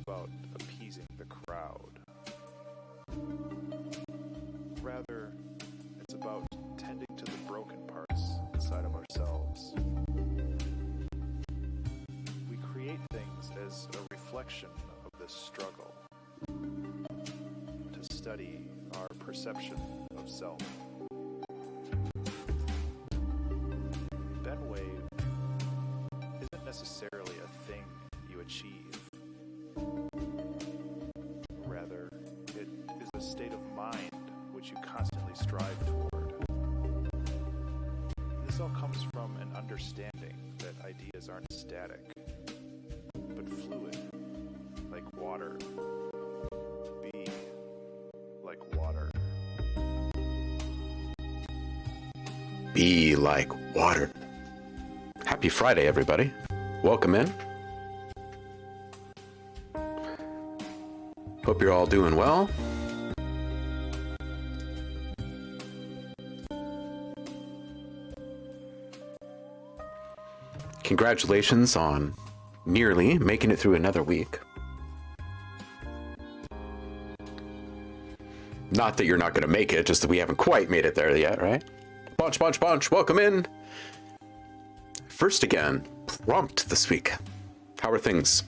about appeasing the crowd. Rather, it's about tending to the broken parts inside of ourselves. We create things as a reflection of this struggle, to study our perception of self. Ben wave isn't necessarily a thing you achieve. Rather, it is a state of mind which you constantly strive toward. This all comes from an understanding that ideas aren't static, but fluid, like water. Be like water. Be like water. Happy Friday, everybody. Welcome in. Hope you're all doing well. Congratulations on nearly making it through another week. Not that you're not going to make it, just that we haven't quite made it there yet, right? Bunch, welcome in. First again, prompt this week. How are things?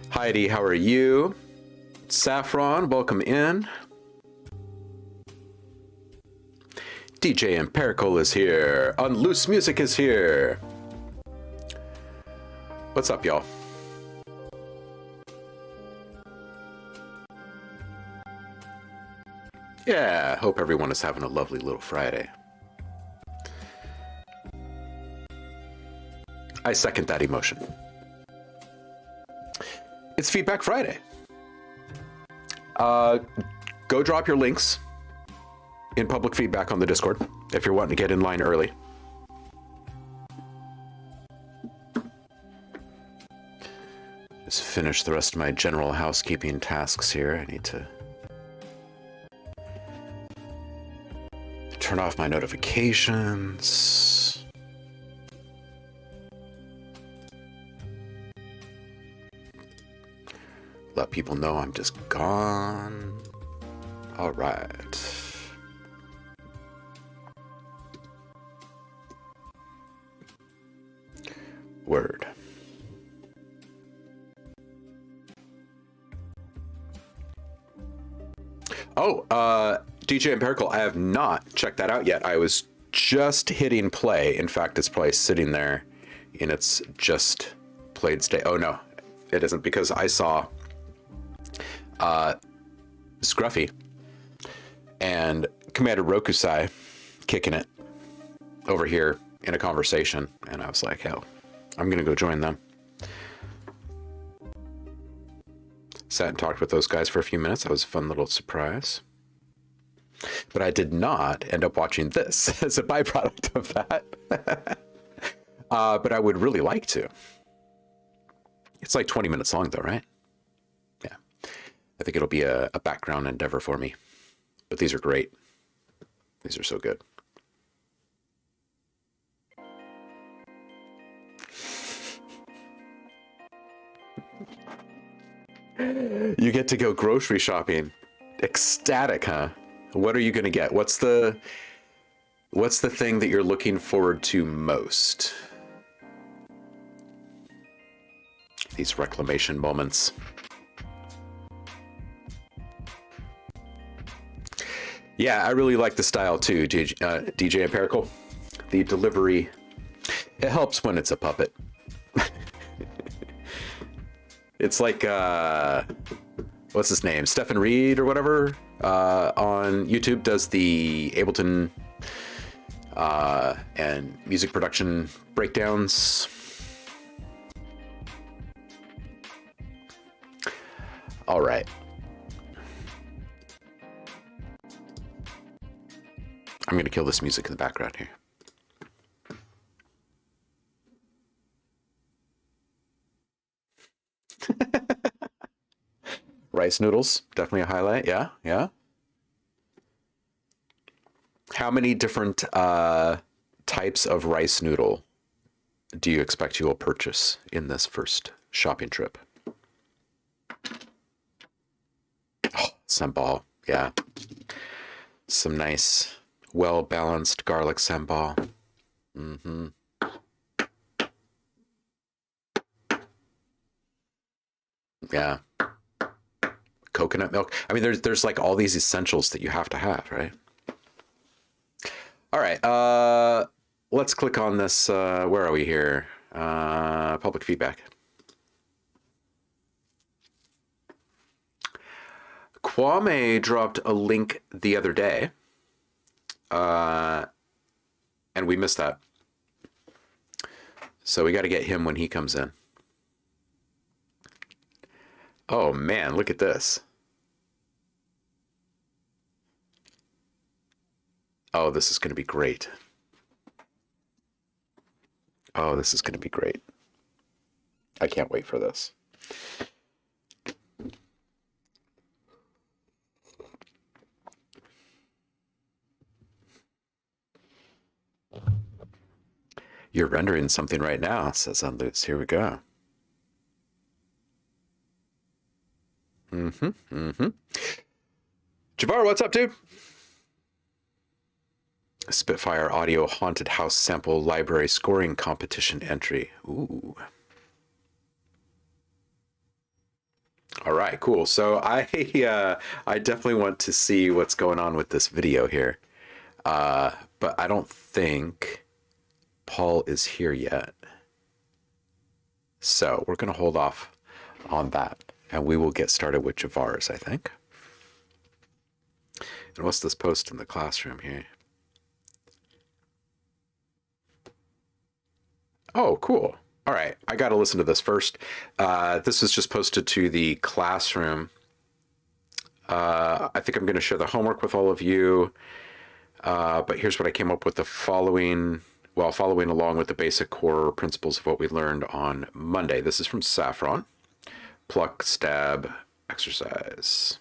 Heidi, how are you? Saffron, welcome in. DJ Empirical is here. Unloose Music is here. What's up, y'all? Yeah, hope everyone is having a lovely little Friday. I second that emotion. It's Feedback Friday. Go drop your links in public feedback on the Discord if you're wanting to get in line early. Just finish the rest of my general housekeeping tasks here. I need to turn off my notifications. Let people know I'm just gone. All right. Word. Oh, DJ Empirical, I have not checked that out yet. I was just hitting play. In fact, it's probably sitting there in its just played state. Oh no, it isn't, because I saw Scruffy and Commander Rokusai kicking it over here in a conversation, and I was like, hell, I'm gonna go join them. Sat and talked with those guys for a few minutes. That was a fun little surprise. But I did not end up watching this as a byproduct of that. But I would really like to. It's like 20 minutes long though, right? Yeah. I think it'll be a background endeavor for me. But these are great. These are so good. You get to go grocery shopping. Ecstatic, huh? What are you going to get? What's the thing that you're looking forward to most? These reclamation moments. Yeah, I really like the style too, DJ Empirical. The delivery, it helps when it's a puppet. It's like, what's his name? Stephen Reed or whatever on YouTube does the Ableton and music production breakdowns. All right. I'm going to kill this music in the background here. Rice noodles, definitely a highlight. Yeah, yeah. How many different types of rice noodle do you expect you will purchase in this first shopping trip? Oh, sambal. Yeah. Some nice, well-balanced garlic sambal. Mm-hmm. Yeah. Coconut milk. I mean, there's like all these essentials that you have to have, right? All right. Let's click on this. Where are we here? Public feedback. Kwame dropped a link the other day, and we missed that. So we got to get him when he comes in. Oh man, look at this. Oh, this is going to be great. Oh, this is going to be great. I can't wait for this. You're rendering something right now, says Unloose. Here we go. Jabbar, what's up, dude? Spitfire Audio Haunted House Sample Library Scoring Competition entry. Ooh. All right, cool. So I definitely want to see what's going on with this video here. But I don't think Paul is here yet. So we're going to hold off on that. And we will get started with Javar's, I think. And what's this post in the classroom here? Oh, cool. All right, I got to listen to this first. This was just posted to the classroom. I think I'm going to share the homework with all of you. But here's what I came up with the following, while following along with the basic core principles of what we learned on Monday. This is from Saffron. Pluck, stab, exercise.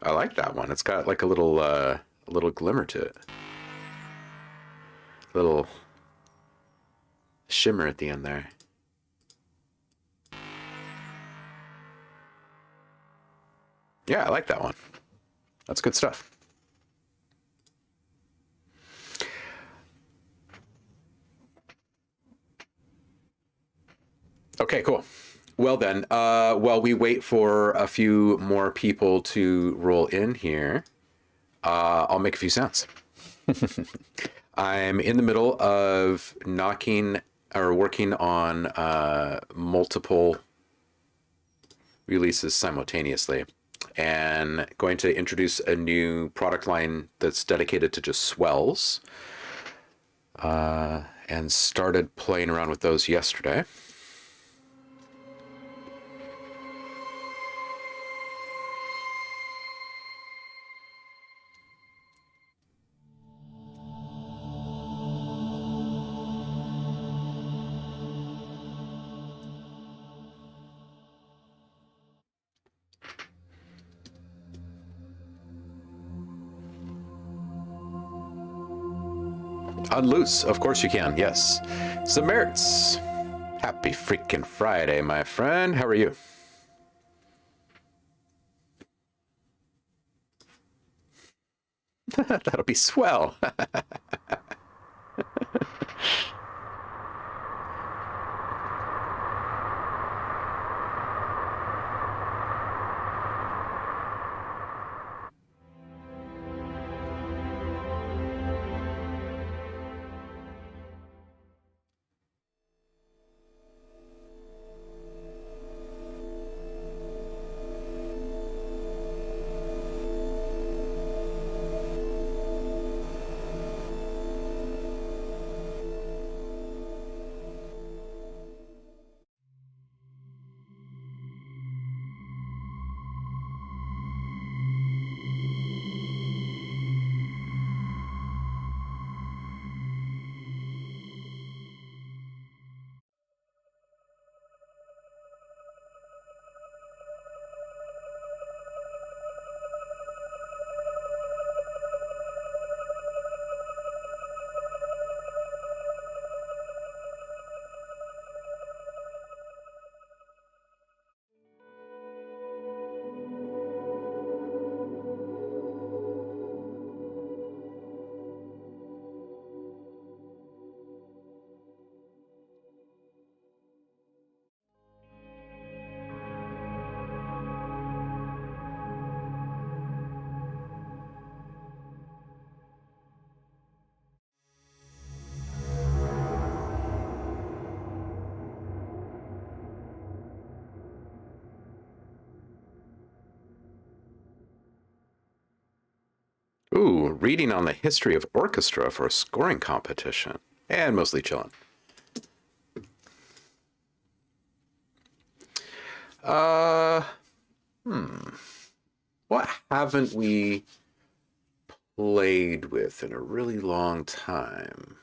I like that one. It's got like a little glimmer to it. Little shimmer at the end there. Yeah, I like that one. That's good stuff. Okay, cool. Well then, while we wait for a few more people to roll in here, I'll make a few sounds. I'm in the middle of working on multiple releases simultaneously, and going to introduce a new product line that's dedicated to just swells, and started playing around with those yesterday. Unloose, of course you can, yes. Zamertz, happy freaking Friday, my friend. How are you? That'll be swell. Ooh, reading on the history of orchestra for a scoring competition. And mostly chilling. What haven't we played with in a really long time?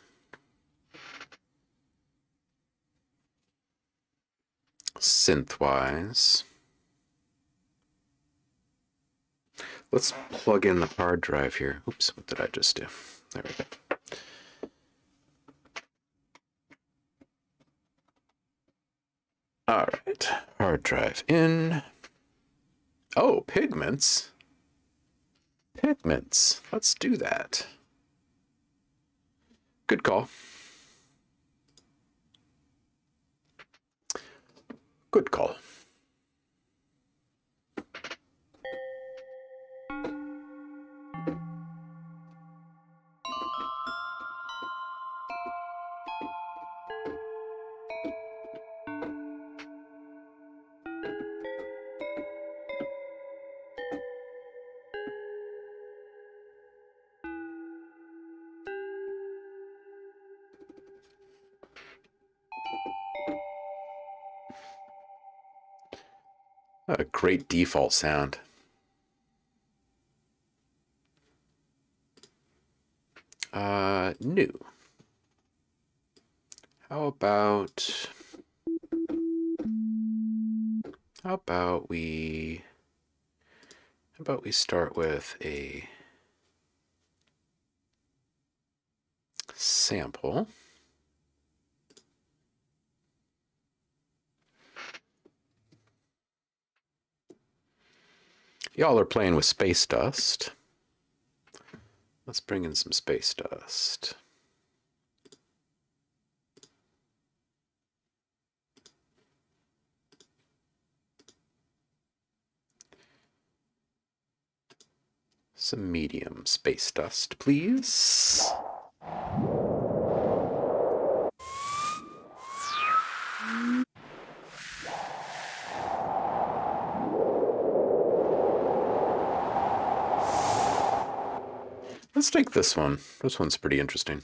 Synth-wise. Let's plug in the hard drive here. Oops, what did I just do? There we go. All right, hard drive in. Oh, pigments. Pigments. Let's do that. Good call. Good call. A great default sound. New. How about we start with a sample. Y'all are playing with space dust. Let's bring in some space dust. Some medium space dust, please. Let's take this one. This one's pretty interesting.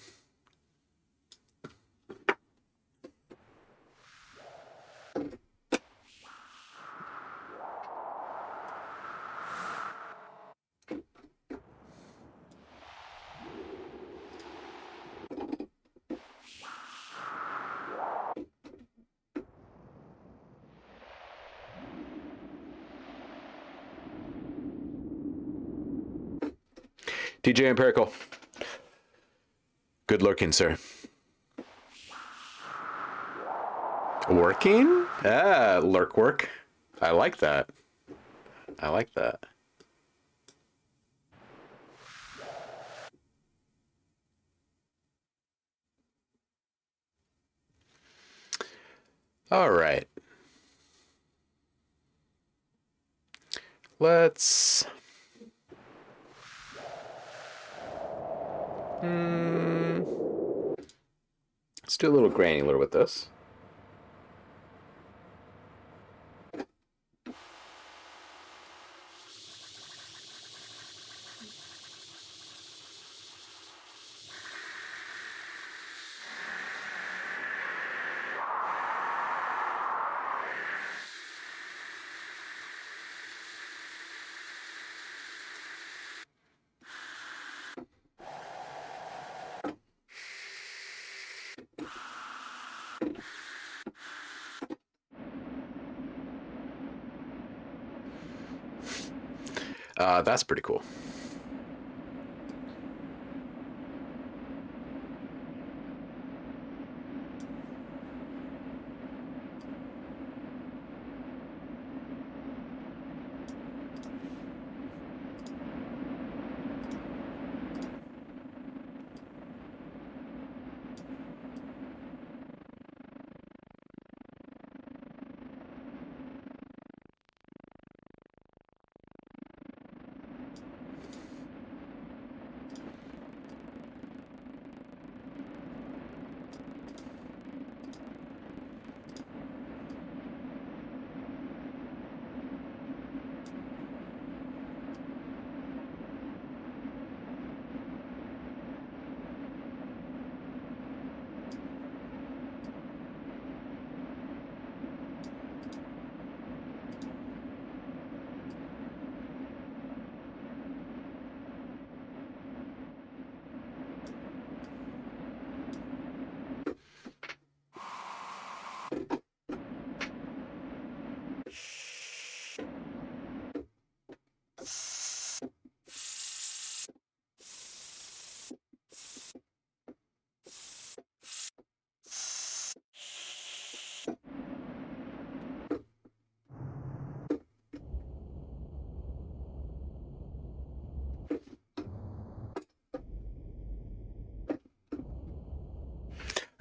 DJ Empirical. Good looking, sir. Working? Ah, lurk work. I like that. I like that. All right. Let's do a little granular with this. That's pretty cool.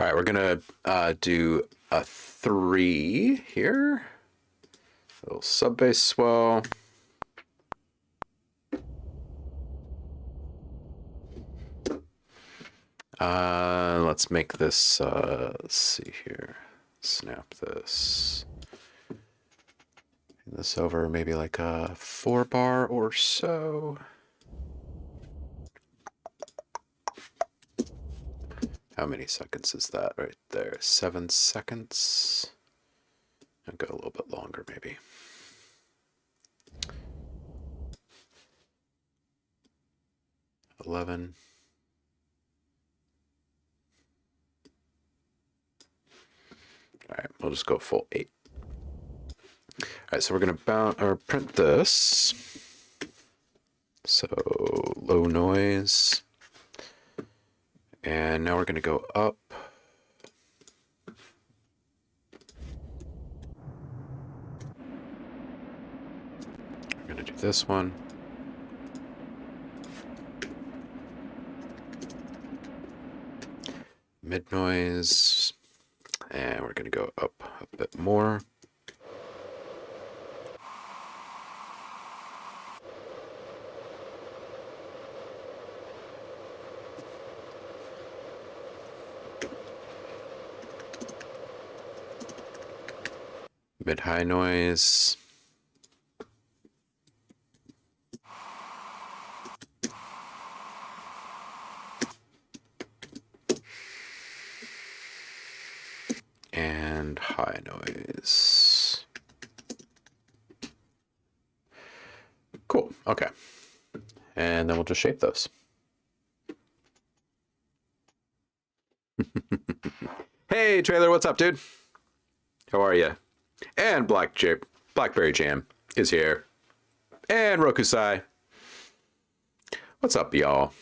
All right, we're gonna do a 3 here. A little sub-bass swell. Let's make this, let's see here. Snap this. This over maybe like a 4 bar or so. How many seconds is that right there? 7 seconds. I'll go a little bit longer maybe. $11. All right, we'll just go full 8. All right, so we're gonna print this. So low noise. And now we're gonna go up. We're gonna do this one. Mid noise. And we're gonna go up a bit more. Mid-high noise. And high noise. Cool, okay. And then we'll just shape those. Hey, Trailer, what's up, dude? How are you? And Blackberry Jam is here. And Rokusai. What's up, y'all?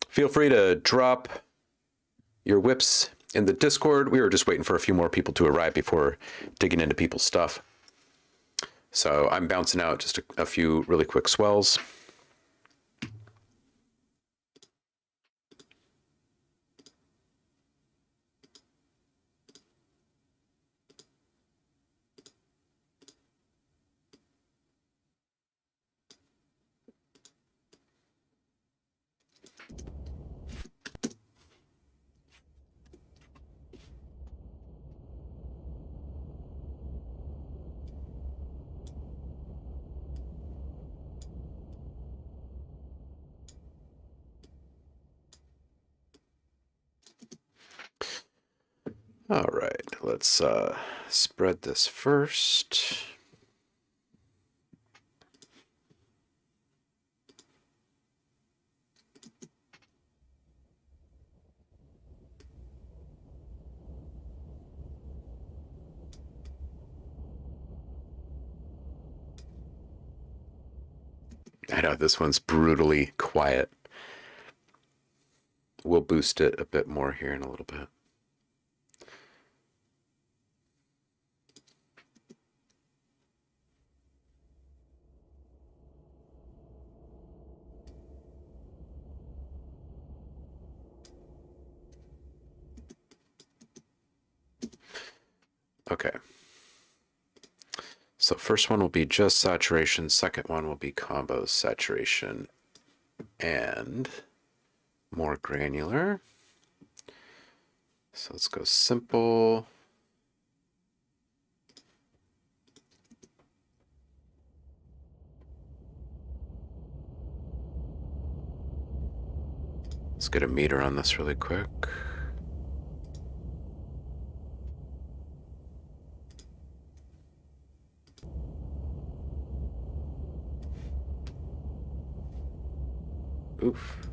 Feel free to drop your WIPs in the Discord. We were just waiting for a few more people to arrive before digging into people's stuff. So I'm bouncing out just a few really quick swells. All right, let's spread this first. I know this one's brutally quiet. We'll boost it a bit more here in a little bit. Okay. So first one will be just saturation, second one will be combo saturation and more granular. So let's go simple. Let's get a meter on this really quick. Oof.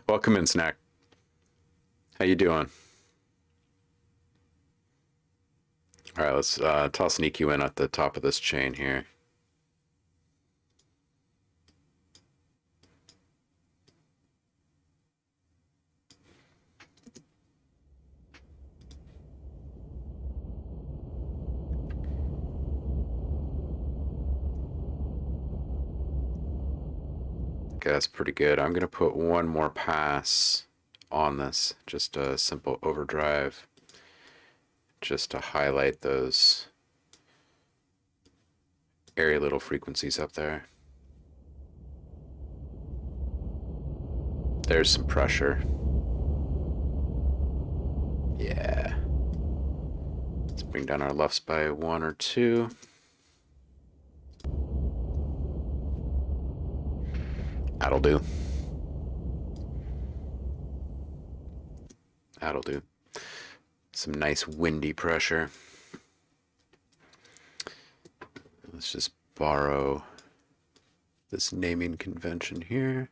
Welcome in, Snack. How you doing? All right, let's toss an EQ in at the top of this chain here. Okay, that's pretty good. I'm going to put one more pass on this, just a simple overdrive, just to highlight those airy little frequencies up there. There's some pressure. Yeah. Let's bring down our lefts by 1 or 2. That'll do. That'll do. Some nice windy pressure. Let's just borrow this naming convention here.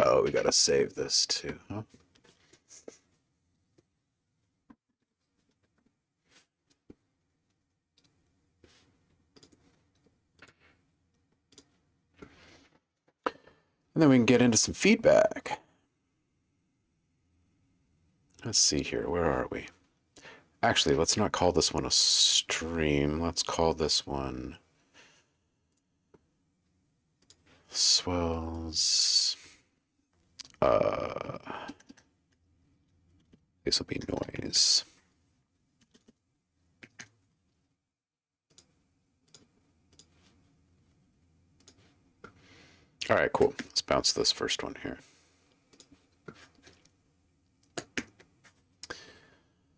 Oh, we gotta save this too, huh? And then we can get into some feedback. Let's see here, where are we? Actually, let's not call this one a stream. Let's call this one swells. This will be noise. All right, cool. Let's bounce this first one here.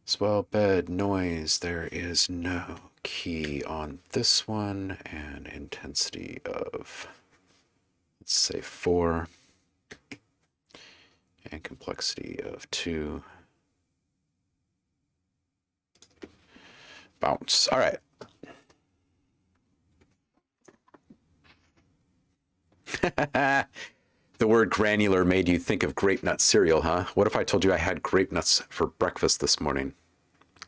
Swell bed noise. There is no key on this one, and intensity of, let's say 4, and complexity of 2. Bounce. All right. The word granular made you think of grape nut cereal, huh? What if I told you I had grape nuts for breakfast this morning?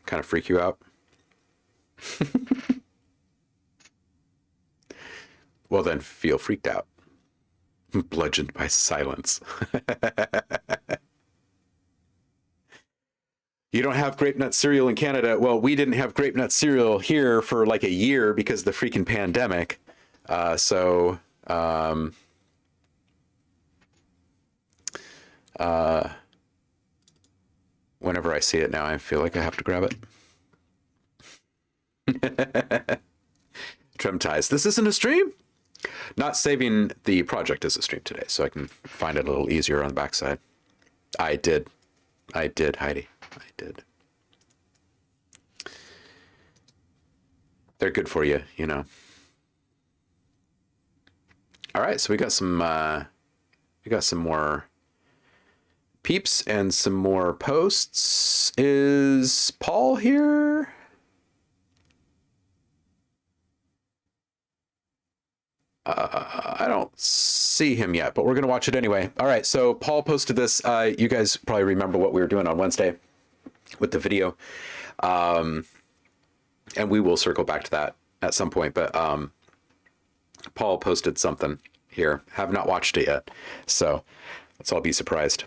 Kind of freak you out? Well, then feel freaked out. Bludgeoned by silence. You don't have grape nut cereal in Canada. Well, we didn't have grape nut cereal here for like a year because of the freaking pandemic. Whenever I see it now, I feel like I have to grab it. Trematize. This isn't a stream? Not saving the project as a stream today, so I can find it a little easier on the backside. I did, Heidi. I did. They're good for you, you know. All right, so we got some more peeps and some more posts. Is Paul here? I don't see him yet, but we're going to watch it anyway. All right, so Paul posted this. You guys probably remember what we were doing on Wednesday with the video. And we will circle back to that at some point. But Paul posted something here. Have not watched it yet. So let's all be surprised.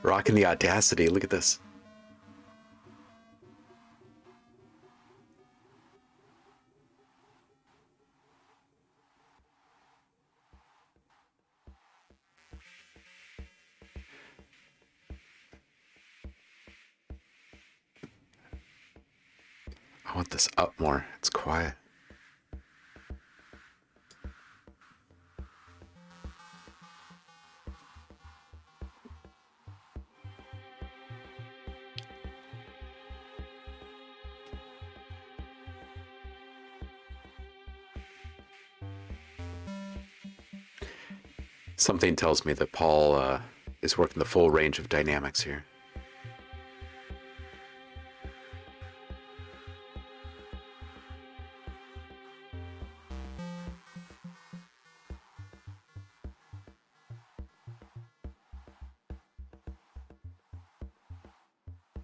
Rocking the audacity. Look at this. I want this up more. It's quiet. Something tells me that Paul is working the full range of dynamics here.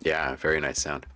Yeah, very nice sound.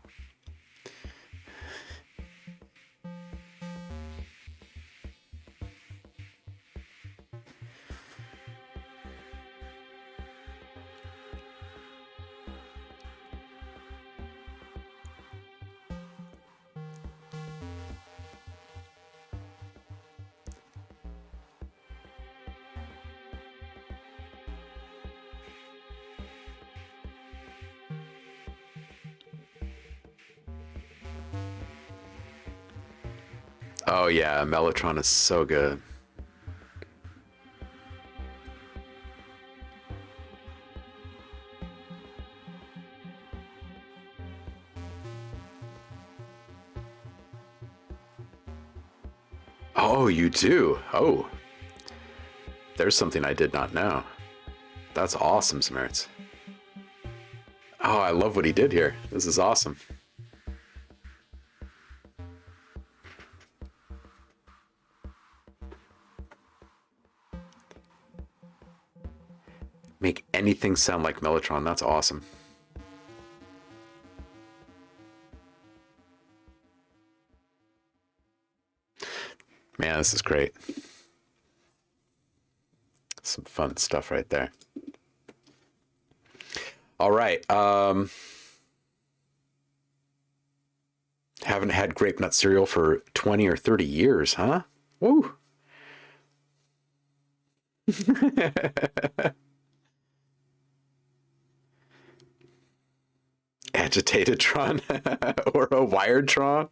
Oh yeah, Mellotron is so good. Oh, you do? Oh. There's something I did not know. That's awesome, Smertz. Oh, I love what he did here. This is awesome. Make anything sound like Mellotron. That's awesome. Man, this is great. Some fun stuff right there. All right. Haven't had grape nut cereal for 20 or 30 years, huh? Woo. Agitated Tron or a wired Tron.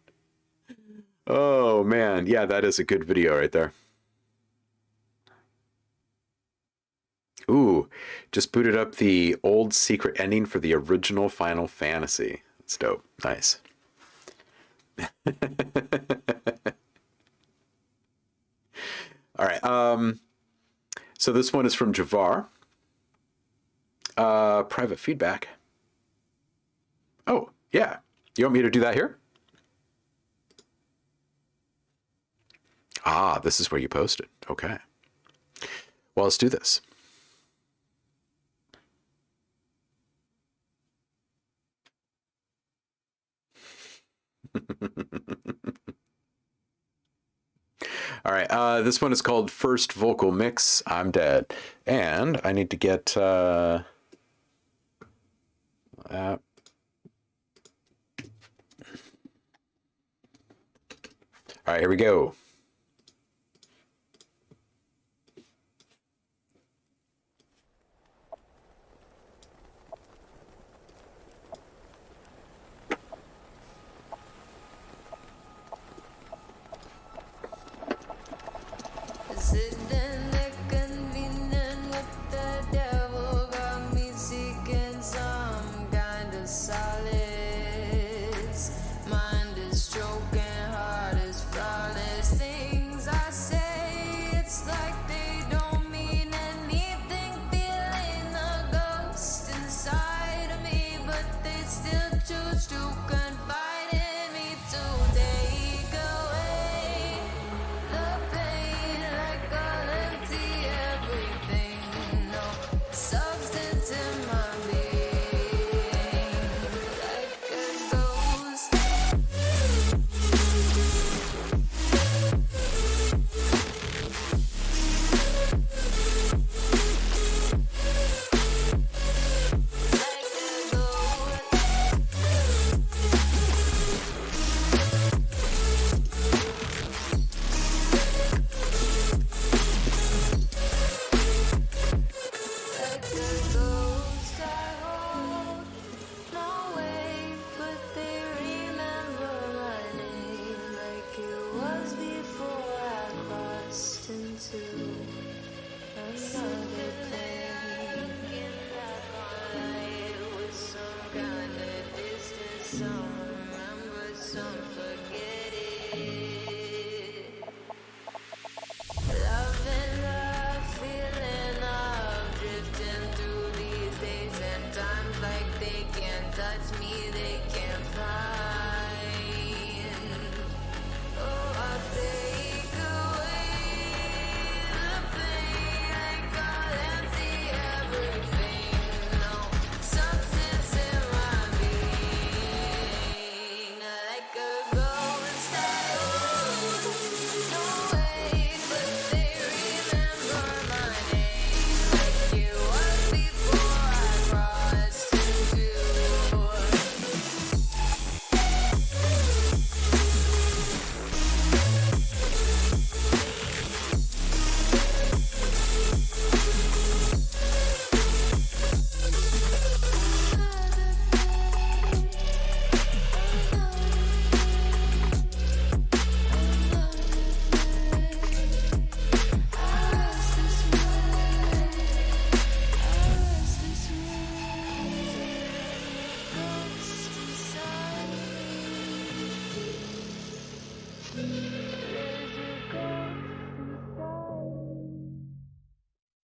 Oh man, yeah, that is a good video right there. Ooh, just booted up the old secret ending for the original Final Fantasy. That's dope. Nice. All right. So this one is from Javar. Private feedback. Oh, yeah. You want me to do that here? Ah, this is where you post it. Okay. Well, let's do this. All right, this one is called First Vocal Mix, I'm Dead. And I need to get... All right, here we go. Mind is choking, heart is flawless.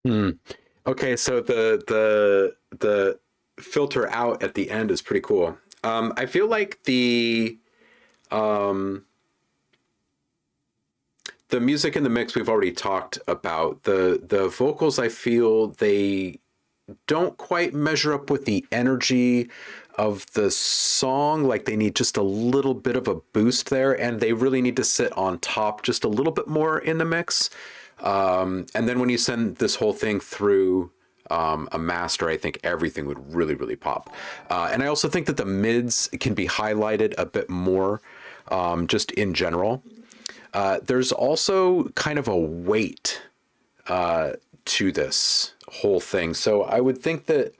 Hmm. Okay, so the filter out at the end is pretty cool. I feel like um, the music in the mix we've already talked about. The vocals, I feel they don't quite measure up with the energy of the song. Like they need just a little bit of a boost there, and they really need to sit on top just a little bit more in the mix. And then when you send this whole thing through a master, I think everything would really, really pop. And I also think that the mids can be highlighted a bit more, just in general. There's also kind of a weight to this whole thing. So I would think that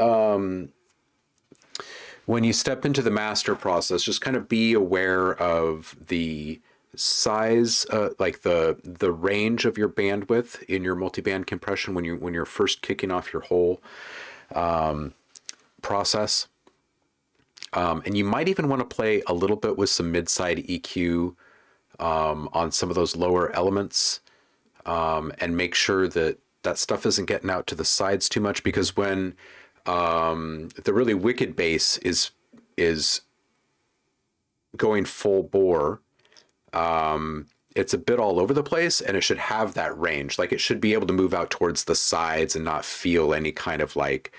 when you step into the master process, just kind of be aware of the size, like the range of your bandwidth in your multiband compression when you're first kicking off your whole process. And you might even want to play a little bit with some mid-side EQ on some of those lower elements, and make sure that that stuff isn't getting out to the sides too much, because when the really wicked bass is going full bore, it's a bit all over the place, and it should have that range. Like it should be able to move out towards the sides and not feel any kind of like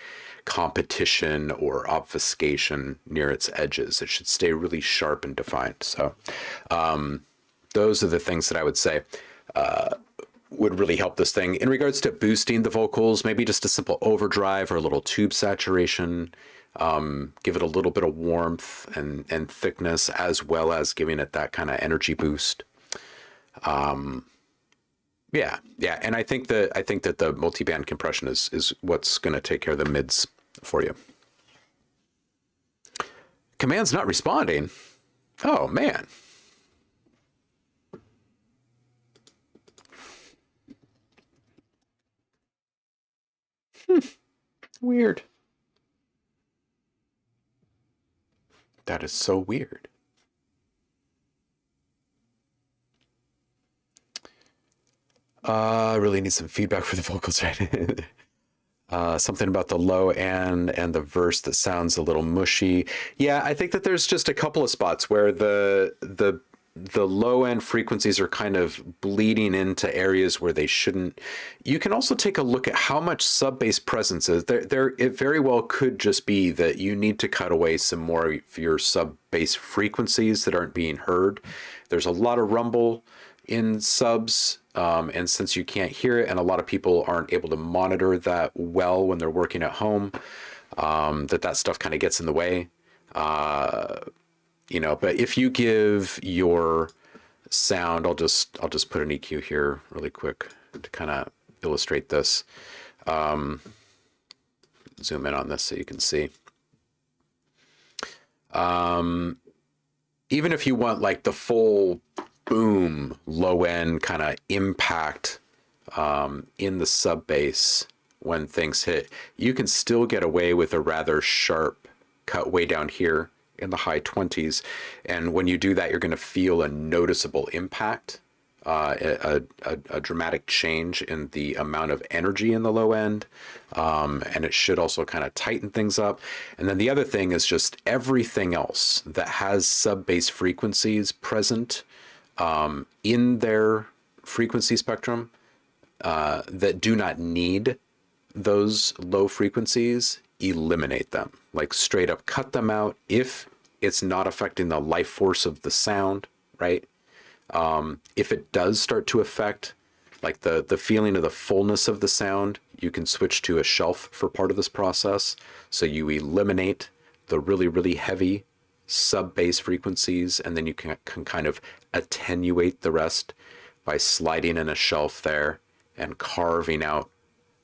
competition or obfuscation near its edges. It should stay really sharp and defined. So those are the things that I would say would really help this thing. In regards to boosting the vocals, maybe just a simple overdrive or a little tube saturation. Give it a little bit of warmth and thickness, as well as giving it that kind of energy boost. Yeah. And I think that the multiband compression is what's going to take care of the mids for you. Command's not responding. Oh man. Weird. That is so weird. I really need some feedback for the vocals right something about the low end and the verse that sounds a little mushy. Yeah, I think that there's just a couple of spots where the low end frequencies are kind of bleeding into areas where they shouldn't. You can also take a look at how much sub bass presence is there. It very well could just be that you need to cut away some more of your sub bass frequencies that aren't being heard. There's a lot of rumble in subs, and since you can't hear it, and a lot of people aren't able to monitor that well when they're working at home, that stuff kind of gets in the way. But if you give your sound, I'll just put an EQ here really quick to kind of illustrate this. Zoom in on this so you can see. Even if you want like the full boom, low end kind of impact in the sub bass when things hit, you can still get away with a rather sharp cut way down here in the high 20s. And when you do that, you're going to feel a noticeable impact, a dramatic change in the amount of energy in the low end. And it should also kind of tighten things up. And then the other thing is just everything else that has sub-bass frequencies present in their frequency spectrum that do not need those low frequencies, eliminate them. Like straight up cut them out if it's not affecting the life force of the sound, right? If it does start to affect like the feeling of the fullness of the sound, you can switch to a shelf for part of this process. So you eliminate the really, really heavy sub-bass frequencies, and then you can kind of attenuate the rest by sliding in a shelf there and carving out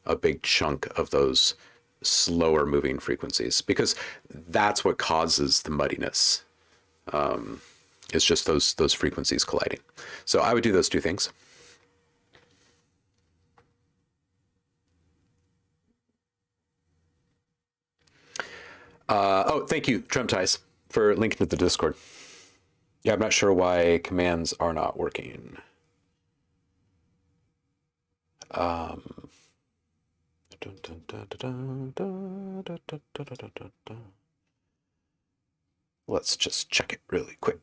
a big chunk of those slower moving frequencies, because that's what causes the muddiness. It's just those frequencies colliding. So I would do those two things. Oh, thank you, Tremties, for linking to the Discord. Yeah, I'm not sure why commands are not working. Let's just check it really quick.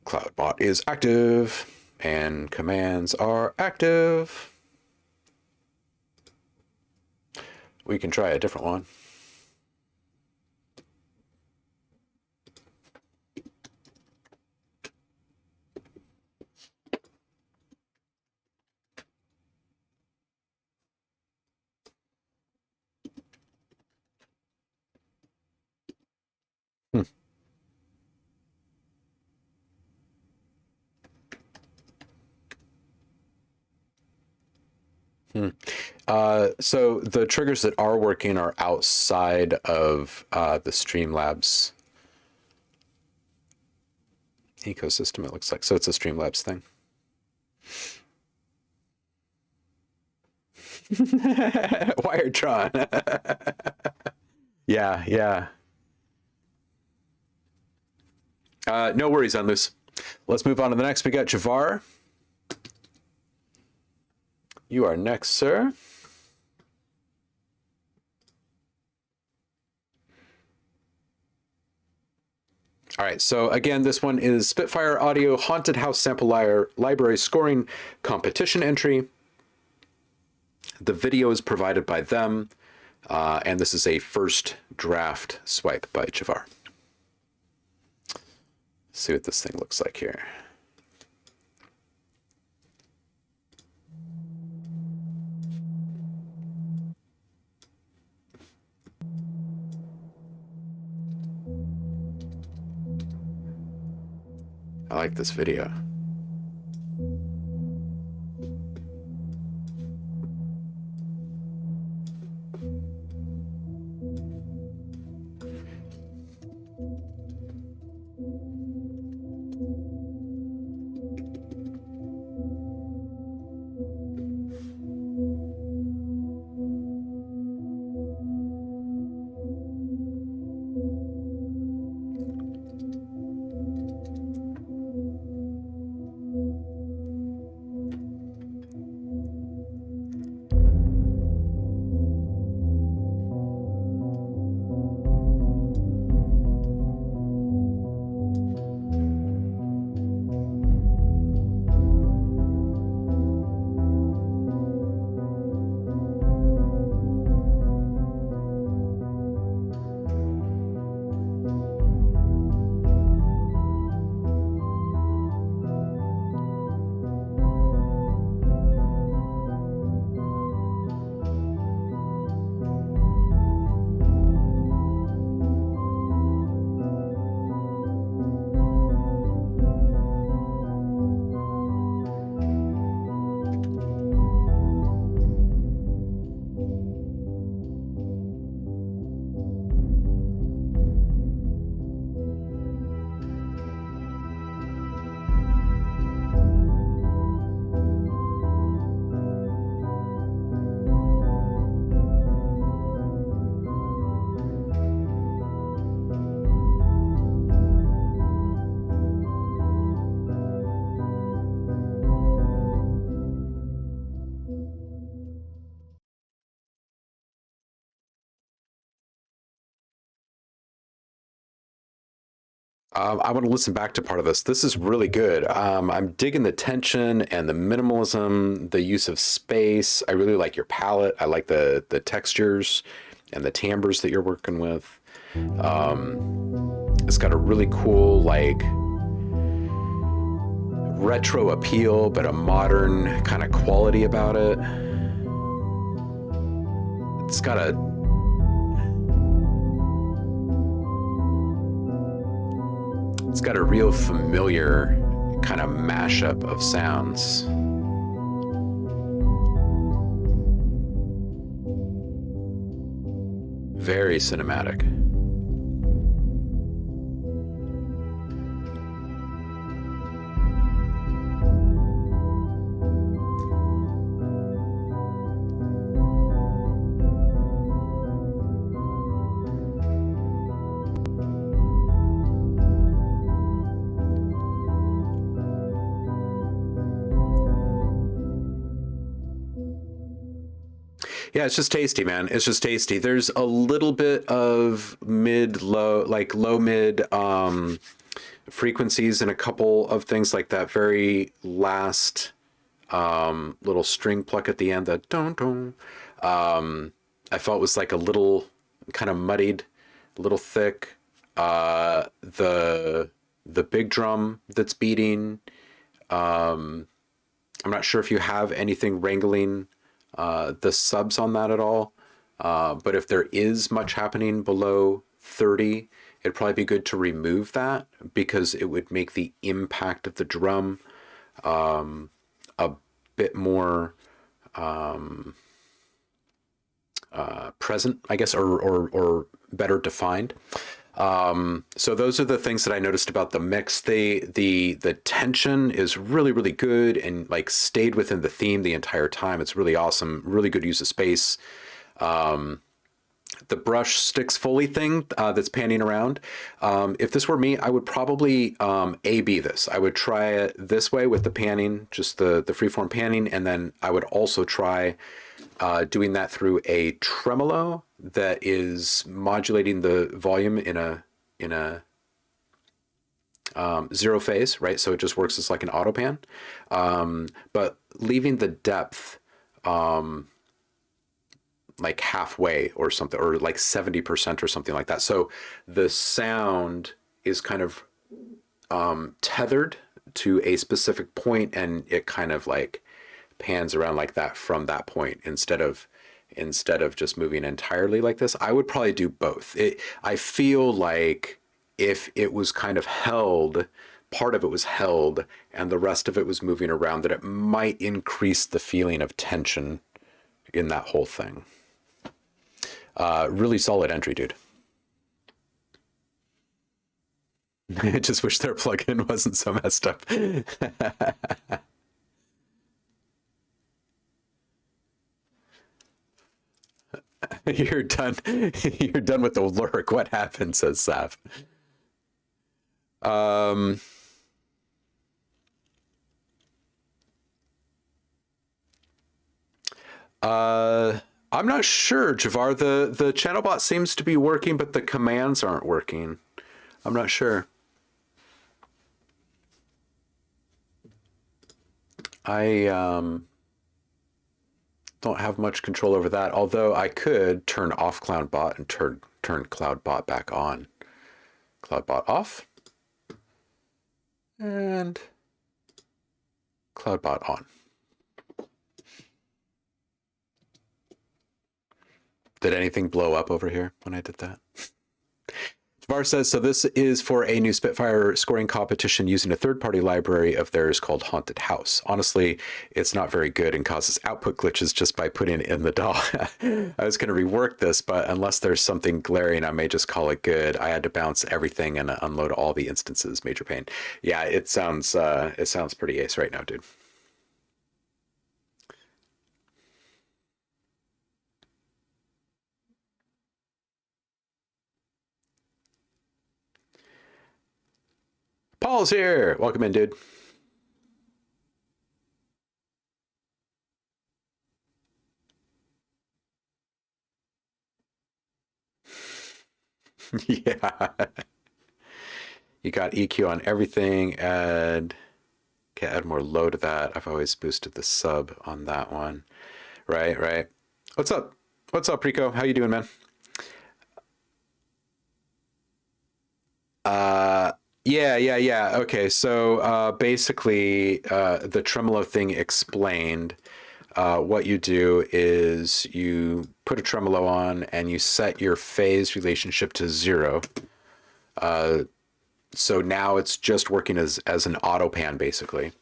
CloudBot is active and commands are active. We can try a different one. So the triggers that are working are outside of the Streamlabs ecosystem, it looks like. So it's a Streamlabs thing. Wiretron. Yeah. No worries, Unloose. Let's move on to the next. We got Javar. You are next, sir. All right, so again, this one is Spitfire Audio Haunted House Sample Library Scoring Competition entry. The video is provided by them, and this is a first draft swipe by Javar. See what this thing looks like here. I like this video. I want to listen back to part of this. This is really good. I'm digging the tension and the minimalism, the use of space. I really like your palette. I like the textures and the timbres that you're working with. It's got a really cool, like, retro appeal, but a modern kind of quality about it. It's got a real familiar kind of mashup of sounds. Very cinematic. Yeah, it's just tasty, man. It's just tasty. There's a little bit of mid-low, like low-mid frequencies and a couple of things like that very last little string pluck at the end, that don't. I felt was like a little kind of muddied, a little thick. The big drum that's beating. I'm not sure if you have anything wrangling the subs on that at all. But if there is much happening below 30, it'd probably be good to remove that, because it would make the impact of the drum a bit more present, I guess, or better defined. So those are the things that I noticed about the mix. The tension is really, really good and like stayed within the theme the entire time. It's really awesome. Really good use of space. The brush sticks fully thing that's panning around. If this were me, I would probably A/B this. I would try it this way with the panning, just the freeform panning, and then I would also try doing that through a tremolo that is modulating the volume in a zero phase, right? So it just works as like an auto pan, but leaving the depth like halfway or something, or like 70% or something like that. So the sound is kind of tethered to a specific point, and it kind of like pans around like that from that point, instead of just moving entirely like this. I would probably do both. I feel like if it was kind of held, part of it was held and the rest of it was moving around, that it might increase the feeling of tension in that whole thing. Really solid entry, dude. I just wish their plugin wasn't so messed up. You're done. You're done with the lyric. What happened, says Sav. I'm not sure, Javar. The channel bot seems to be working, but the commands aren't working. I'm not sure. I don't have much control over that, although I could turn off CloudBot and turn CloudBot back on. CloudBot off and CloudBot on. Did anything blow up over here when I did that? Var says, so this is for a new Spitfire scoring competition using a third-party library of theirs called Haunted House. Honestly, it's not very good and causes output glitches just by putting it in the DAW. I was going to rework this, but unless there's something glaring, I may just call it good. I had to bounce everything and unload all the instances. Major pain. Yeah, it sounds pretty ace right now, dude. Paul's here. Welcome in, dude. Yeah. You got EQ on everything. Add more low to that. I've always boosted the sub on that one. Right. What's up? What's up, Rico? How you doing, man? Yeah. Okay, so basically, the tremolo thing explained. What you do is you put a tremolo on and you set your phase relationship to 0. So now it's just working as an auto pan, basically.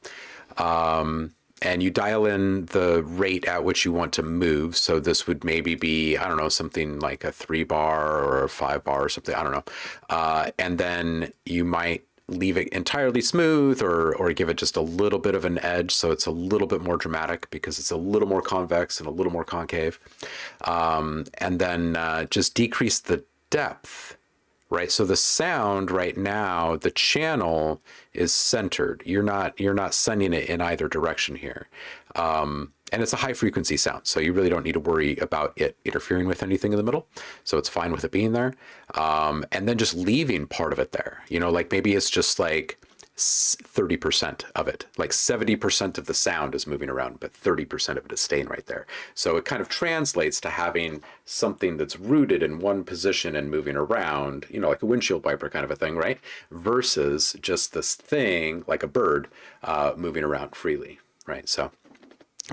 And you dial in the rate at which you want to move. So this would maybe be, I don't know, something like a 3-bar or a 5-bar or something. I don't know. And then you might leave it entirely smooth or give it just a little bit of an edge. So it's a little bit more dramatic because it's a little more convex and a little more concave. And then just decrease the depth. Right, so the sound right now, the channel is centered. You're not sending it in either direction here, and it's a high frequency sound, so you really don't need to worry about it interfering with anything in the middle. So it's fine with it being there, and then just leaving part of it there. You know, like maybe it's just like 30% of it, like 70% of the sound is moving around, but 30% of it is staying right there. So it kind of translates to having something that's rooted in one position and moving around, you know, like a windshield wiper kind of a thing, right? Versus just this thing like a bird moving around freely, right? So,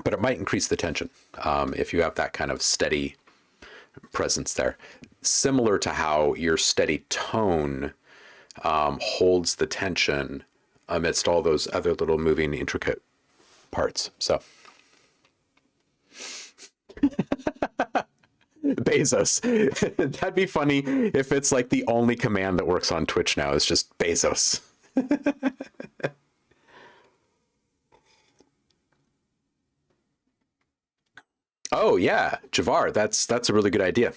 but it might increase the tension if you have that kind of steady presence there. Similar to how your steady tone holds the tension amidst all those other little moving intricate parts. So Bezos. That'd be funny if it's like the only command that works on Twitch now is just Bezos. Oh yeah, Javar, that's a really good idea.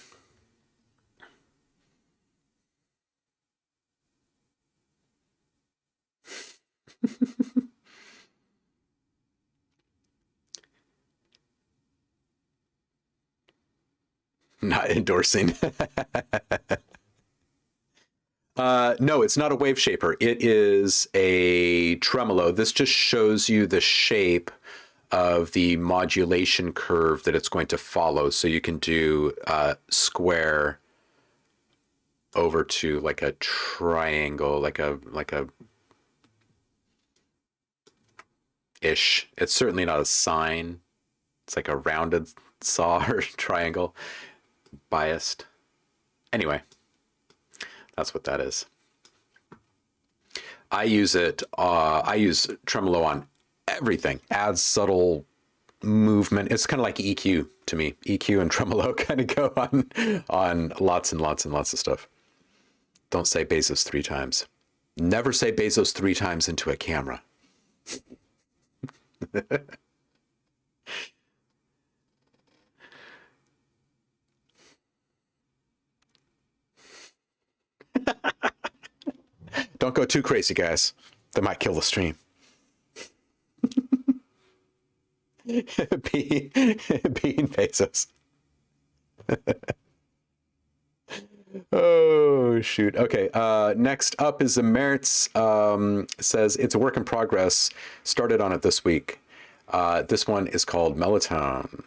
Not endorsing. No, it's not a wave shaper. It is a tremolo. This just shows you the shape of the modulation curve that it's going to follow. So you can do square over to like a triangle, like a ish. It's certainly not a sine. It's like a rounded saw or triangle, biased. Anyway, that's what that is. I use it. I use tremolo on everything. Adds subtle movement. It's kind of like EQ to me. EQ and tremolo kind of go on lots and lots and lots of stuff. Don't say Bezos 3 times. Never say Bezos 3 times into a camera. Don't go too crazy, guys. That might kill the stream. being Bezos. Oh shoot. Okay. Next up is the merits. Says it's a work in progress. Started on it this week. This one is called Melatonin.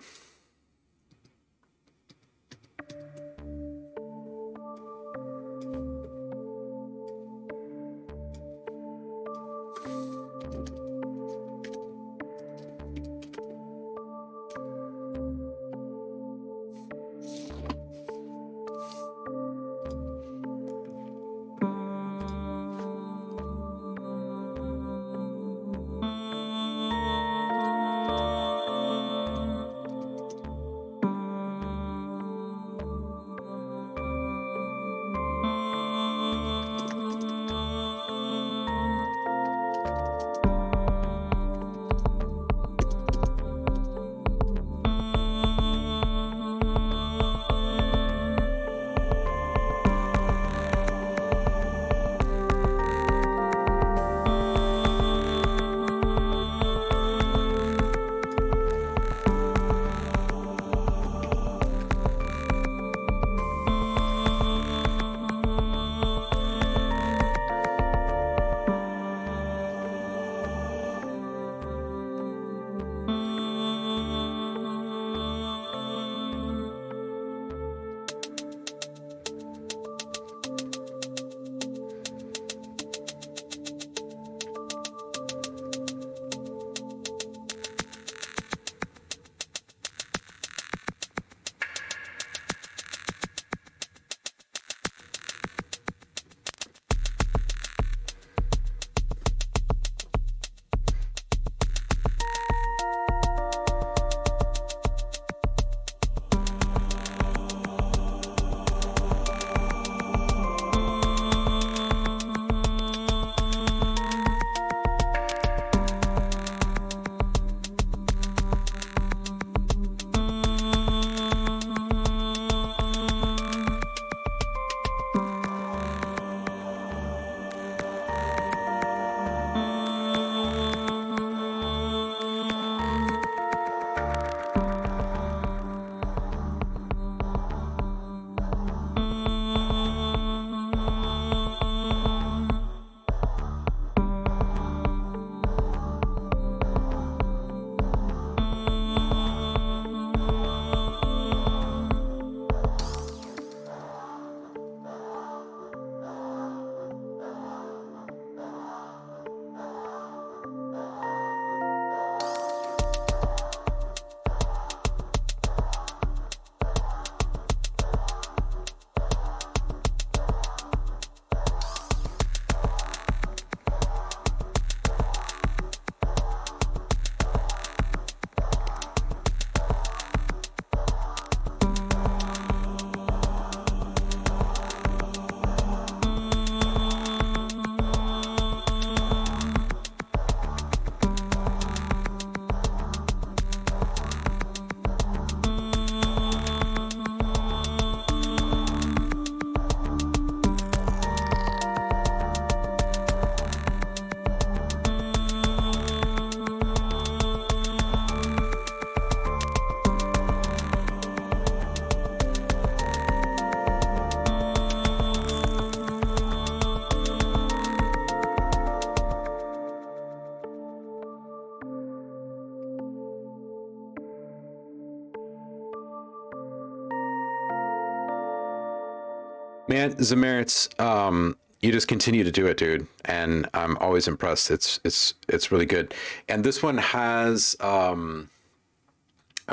Man, Zameritz, you just continue to do it, dude, and I'm always impressed. It's really good, and this one has a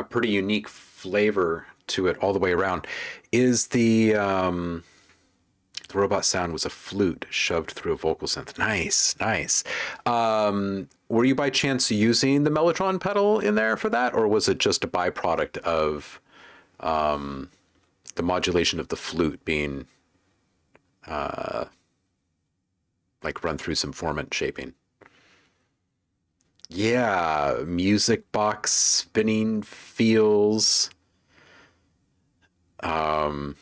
pretty unique flavor to it all the way around. Is the robot sound was a flute shoved through a vocal synth. Nice, nice. Were you by chance using the Mellotron pedal in there for that, or was it just a byproduct of the modulation of the flute being like run through some formant shaping? Yeah, music box spinning feels. Um,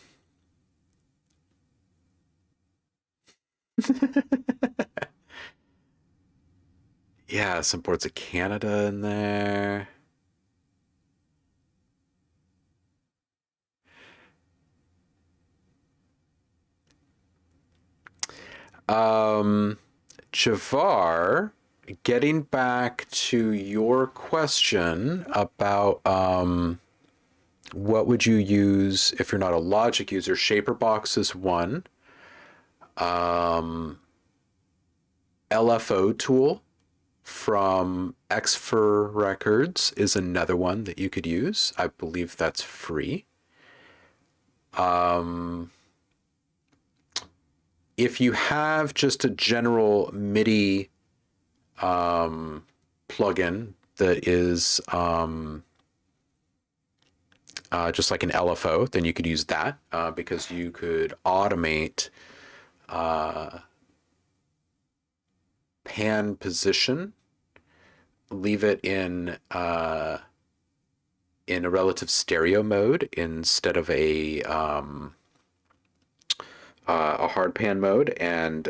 yeah, some parts of Canada in there. Javar, getting back to your question about what would you use if you're not a Logic user? Shaperbox is one. LFO tool from Xfer Records is another one that you could use. I believe that's free. If you have just a general MIDI plugin that is just like an LFO, then you could use that because you could automate pan position, leave it in a relative stereo mode instead of a hard pan mode, and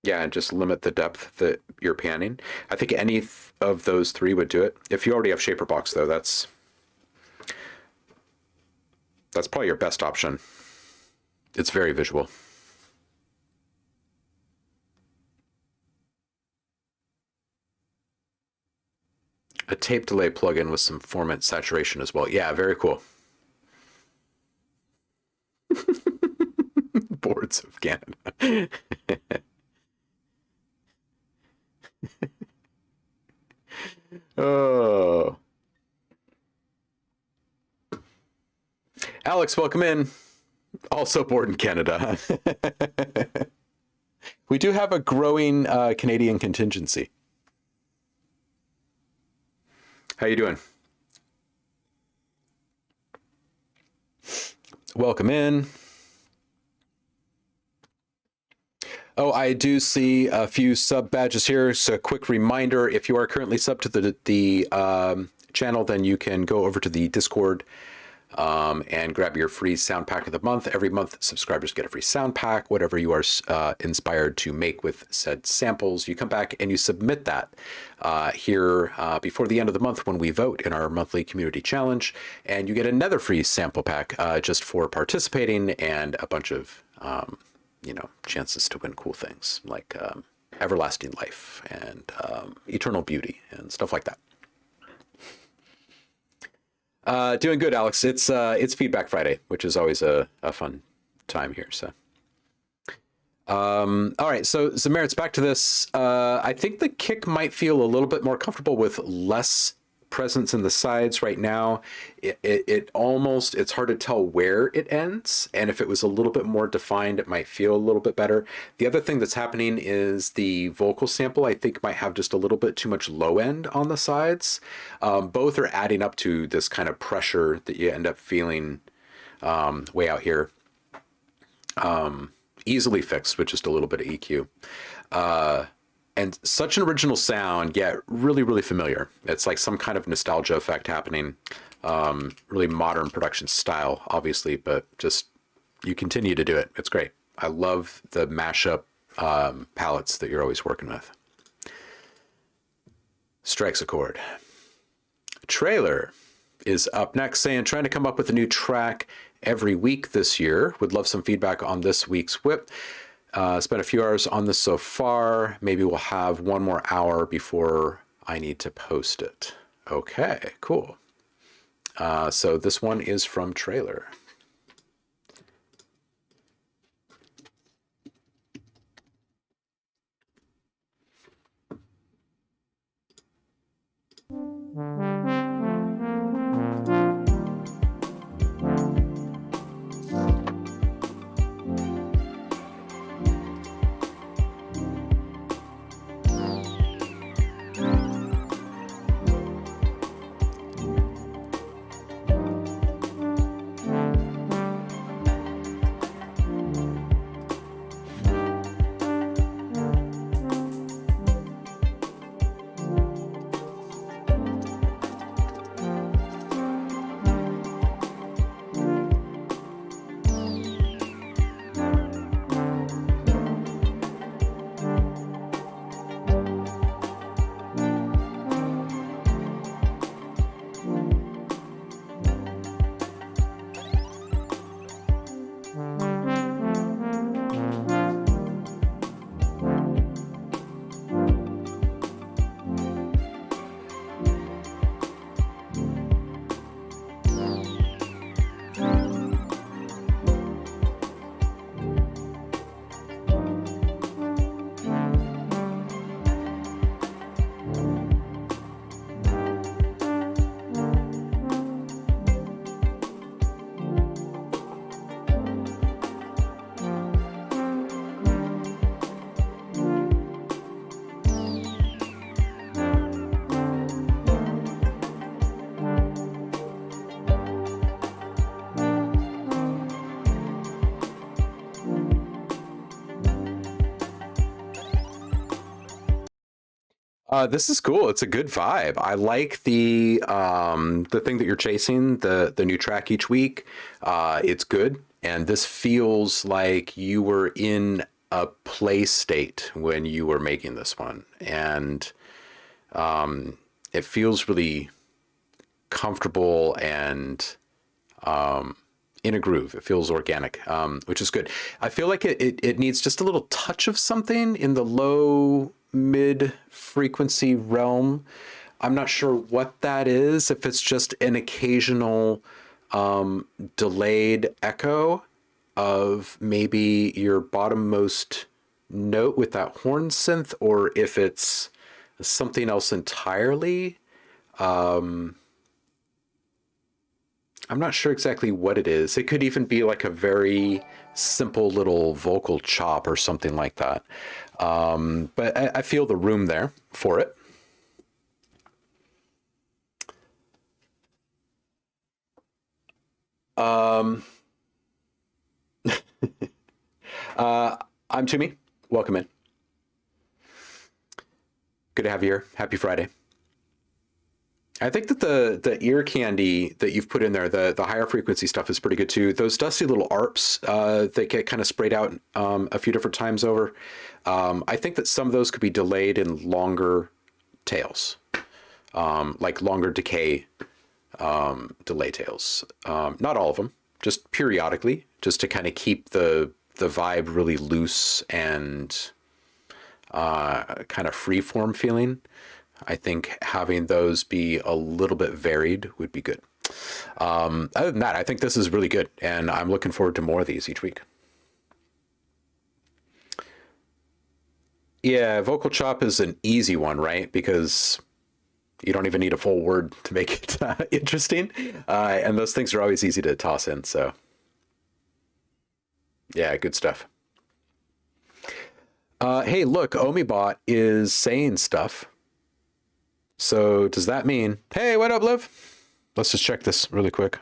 yeah, and just limit the depth that you're panning. I think any of those three would do it. If you already have Shaperbox, though, that's probably your best option. It's very visual. A tape delay plugin with some formant saturation as well. Yeah, very cool. Boards of Canada. Oh. Alex, welcome in. Also born in Canada. We do have a growing Canadian contingency. How you doing? Welcome in. Oh, I do see a few sub badges here. So a quick reminder, if you are currently sub to the channel, then you can go over to the Discord and grab your free sound pack of the month. Every month, subscribers get a free sound pack, whatever you are inspired to make with said samples. You come back and you submit that here before the end of the month when we vote in our monthly community challenge, and you get another free sample pack just for participating, and a bunch of chances to win cool things like everlasting life and eternal beauty and stuff like that. Doing good, Alex. It's Feedback Friday, which is always a fun time here. So, all right. So, Zameritz, back to this. I think the kick might feel a little bit more comfortable with less presence in the sides right now. It's hard to tell where it ends, and if it was a little bit more defined, it might feel a little bit better. The other thing that's happening is the vocal sample, I think, might have just a little bit too much low end on the sides. Both are adding up to this kind of pressure that you end up feeling way out here. Easily fixed with just a little bit of EQ. And such an original sound, yet really, really familiar. It's like some kind of nostalgia effect happening. Really modern production style, obviously, but just you continue to do it. It's great. I love the mashup palettes that you're always working with. Strikes a chord. Trailer is up next, saying trying to come up with a new track every week this year. Would love some feedback on this week's WIP. Spent a few hours on this so far. Maybe we'll have one more hour before I need to post it. Okay, cool. So this one is from Trailer. This is cool. It's a good vibe. I like the thing that you're chasing, the new track each week. It's good, and this feels like you were in a play state when you were making this one, and it feels really comfortable and in a groove. It feels organic, which is good. I feel like it needs just a little touch of something in the low mid frequency realm. I'm not sure what that is, if it's just an occasional delayed echo of maybe your bottommost note with that horn synth, or if it's something else entirely. I'm not sure exactly what it is. It could even be like a very simple little vocal chop or something like that. But I feel the room there for it. I'm Timmy. Welcome in. Good to have you here. Happy Friday. I think that the ear candy that you've put in there, the higher frequency stuff, is pretty good too. Those dusty little ARPs that get kind of sprayed out a few different times over. I think that some of those could be delayed in longer tails, like longer decay delay tails. Not all of them, just periodically, just to kind of keep the vibe really loose and kind of free-form feeling. I think having those be a little bit varied would be good. Other than that, I think this is really good, and I'm looking forward to more of these each week. Yeah, vocal chop is an easy one, right? Because you don't even need a full word to make it interesting. And those things are always easy to toss in, so. Yeah, good stuff. Hey, look, OhmBot is saying stuff. So does that mean, hey, what up, Liv? Let's just check this really quick.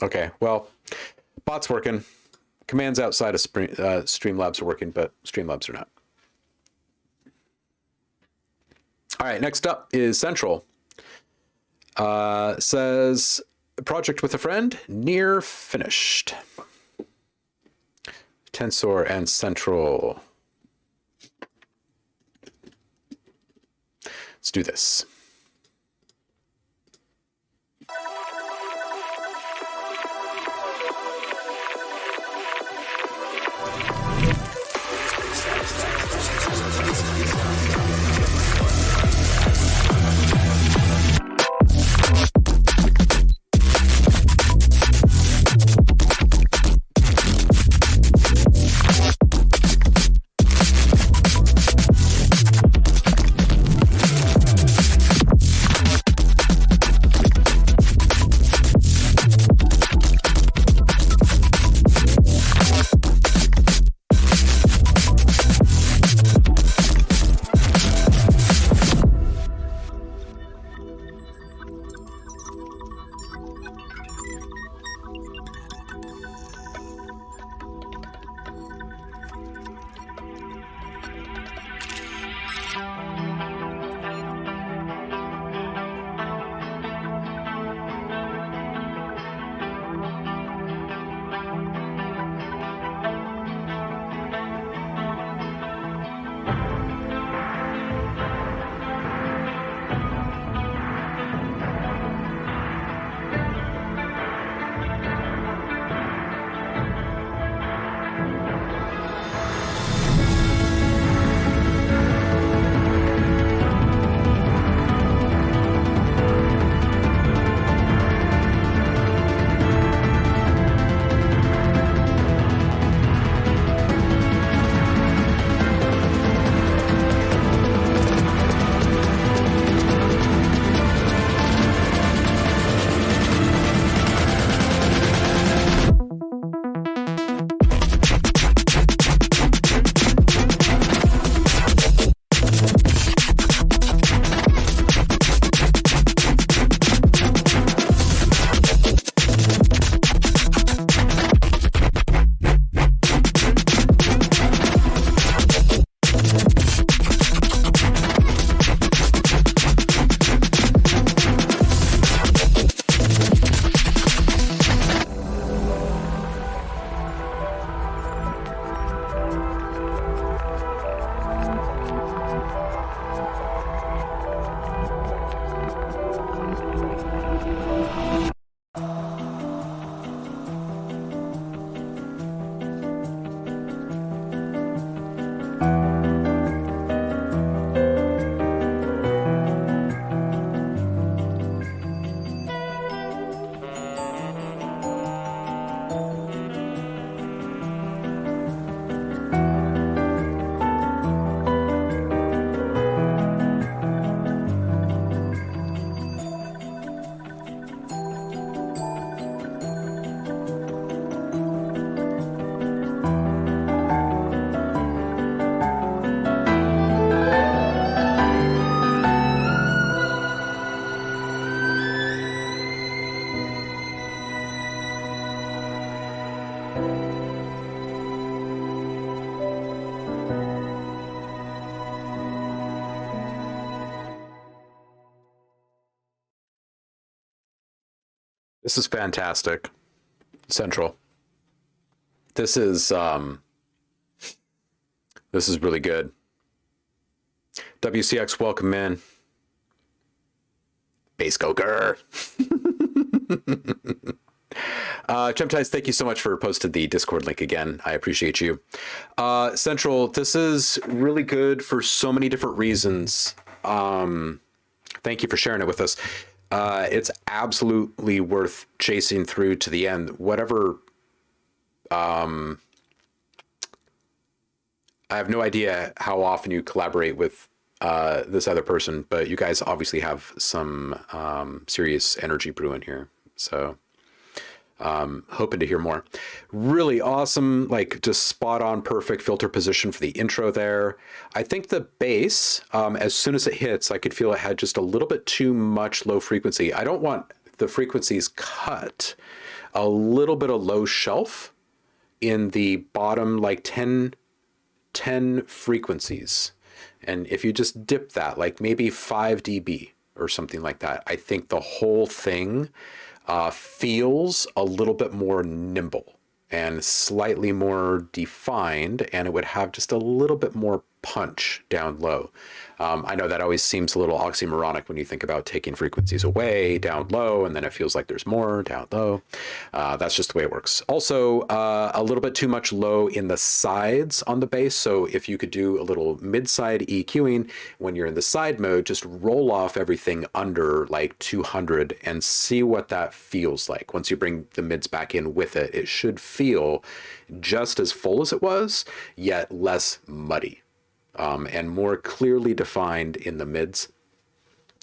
Okay, well, bot's working. Commands outside of Streamlabs are working, but Streamlabs are not. All right, next up is Central. Says, project with a friend, near finished. Tensor and Central. Let's do this. This is fantastic. Central. This is really good. WCX, welcome in. Base Goker. Chemtides, thank you so much for posting the Discord link again. I appreciate you. Central, this is really good for so many different reasons. Thank you for sharing it with us. It's absolutely worth chasing through to the end. Whatever. I have no idea how often you collaborate with this other person, but you guys obviously have some serious energy brewing here. So hoping to hear more. Really awesome, like just spot on perfect filter position for the intro there. I think the bass, as soon as it hits, I could feel it had just a little bit too much low frequency. I don't want the frequencies cut. A little bit of low shelf in the bottom, like 10 frequencies. And if you just dip that, like maybe 5 dB or something like that, I think the whole thing feels a little bit more nimble and slightly more defined, and it would have just a little bit more punch down low. I know that always seems a little oxymoronic when you think about taking frequencies away down low, and then it feels like there's more down low. That's just the way it works. Also, a little bit too much low in the sides on the bass. So if you could do a little mid-side EQing when you're in the side mode, just roll off everything under like 200 and see what that feels like. Once you bring the mids back in with it, it should feel just as full as it was, yet less muddy. And more clearly defined in the mids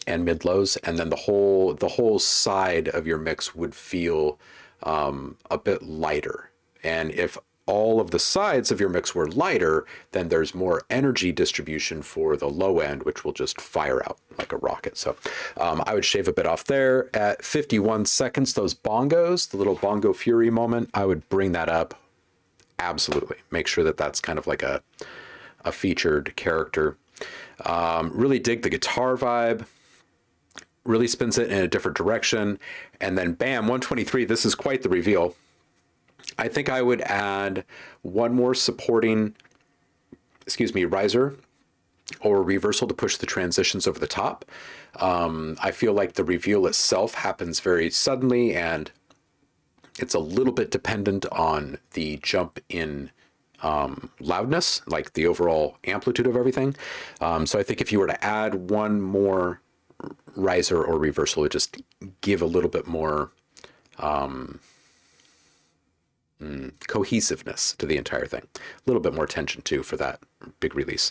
and mid lows, and then the whole side of your mix would feel a bit lighter. And if all of the sides of your mix were lighter, then there's more energy distribution for the low end, which will just fire out like a rocket. So I would shave a bit off there. At 51 seconds, those bongos, the little bongo fury moment, I would bring that up. Absolutely. Make sure that that's kind of like a featured character. Really dig the guitar vibe. Really spins it in a different direction. And then bam, 123. This is quite the reveal. I think I would add one more supporting, riser or reversal to push the transitions over the top. I feel like the reveal itself happens very suddenly, and it's a little bit dependent on the jump in loudness, like the overall amplitude of everything. So I think if you were to add one more riser or reversal, it would just give a little bit more cohesiveness to the entire thing. A little bit more tension too for that big release.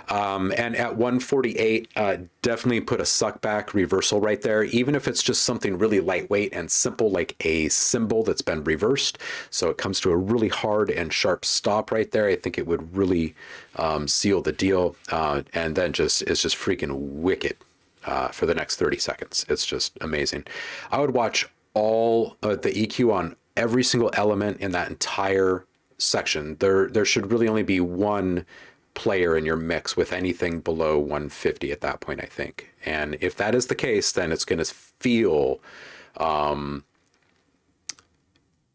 And at 148, definitely put a suck back reversal right there, even if it's just something really lightweight and simple, like a cymbal that's been reversed. So it comes to a really hard and sharp stop right there. I think it would really seal the deal. And then it's just freaking wicked for the next 30 seconds. It's just amazing. I would watch all the EQ on every single element in that entire section. There should really only be one player in your mix with anything below 150 at that point, I think. And if that is the case, then it's going to feel,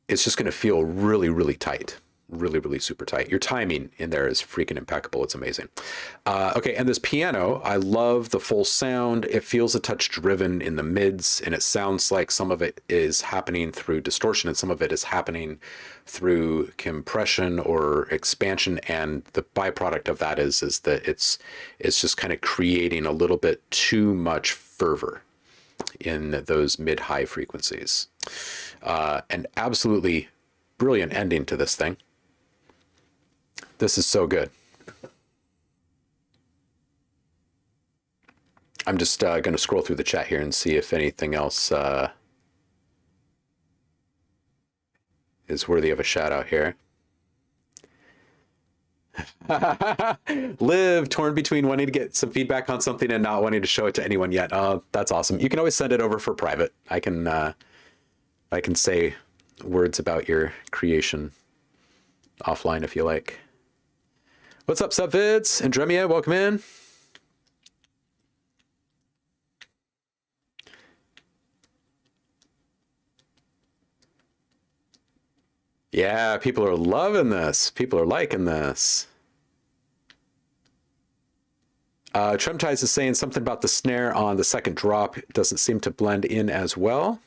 it's just going to feel really, really tight. Really, really super tight. Your timing in there is freaking impeccable. It's amazing. Okay, and this piano, I love the full sound. It feels a touch driven in the mids, and it sounds like some of it is happening through distortion and some of it is happening through compression or expansion. And the byproduct of that is that it's just kind of creating a little bit too much fervor in those mid-high frequencies. And absolutely brilliant ending to this thing. This is so good. I'm just going to scroll through the chat here and see if anything else is worthy of a shout out here. Live torn between wanting to get some feedback on something and not wanting to show it to anyone yet. That's awesome. You can always send it over for private. I can say words about your creation offline if you like. What's up, Subvids? Andremia, welcome in. Yeah, people are loving this. People are liking this. Tremtize is saying something about the snare on the second drop. It doesn't seem to blend in as well.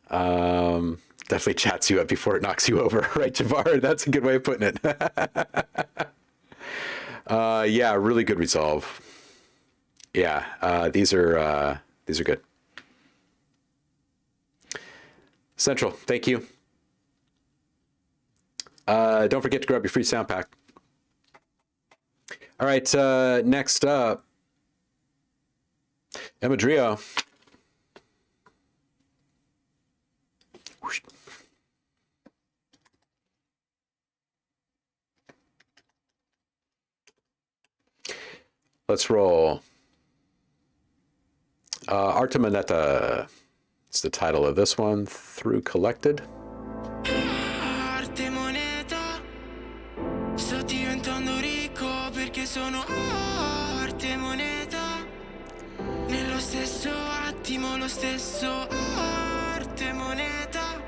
Definitely chats you up before it knocks you over, right, Javar? That's a good way of putting it. Yeah, really good resolve. Yeah, these are good. Central, thank you. Don't forget to grab your free sound pack. All right, next up, Emadrio. Let's roll. Artemoneta. It's the title of this one. Through Collected. Arte moneta, sto diventando ricco perché sono arte moneta. Nello stesso attimo, lo stesso arte moneta.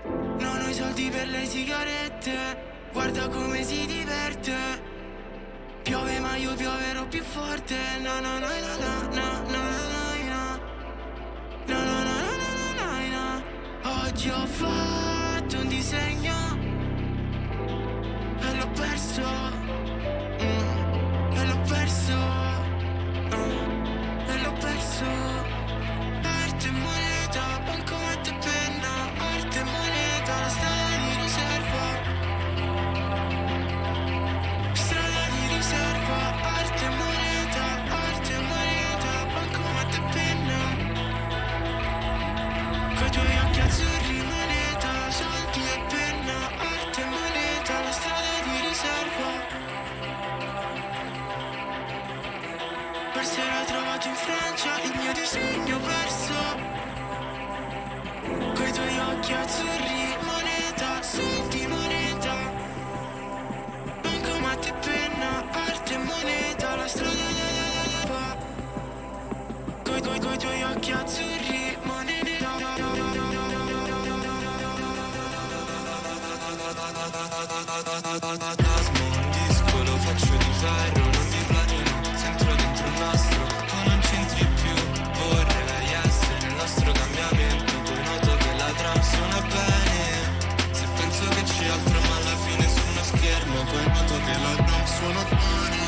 Non ho i soldi per le sigarette, guarda come si diverte. Piove ma io pioverò più forte. No, no, no, no, no, no, no, no, no, no, no, no, no, no, no. Oggi ho fatto un disegno e l'ho perso, e l'ho perso, e l'ho perso. Arte e moneta, bancomat e penna. Arte e moneta, la strada di riserva. Strada di riserva. Arte e moneta, bancomat e penna. Coi tuoi occhi azzurri, moneta, soldi e penna. Arte e moneta, la strada di riserva. Per sera trovato in Francia il mio disegno perso. Coi tuoi occhi azzurri, moneta, soldi, moneta. Bancomat e penna, arte e moneta, la strada da. Coi tuoi occhi azzurri, moneta. Fantasma, un disco lo faccio di ferro, non di platino, centro dentro il nostro, tu non c'entri più, vorrei essere il nostro cambiamento, poi noto che la trama suona bene, se penso che c'è altro ma alla fine su uno schermo, poi noto che la trama suona bene,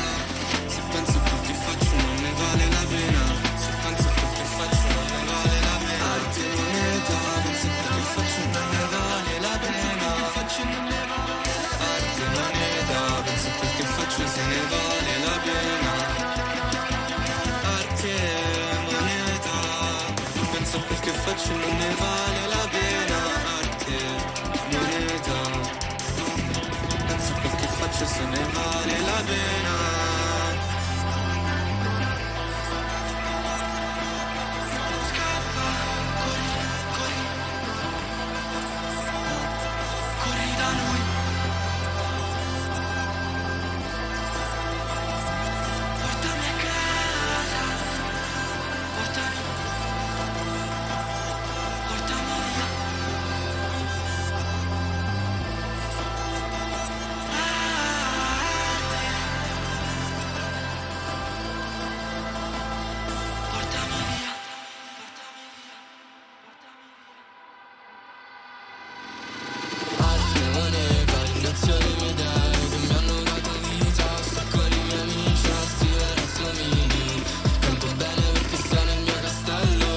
se penso che ti faccio non ne vale la pena, se penso che ti faccio non ne vale la pena, arte e moneta, penso che ti faccio non ne vale la pena, faccio non ne vale. Arte e moneta, penso quel che faccio se ne vale la pena. Arte e moneta, penso quel che faccio non ne vale la pena. Arte e moneta, penso quel che faccio se ne vale la pena. Corri da noi. Portami a casa. Portami via. Portami via. Arte e moneta, ringrazio le mie idee che mi hanno dato vita, sto con i miei amici a scrivere assomigli, canto bene perché sto nel mio castello.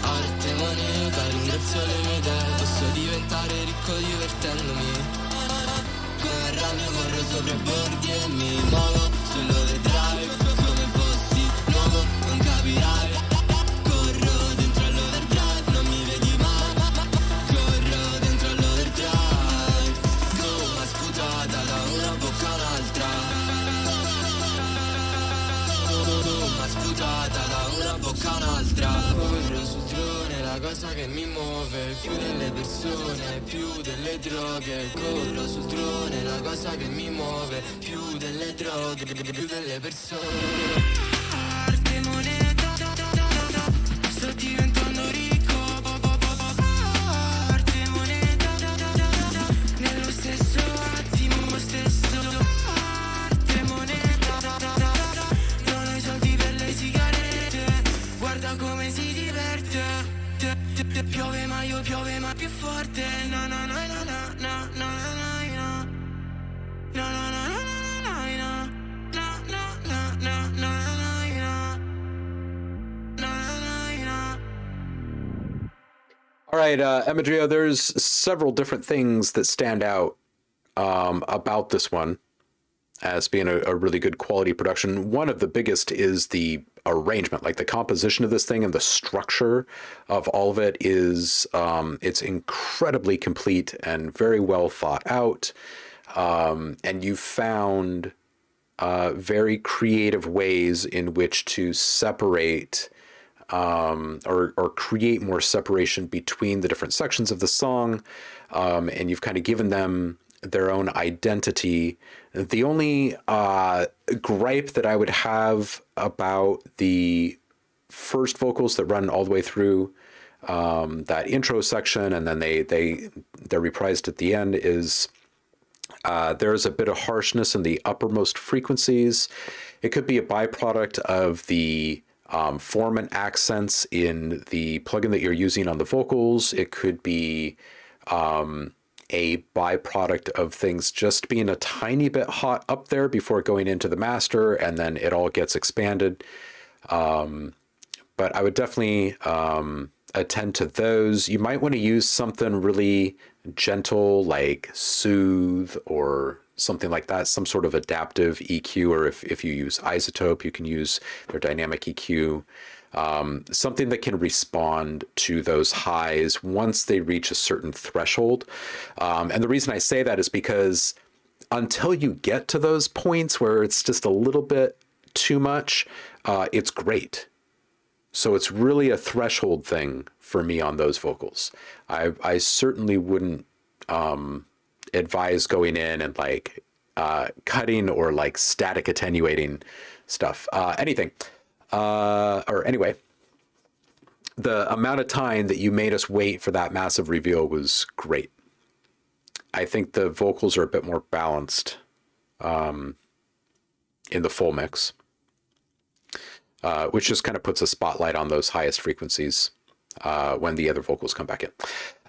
Arte e moneta, ringrazio le mie idee, posso diventare ricco divertendomi, come ragno corro sopra i bordi e mi muovo sull'overdrive, come fossi nuovo non capirai, corro dentro all'overdrive, non mi vedi mai, corro dentro all'overdrive, gomma sputata da una bocca all'altra, gomma sputata da una bocca all'altra, corro sul drone, la cosa che mi muove, più delle persone, più delle droghe, corro sul drone, la cosa che mi muove, più delle droghe, più delle persone. Arte e moneta, sto diventando ricco. Arte e moneta. All right, Emadrio, there's several different things that stand out about this one as being a really good quality production. One of the biggest is the arrangement, like the composition of this thing and the structure of all of it is, it's incredibly complete and very well thought out. And you found very creative ways in which to separate or create more separation between the different sections of the song. And you've kind of given them their own identity. The only gripe that I would have about the first vocals that run all the way through that intro section and then they're reprised at the end is there's a bit of harshness in the uppermost frequencies. It could be a byproduct of the form and accents in the plugin that you're using on the vocals. It could be a byproduct of things just being a tiny bit hot up there before going into the master, and then it all gets expanded. But I would definitely attend to those. You might want to use something really gentle like Soothe or something like that, some sort of adaptive EQ, or if you use Isotope, you can use their dynamic EQ. Something that can respond to those highs once they reach a certain threshold. And the reason I say that is because until you get to those points where it's just a little bit too much, it's great. So it's really a threshold thing for me on those vocals. I certainly wouldn't advise going in and like cutting or like static attenuating stuff, anything. Or anyway, the amount of time that you made us wait for that massive reveal was great. I think the vocals are a bit more balanced in the full mix, which just kind of puts a spotlight on those highest frequencies when the other vocals come back in.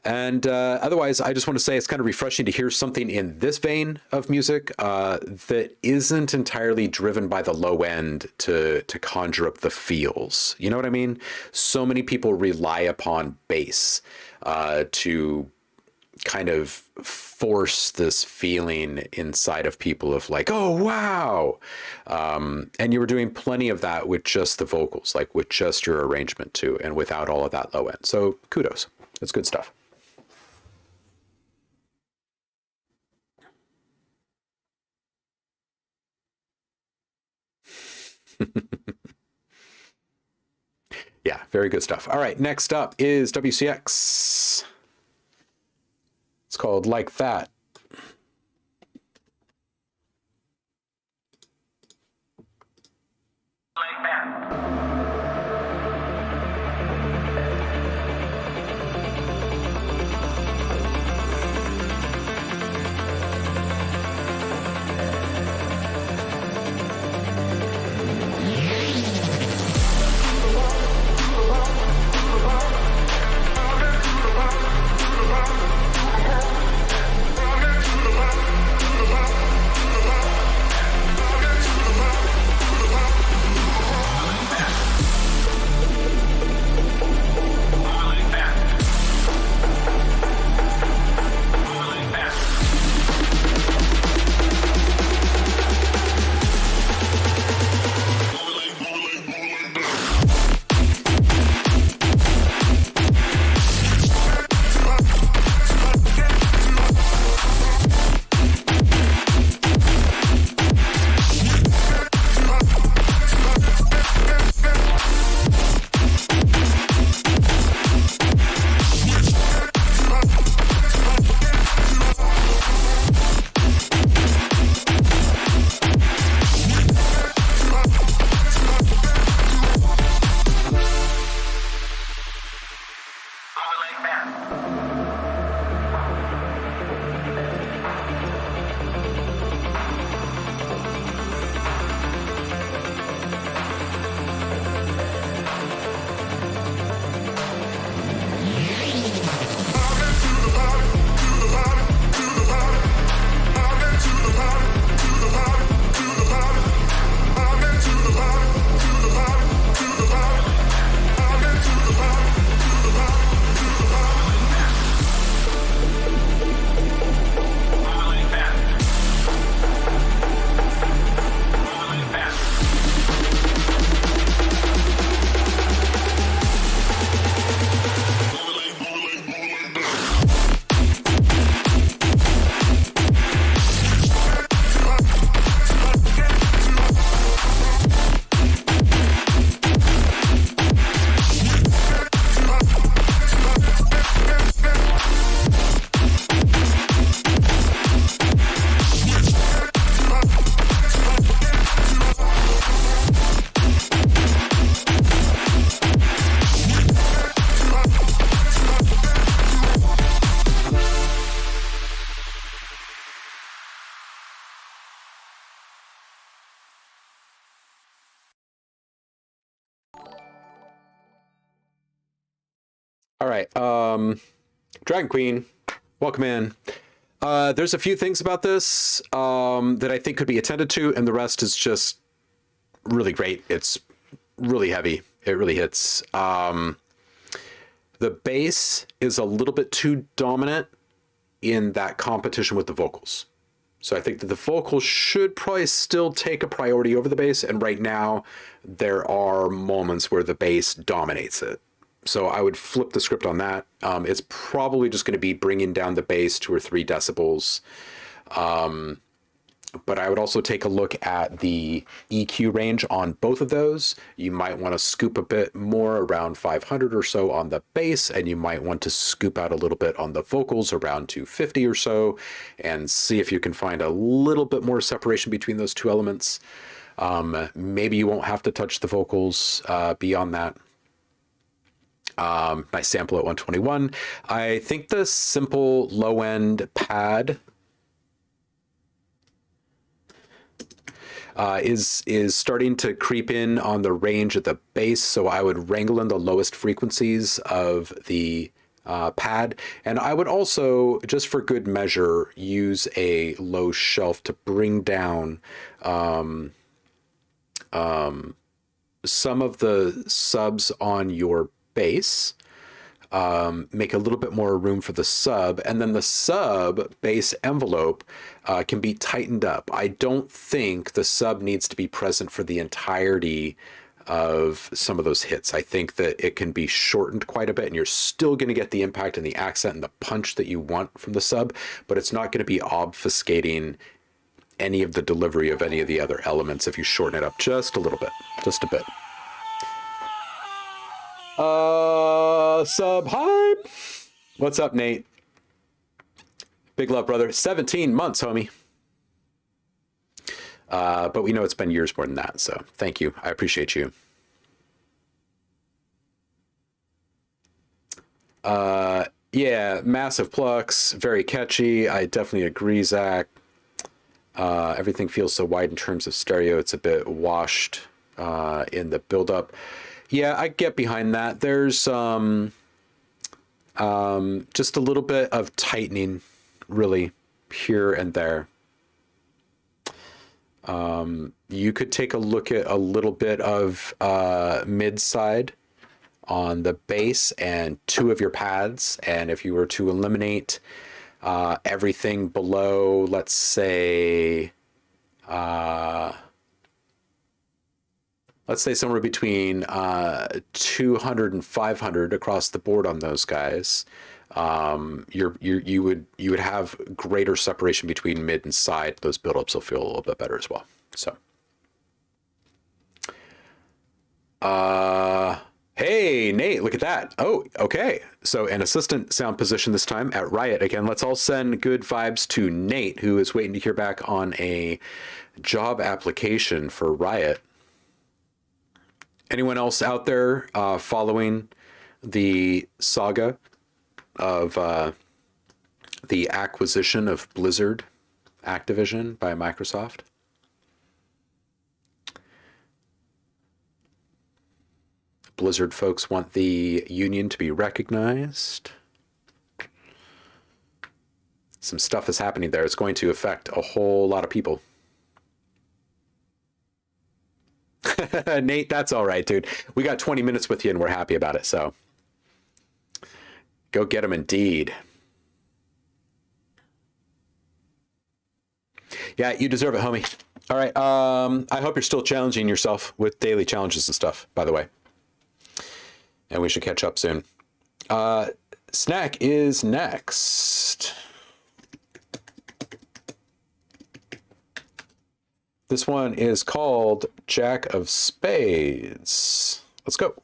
And otherwise, I just want to say it's kind of refreshing to hear something in this vein of music that isn't entirely driven by the low end to conjure up the feels. You know what I mean? So many people rely upon bass to kind of force this feeling inside of people of like, oh, wow. And you were doing plenty of that with just the vocals, like with just your arrangement too, and without all of that low end. So kudos. That's good stuff. Yeah, very good stuff. All right, next up is WCX. It's called Like That. Like that. All right. Dragon Queen, welcome in. There's a few things about this that I think could be attended to, and the rest is just really great. It's really heavy. It really hits. The bass is a little bit too dominant in that competition with the vocals. So I think that the vocals should probably still take a priority over the bass. And right now, there are moments where the bass dominates it. So I would flip the script on that. It's probably just going to be bringing down the bass 2 or 3 decibels. But I would also take a look at the EQ range on both of those. You might want to scoop a bit more, around 500 or so on the bass, and you might want to scoop out a little bit on the vocals, around 250 or so, and see if you can find a little bit more separation between those two elements. Maybe you won't have to touch the vocals beyond that. Nice sample at 121. I think the simple low-end pad is starting to creep in on the range of the bass, so I would wrangle in the lowest frequencies of the pad, and I would also, just for good measure, use a low shelf to bring down some of the subs on your bass. Make a little bit more room for the sub, and then the sub bass envelope can be tightened up. I don't think the sub needs to be present for the entirety of some of those hits. I think that it can be shortened quite a bit, and you're still going to get the impact and the accent and the punch that you want from the sub, but it's not going to be obfuscating any of the delivery of any of the other elements if you shorten it up just a little bit, just a bit. Sub hype. What's up, Nate? Big love, brother. 17 months, homie. But we know it's been years more than that, so thank you. I appreciate you. Yeah, massive plucks, very catchy. I definitely agree, Zach. Everything feels so wide in terms of stereo. It's a bit washed in the build-up. Yeah, I get behind that. There's just a little bit of tightening, really, here and there. You could take a look at a little bit of mid-side on the bass and 2 of your pads. And if you were to eliminate everything below, let's say somewhere between 200 and 500 across the board on those guys, you would have greater separation between mid and side. Those buildups will feel a little bit better as well. So, hey Nate, look at that. Oh, okay. So an assistant sound position this time at Riot again. Let's all send good vibes to Nate, who is waiting to hear back on a job application for Riot. Anyone else out there following the saga of the acquisition of Blizzard Activision by Microsoft? Blizzard folks want the union to be recognized. Some stuff is happening there. It's going to affect a whole lot of people. Nate, that's all right, dude. We got 20 minutes with you and we're happy about it, so go get them indeed. Yeah, you deserve it, homie. All right, I hope you're still challenging yourself with daily challenges and stuff, by the way. And we should catch up soon. Snack is next. This one is called Jack of Spades. Let's go.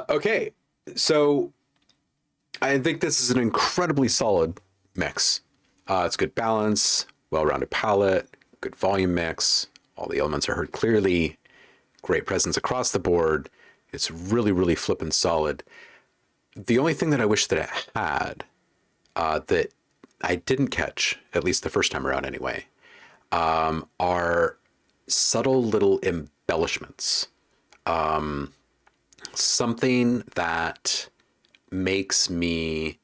Okay, so I think this is an incredibly solid mix. It's good balance, well-rounded palette, good volume mix. All the elements are heard clearly. Great presence across the board. It's really, really flippin' solid. The only thing that I wish that it had, that I didn't catch, at least the first time around anyway, are subtle little embellishments. Something that makes me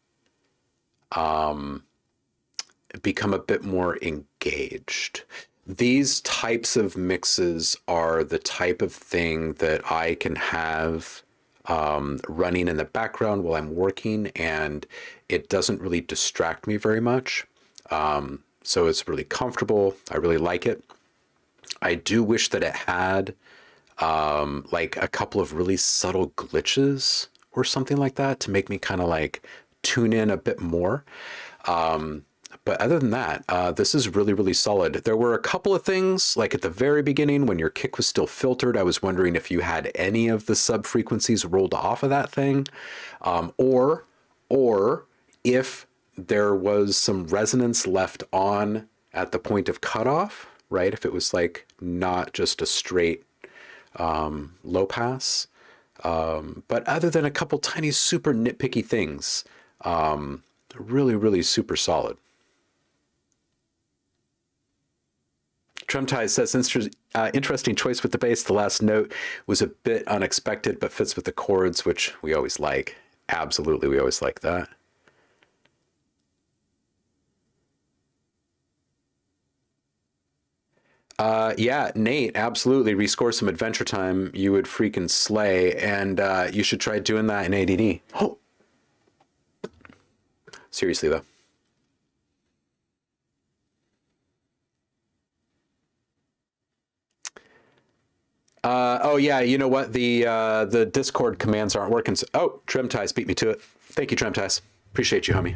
become a bit more engaged. These types of mixes are the type of thing that I can have running in the background while I'm working, and it doesn't really distract me very much. So it's really comfortable. I really like it. I do wish that it had like a couple of really subtle glitches or something like that to make me kind of like tune in a bit more. But other than that, this is really, really solid. There were a couple of things, like at the very beginning when your kick was still filtered, I was wondering if you had any of the sub frequencies rolled off of that thing, or if there was some resonance left on at the point of cutoff, right? If it was like not just a straight low pass. But other than a couple tiny super nitpicky things, really, really super solid. Trumtai says, interesting choice with the bass. The last note was a bit unexpected, but fits with the chords, which we always like. Absolutely, we always like that. Yeah, Nate, absolutely. Rescore some Adventure Time. You would freaking slay, and you should try doing that in ADD. Oh. Seriously, though. Oh yeah, you know what? The Discord commands aren't working. So, oh, Tremties beat me to it. Thank you, Tremties. Appreciate you, homie.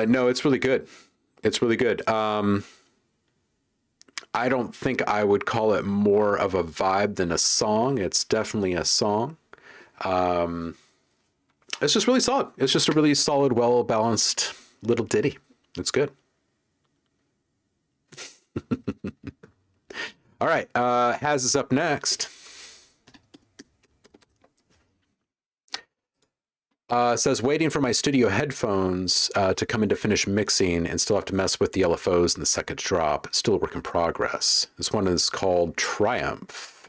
No, it's really good. It's really good. I don't think I would call it more of a vibe than a song. It's definitely a song. It's just really solid. It's just a really solid, well-balanced little ditty. It's good. All right. Haz is up next. Says, waiting for my studio headphones to come in to finish mixing and still have to mess with the LFOs in the second drop. Still a work in progress. This one is called Triumph.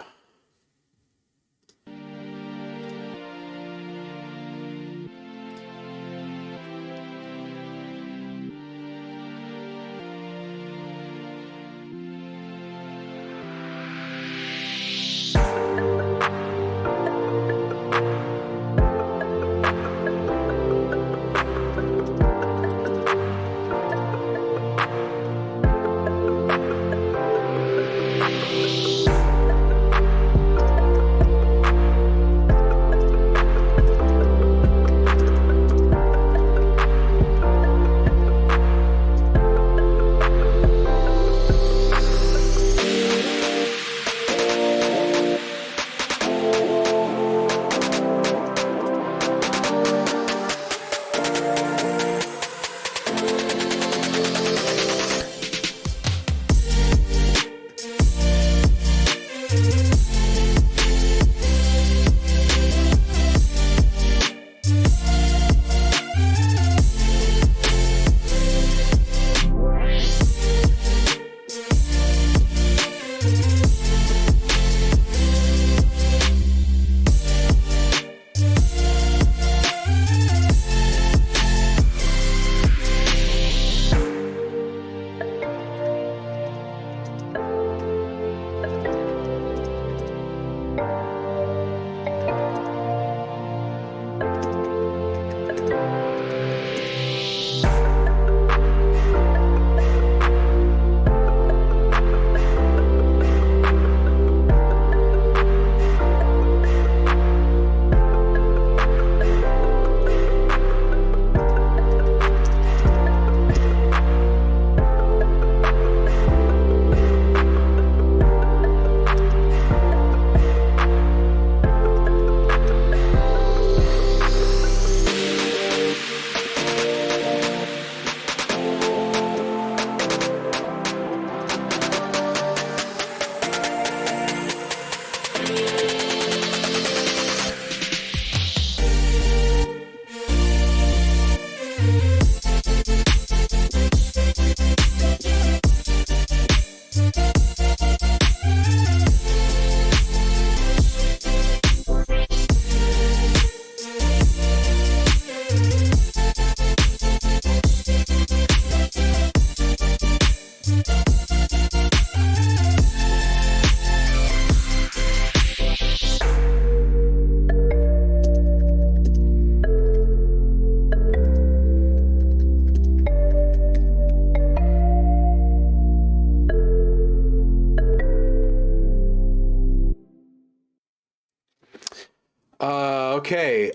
Okay.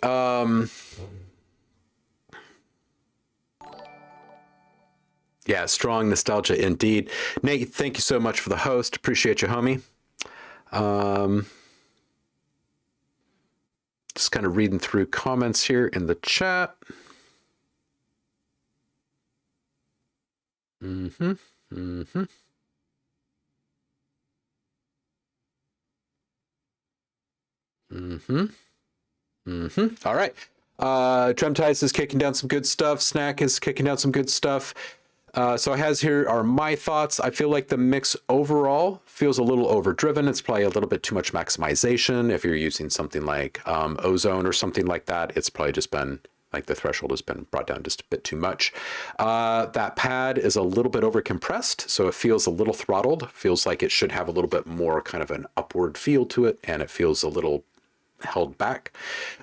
Yeah, strong nostalgia indeed. Nate, thank you so much for the host. Appreciate you, homie. Just kind of reading through comments here in the chat. Mm-hmm. Mm-hmm. Mm-hmm. Mm-hmm. All right. Drumtice is kicking down some good stuff. Snack is kicking down some good stuff. So it has here are my thoughts. I feel like the mix overall feels a little overdriven. It's probably a little bit too much maximization. If you're using something like Ozone or something like that, it's probably just been like the threshold has been brought down just a bit too much. That pad is a little bit over compressed, so it feels a little throttled. Feels like it should have a little bit more kind of an upward feel to it, and it feels a little held back.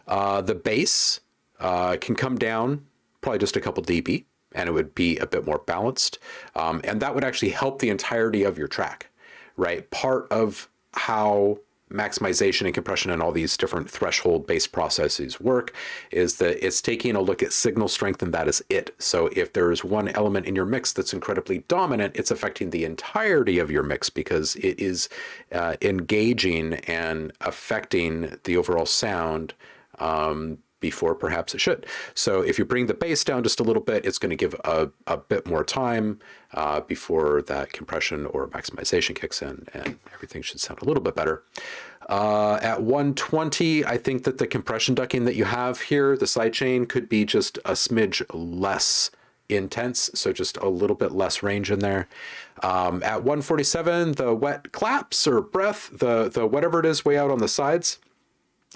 The bass can come down probably just a couple dB, and it would be a bit more balanced. And that would actually help the entirety of your track, right? Part of how maximization and compression and all these different threshold-based processes work is that it's taking a look at signal strength, and that is it. So if there's one element in your mix that's incredibly dominant, it's affecting the entirety of your mix because it is engaging and affecting the overall sound before perhaps it should. So if you bring the bass down just a little bit, it's going to give a bit more time before that compression or maximization kicks in, and everything should sound a little bit better. At 120, I think that the compression ducking that you have here, the sidechain, could be just a smidge less intense, so just a little bit less range in there. At 147, the wet claps or breath, the whatever it is way out on the sides,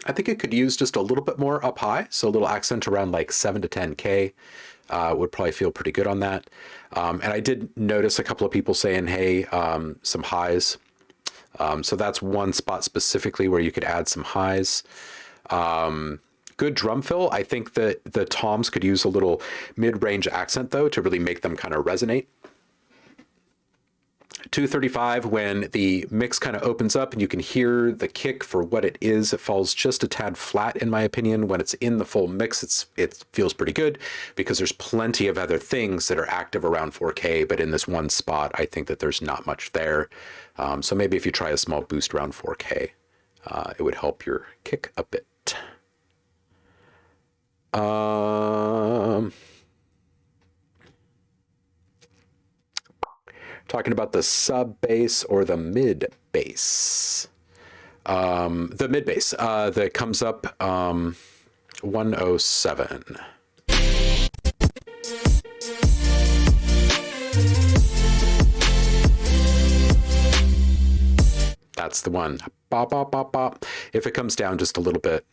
I think it could use just a little bit more up high. So a little accent around like 7 to 10K would probably feel pretty good on that. And I did notice a couple of people saying, hey, some highs. So that's one spot specifically where you could add some highs. Good drum fill. I think that the toms could use a little mid-range accent though to really make them kind of resonate. 235, when the mix kind of opens up and you can hear the kick for what it is, it falls just a tad flat in my opinion. When it's in the full mix, it feels pretty good because there's plenty of other things that are active around 4K, but in this one spot, I think that there's not much there. So maybe if you try a small boost around 4K, it would help your kick a bit. Talking about the sub bass or the mid bass. The mid bass that comes up 107. That's the one. Bop, bop, bop, bop. If it comes down just a little bit,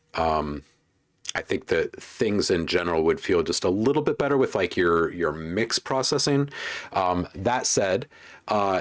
I think that things in general would feel just a little bit better with like your mix processing. That said,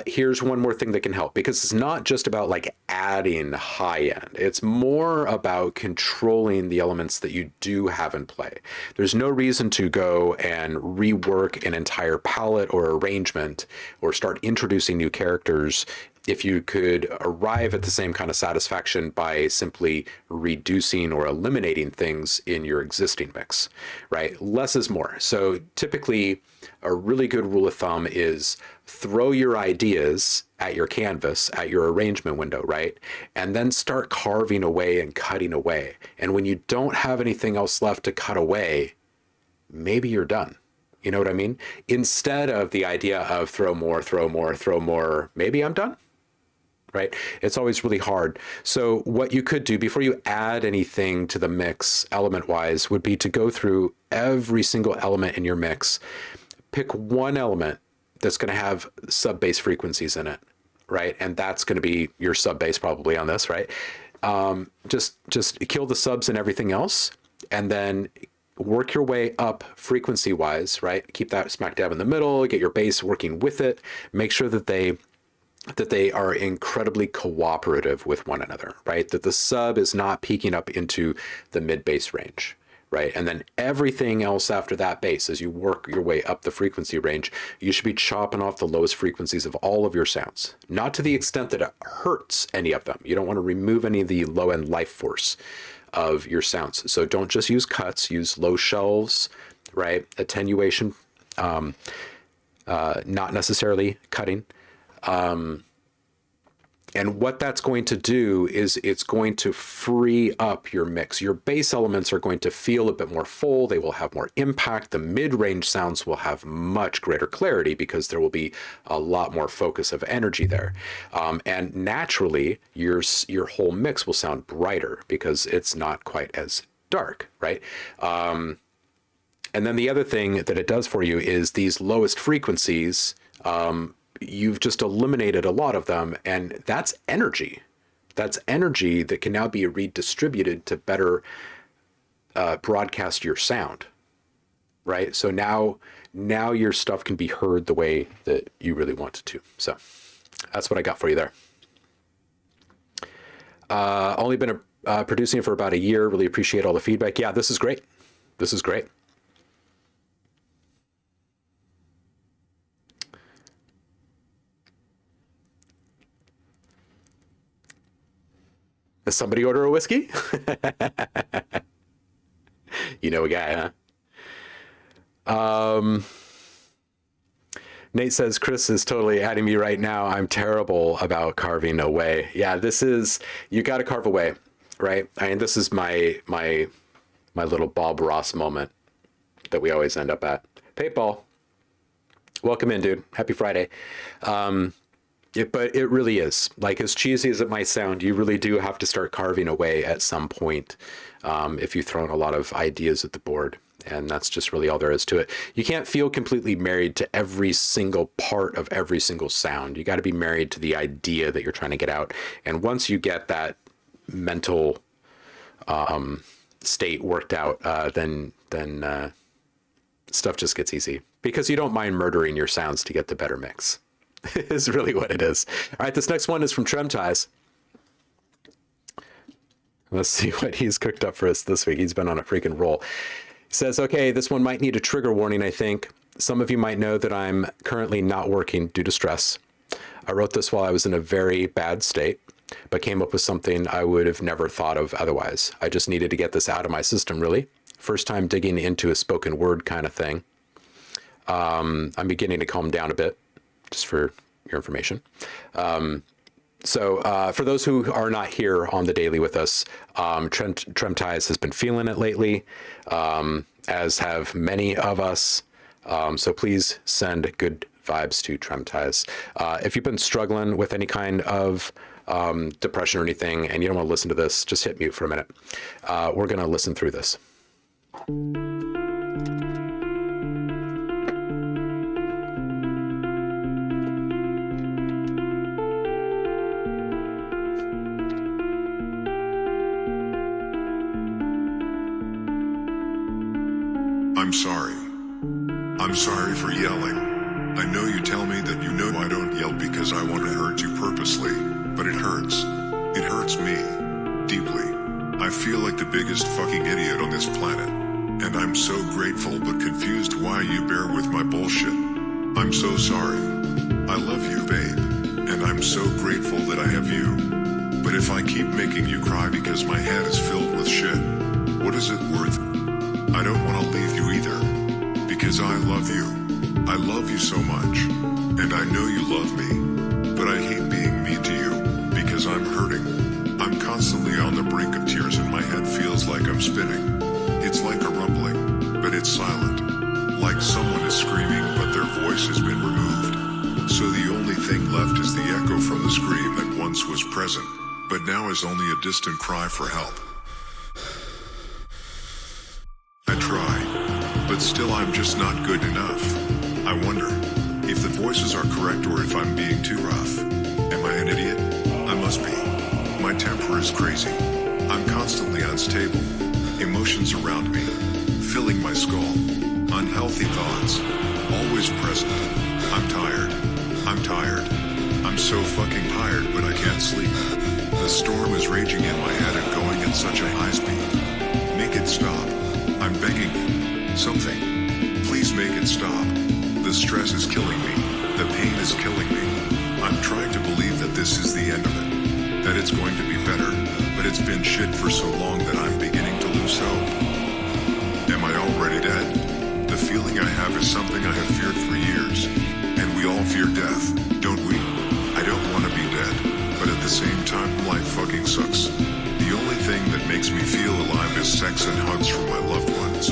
here's one more thing that can help, because it's not just about like adding high end. It's more about controlling the elements that you do have in play. There's no reason to go and rework an entire palette or arrangement or start introducing new characters if you could arrive at the same kind of satisfaction by simply reducing or eliminating things in your existing mix, right? Less is more. So typically a really good rule of thumb is throw your ideas at your canvas, at your arrangement window, right? And then start carving away and cutting away. And when you don't have anything else left to cut away, maybe you're done. You know what I mean? Instead of the idea of throw more, throw more, throw more, maybe I'm done. Right? It's always really hard. So what you could do before you add anything to the mix element wise would be to go through every single element in your mix, pick one element that's going to have sub bass frequencies in it, right? And that's going to be your sub bass probably on this, right? Just kill the subs and everything else, and then work your way up frequency wise, right? Keep that smack dab in the middle, get your bass working with it, make sure that they are incredibly cooperative with one another, right? That the sub is not peaking up into the mid bass range, right? And then everything else after that bass, as you work your way up the frequency range, you should be chopping off the lowest frequencies of all of your sounds, not to the extent that it hurts any of them. You don't want to remove any of the low end life force. of your sounds. So don't just use cuts, use low shelves, right? Attenuation, not necessarily cutting. And what that's going to do is it's going to free up your mix. Your bass elements are going to feel a bit more full. They will have more impact. The mid-range sounds will have much greater clarity because there will be a lot more focus of energy there. And naturally, your whole mix will sound brighter because it's not quite as dark, right? And then the other thing that it does for you is these lowest frequencies, you've just eliminated a lot of them, and that's energy. That's energy that can now be redistributed to better broadcast your sound, right? So now your stuff can be heard the way that you really want it to. So that's what I got for you there. Only been producing it for about a year. Really appreciate all the feedback. Yeah, this is great. This is great. Does somebody order a whiskey? You know a guy, huh? Nate says, Chris is totally adding me right now. I'm terrible about carving away. Yeah, this is, you got to carve away, right? I mean, this is my little Bob Ross moment that we always end up at. Paintball, welcome in, dude. Happy Friday. But it really is, like, as cheesy as it might sound, you really do have to start carving away at some point if you've thrown a lot of ideas at the board. And that's just really all there is to it. You can't feel completely married to every single part of every single sound. You got to be married to the idea that you're trying to get out. And once you get that mental state worked out, then stuff just gets easy. Because you don't mind murdering your sounds to get the better mix. Is really what it is. All right, this next one is from Tremties. Let's see what he's cooked up for us this week. He's been on a freaking roll. He says, okay, this one might need a trigger warning, I think. Some of you might know that I'm currently not working due to stress. I wrote this while I was in a very bad state, but came up with something I would have never thought of otherwise. I just needed to get this out of my system, really. First time digging into a spoken word kind of thing. I'm beginning to calm down a bit. Just for your information. So for those who are not here on the daily with us, Tremties has been feeling it lately, as have many of us. So please send good vibes to Tremties. If you've been struggling with any kind of depression or anything and you don't want to listen to this, just hit mute for a minute. We're going to listen through this. I'm sorry. I'm sorry for yelling. I know you tell me that you know I don't yell because I want to hurt you purposely, but it hurts. It hurts me. Deeply. I feel like the biggest fucking idiot on this planet. And I'm so grateful but confused why you bear with my bullshit. I'm so sorry. I love you, babe. And I'm so grateful that I have you. But if I keep making you cry because my head is filled with shit, what is it worth? I don't want to leave you either, because I love you. I love you so much, and I know you love me, but I hate being mean to you, because I'm hurting. I'm constantly on the brink of tears and my head feels like I'm spinning. It's like a rumbling, but it's silent. Like someone is screaming, but their voice has been removed. So the only thing left is the echo from the scream that once was present, but now is only a distant cry for help. I try, but still I'm just not good enough. I wonder if the voices are correct or if I'm being too rough. Am I an idiot? I must be. My temper is crazy. I'm constantly unstable. Emotions around me, filling my skull. Unhealthy thoughts, always present. I'm tired. I'm tired. I'm so fucking tired, but I can't sleep. The storm is raging in my head and going at such a high speed. Make it stop. I'm begging you. Something. Please make it stop. The stress is killing me. The pain is killing me. I'm trying to believe that this is the end of it. That it's going to be better, but it's it's been shit for so long that I'm beginning to lose hope. Am I already dead? The feeling I have is something I have feared for years. And we all fear death, don't we? I don't want to be dead, but at the same time, life fucking sucks. The only thing that makes me feel alive is sex and hugs from my loved ones.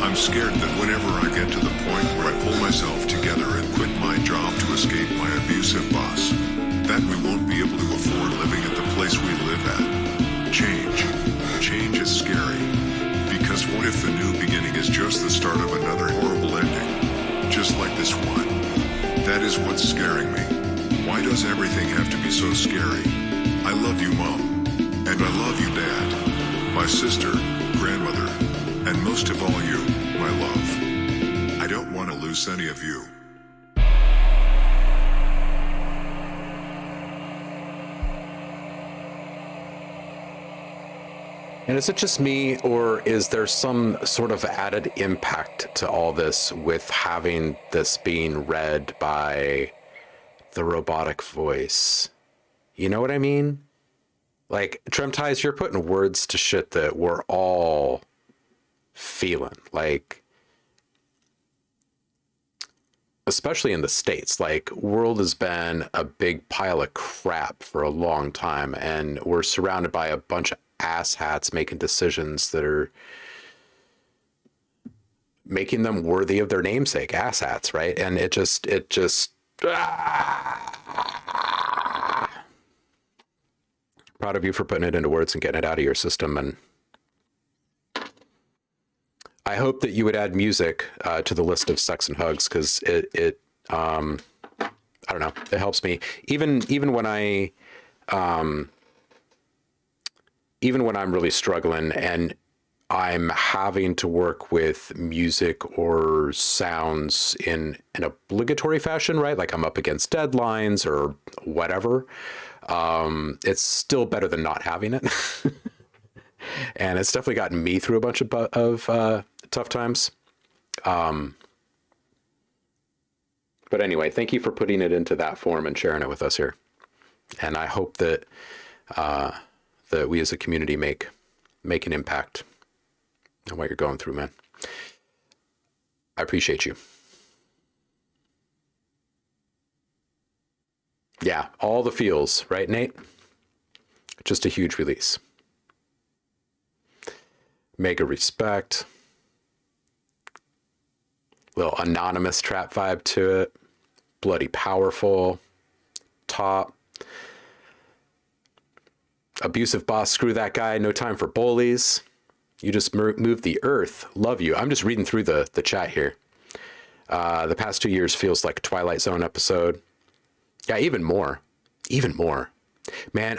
I'm scared that whenever I get to the point where I pull myself together and quit my job to escape my abusive boss, that we won't be able to afford living at the place we live at. Change is scary. Because what if the new beginning is just the start of another horrible ending? Just like this one. That is what's scaring me. Why does everything have to be so scary? I love you, Mom. And I love you, Dad. My sister, grandmother, and most of all you, my love. I don't want to lose any of you. And is it just me, or is there some sort of added impact to all this with having this being read by the robotic voice? You know what I mean? Like, Tremties, you're putting words to shit that we're all feeling. Like, especially in the States, like, world has been a big pile of crap for a long time, and we're surrounded by a bunch of asshats making decisions that are making them worthy of their namesake, asshats, right? And it just proud of you for putting it into words and getting it out of your system. And I hope that you would add music to the list of sex and hugs, because it I don't know, it helps me even when I'm really struggling and I'm having to work with music or sounds in an obligatory fashion, right? Like I'm up against deadlines or whatever. It's still better than not having it. And it's definitely gotten me through a bunch of tough times. But anyway, thank you for putting it into that form and sharing it with us here. And I hope that that we as a community make an impact on what you're going through, man. I appreciate you. Yeah, all the feels, right, Nate? Just a huge release. Mega respect. Little anonymous trap vibe to it. Bloody powerful. Top. Abusive boss, screw that guy, no time for bullies. You just moved the earth. Love you. I'm just reading through the chat here. The past 2 years feels like a Twilight Zone episode. Yeah, even more. Man,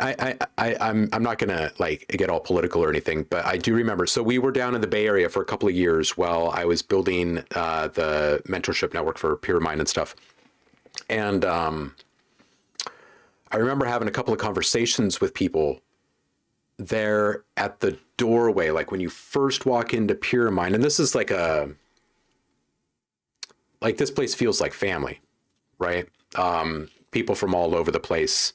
I'm not gonna like get all political or anything, but I do remember. So we were down in the Bay Area for a couple of years while I was building the mentorship network for Peer Mind and stuff. And I remember having a couple of conversations with people there at the doorway, like when you first walk into Pure Mind, and this is like this place feels like family, right? People from all over the place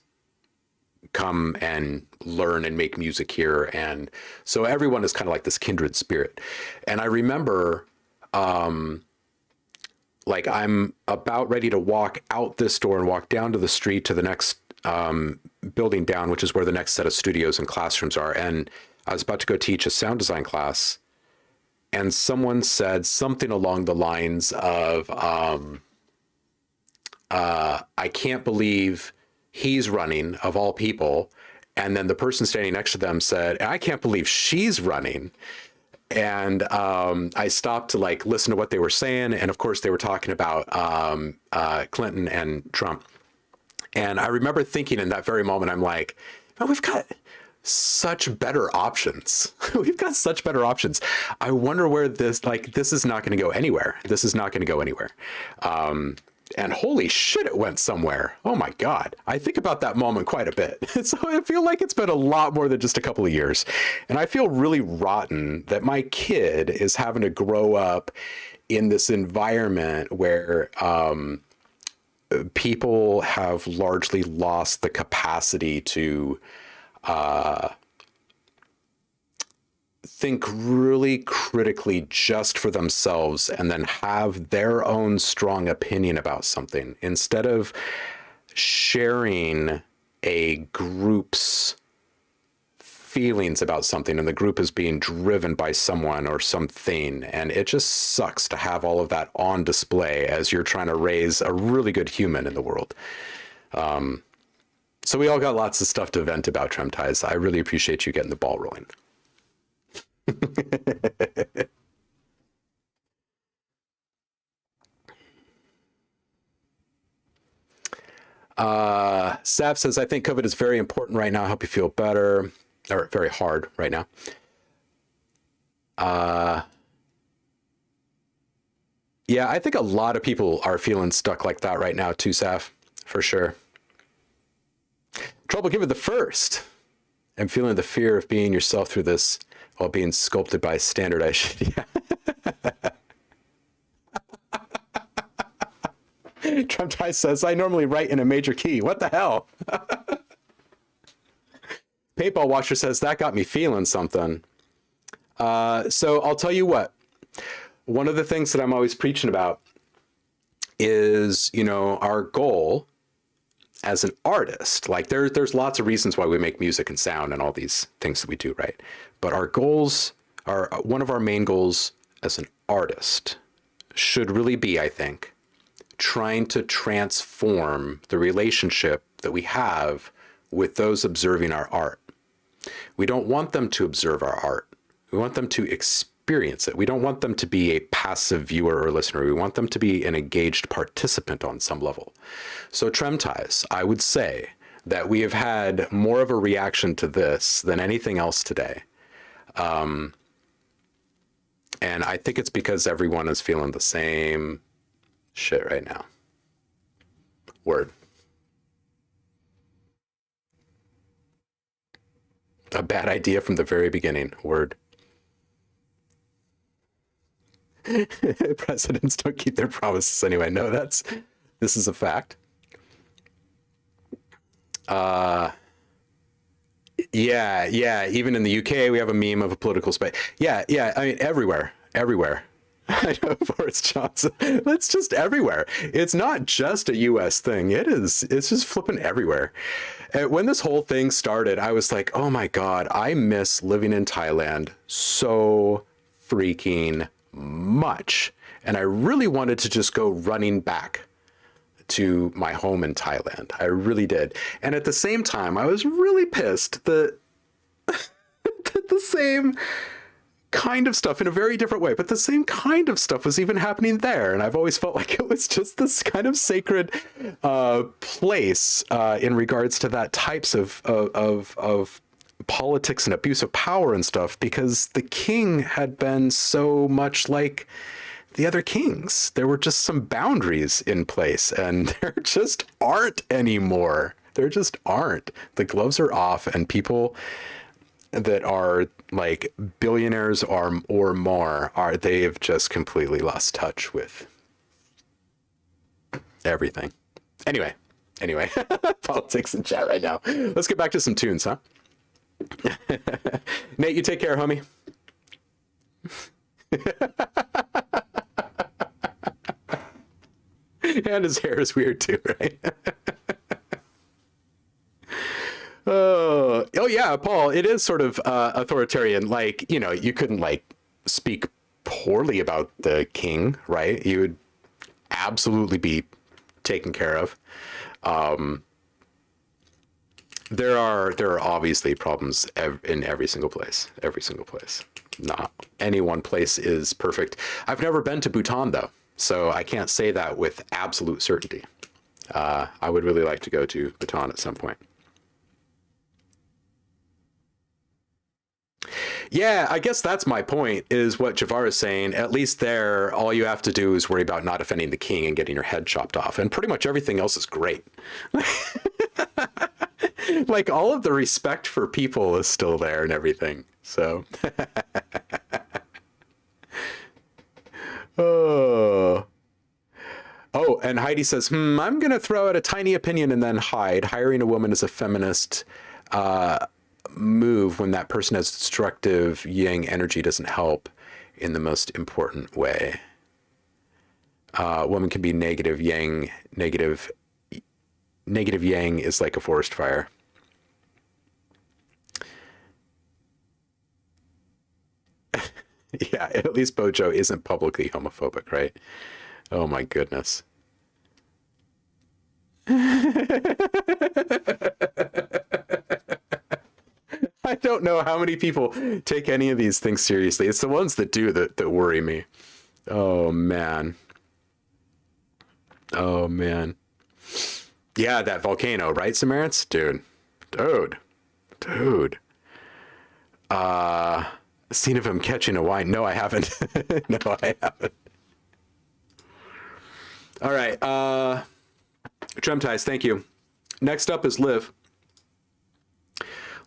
come and learn and make music here, and so everyone is kind of like this kindred spirit. And I remember like I'm about ready to walk out this door and walk down to the street to the next building down, which is where the next set of studios and classrooms are. And I was about to go teach a sound design class, and someone said something along the lines of, I can't believe he's running, of all people. And then the person standing next to them said, I can't believe she's running. And I stopped to like listen to what they were saying. And of course they were talking about Clinton and Trump. And I remember thinking in that very moment, I'm like, oh, we've got such better options. We've got such better options. I wonder where this is not going to go anywhere. This is not going to go anywhere. And holy shit, it went somewhere. Oh my God. I think about that moment quite a bit. So I feel like it's been a lot more than just a couple of years. And I feel really rotten that my kid is having to grow up in this environment where people have largely lost the capacity to think really critically just for themselves and then have their own strong opinion about something instead of sharing a group's feelings about something, and the group is being driven by someone or something, and it just sucks to have all of that on display as you're trying to raise a really good human in the world. So we all got lots of stuff to vent about, Tremties. I really appreciate you getting the ball rolling. Sav says, I think COVID is very important right now. I hope you feel better, or very hard right now. Yeah, I think a lot of people are feeling stuck like that right now too, Sav, for sure. Trouble given the first. I'm feeling the fear of being yourself through this while being sculpted by standardized. Yeah. Trump Tie says, I normally write in a major key. What the hell? Paintball Watcher says, that got me feeling something. So I'll tell you what. One of the things that I'm always preaching about is, you know, our goal as an artist. Like there's lots of reasons why we make music and sound and all these things that we do, right? But our goals are, one of our main goals as an artist should really be, I think, trying to transform the relationship that we have with those observing our art. We don't want them to observe our art. We want them to experience it. We don't want them to be a passive viewer or listener. We want them to be an engaged participant on some level. So Tremties, I would say that we have had more of a reaction to this than anything else today. And I think it's because everyone is feeling the same shit right now. Word. A bad idea from the very beginning. Word. Presidents don't keep their promises anyway. No, this is a fact. Yeah. Even in the UK, we have a meme of a political space. Yeah. I mean, everywhere. I know Boris Johnson. That's just everywhere. It's not just a US thing. It's just flipping everywhere. And when this whole thing started, I was like, oh my God, I miss living in Thailand so freaking much. And I really wanted to just go running back to my home in Thailand. I really did. And at the same time, I was really pissed that the same kind of stuff in a very different way, but the same kind of stuff was even happening there. And I've always felt like it was just this kind of sacred place in regards to that types of politics and abuse of power and stuff, because the king had been so much like the other kings. There were just some boundaries in place, and there just aren't anymore. There just aren't. The gloves are off, and people that are like billionaires or more they've just completely lost touch with everything. Anyway, politics in chat right now. Let's get back to some tunes, huh? Nate, you take care, homie. And his hair is weird too, right? Oh yeah, Paul, it is sort of authoritarian. Like, you know, you couldn't like speak poorly about the king, right? You would absolutely be taken care of. There are obviously problems in every single place. Not any one place is perfect. I've never been to Bhutan though, so I can't say that with absolute certainty. I would really like to go to Bhutan at some point. Yeah, I guess that's my point, is what Javar is saying. At least there, all you have to do is worry about not offending the king and getting your head chopped off. And pretty much everything else is great. Like, all of the respect for people is still there and everything. So. Oh, and Heidi says, I'm going to throw out a tiny opinion and then hide. Hiring a woman as a feminist move when that person has destructive yang energy doesn't help in the most important way. Woman can be negative yang. Negative yang is like a forest fire. Yeah, at least Bojo isn't publicly homophobic, right? Oh my goodness. I don't know how many people take any of these things seriously. It's the ones that do that worry me. Oh man. Oh man. Yeah, that volcano, right, Samaritans? Dude. Scene of him catching a wine. No, I haven't. No, I haven't. All right. Tremties, thank you. Next up is Liv.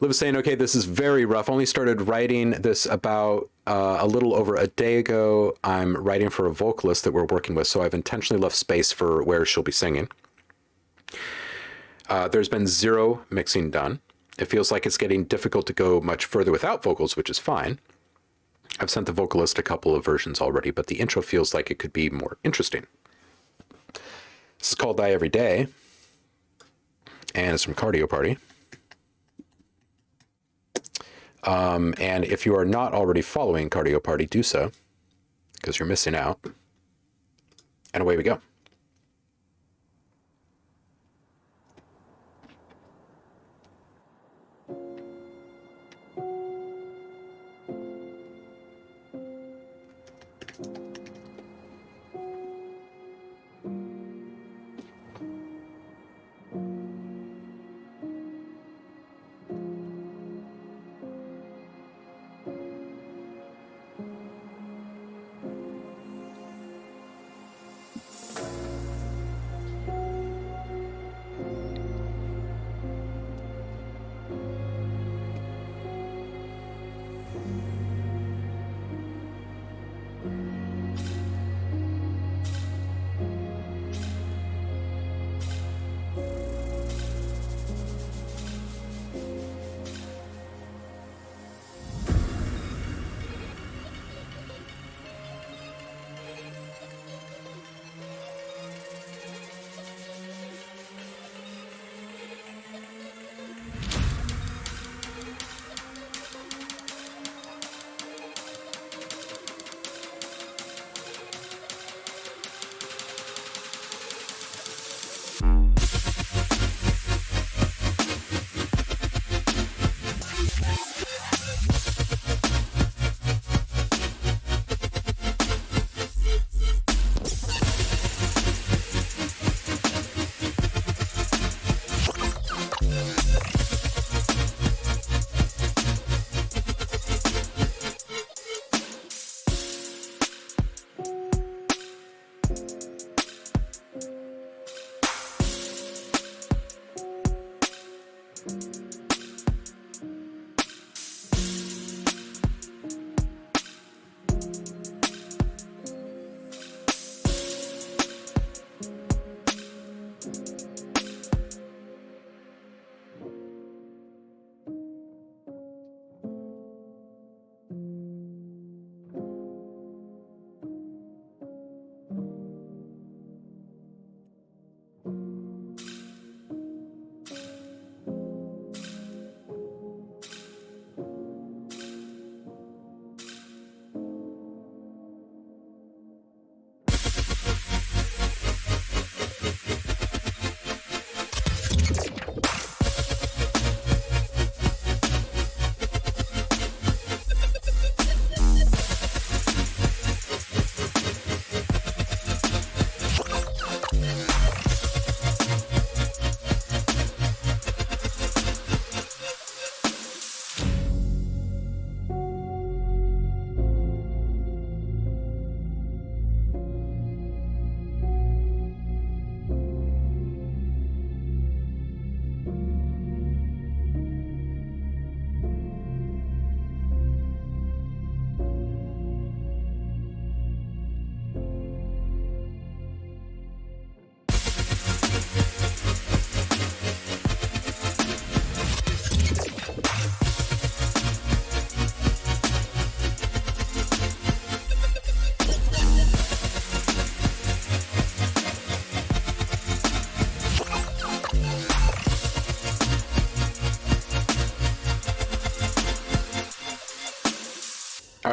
Liv is saying, okay, this is very rough. Only started writing this about a little over a day ago. I'm writing for a vocalist that we're working with, so I've intentionally left space for where she'll be singing. There's been 0 mixing done. It feels like it's getting difficult to go much further without vocals, which is fine. I've sent the vocalist a couple of versions already, but the intro feels like it could be more interesting. This is called Die Every Day, and it's from Cardio Party. And if you are not already following Cardio Party, do so, because you're missing out. And away we go.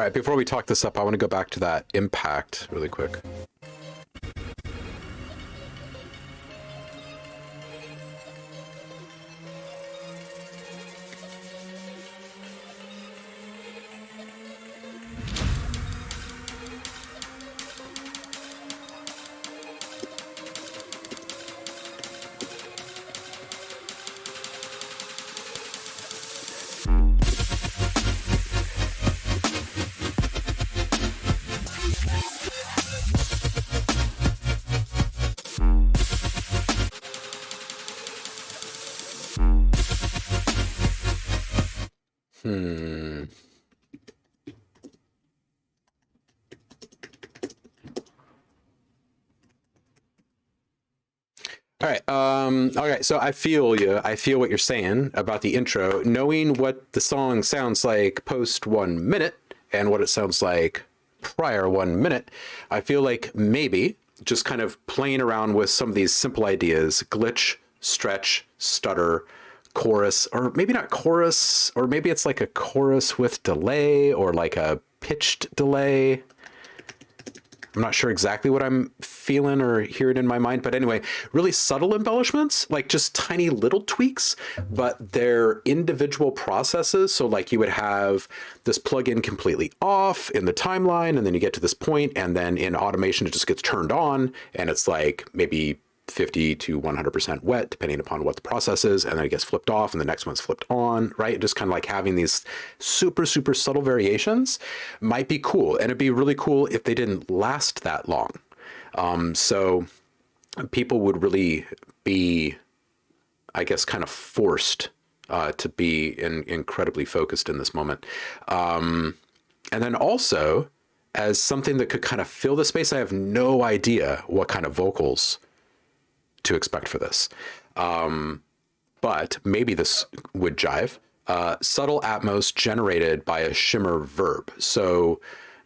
All right, before we talk this up, I want to go back to that impact really quick. All right. Okay. So I feel you. I feel what you're saying about the intro. Knowing what the song sounds like post 1 minute and what it sounds like prior 1 minute, I feel like maybe just kind of playing around with some of these simple ideas: glitch, stretch, stutter, chorus, or maybe not chorus, or maybe it's like a chorus with delay or like a pitched delay. I'm not sure exactly what I'm feeling or hearing in my mind, but anyway, really subtle embellishments, like just tiny little tweaks, but they're individual processes. So like you would have this plugin completely off in the timeline, and then you get to this point, and then in automation, it just gets turned on, and it's like maybe 50 to 100% wet, depending upon what the process is, and then it gets flipped off, and the next one's flipped on, right? Just kind of like having these super, super subtle variations might be cool, and it'd be really cool if they didn't last that long. So people would really be, I guess, kind of forced to be incredibly focused in this moment. And then also, as something that could kind of fill the space, I have no idea what kind of vocals to expect for this. But maybe this would jive. Subtle atmos generated by a shimmer verb. So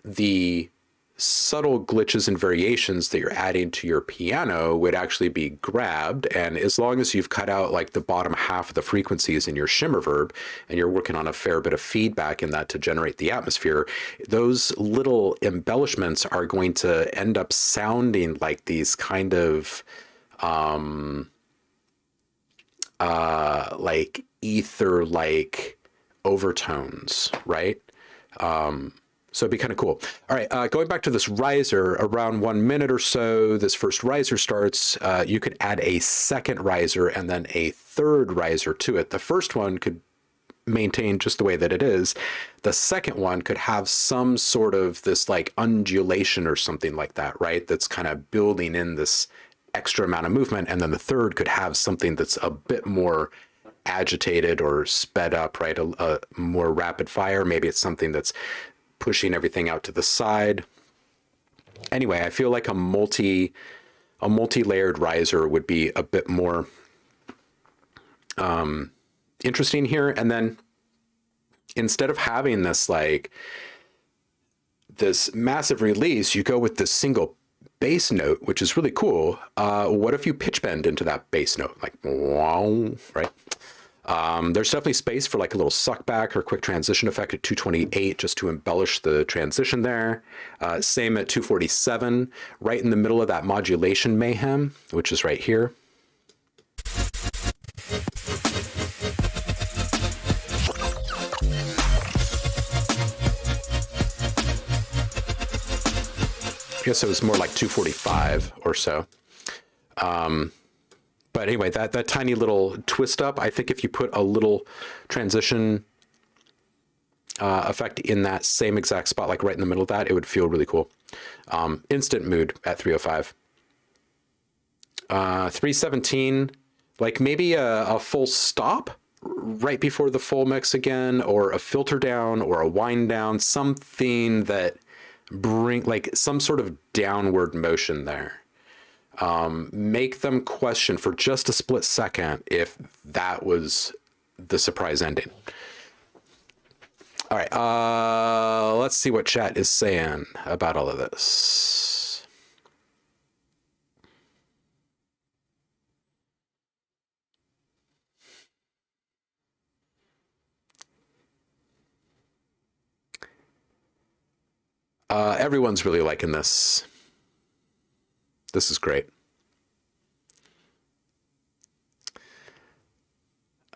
the subtle glitches and variations that you're adding to your piano would actually be grabbed, and as long as you've cut out like the bottom half of the frequencies in your shimmer verb and you're working on a fair bit of feedback in that to generate the atmosphere, those little embellishments are going to end up sounding like these kind of like ether like overtones, right? So it'd be kind of cool. All right, going back to this riser, around 1 minute or so, this first riser starts. You could add a second riser and then a third riser to it. The first one could maintain just the way that it is. The second one could have some sort of this like undulation or something like that, right? That's kind of building in this extra amount of movement. And then the third could have something that's a bit more agitated or sped up, right? A more rapid fire. Maybe it's something that's pushing everything out to the side. Anyway, I feel like a multi-layered riser would be a bit more interesting here. And then instead of having this like this massive release, you go with this single bass note, which is really cool. What if you pitch bend into that bass note, like wow, right? There's definitely space for like a little suck back or quick transition effect at 228 just to embellish the transition there. Same at 247, right in the middle of that modulation mayhem, which is right here. I guess it was more like 245 or so. But anyway, that tiny little twist up, I think if you put a little transition effect in that same exact spot, like right in the middle of that, it would feel really cool. Instant mood at 305. 317, like maybe a full stop right before the full mix again, or a filter down or a wind down, something that bring like some sort of downward motion there. Make them question for just a split second if that was the surprise ending. All right, let's see what chat is saying about all of this. Everyone's really liking this. This is great.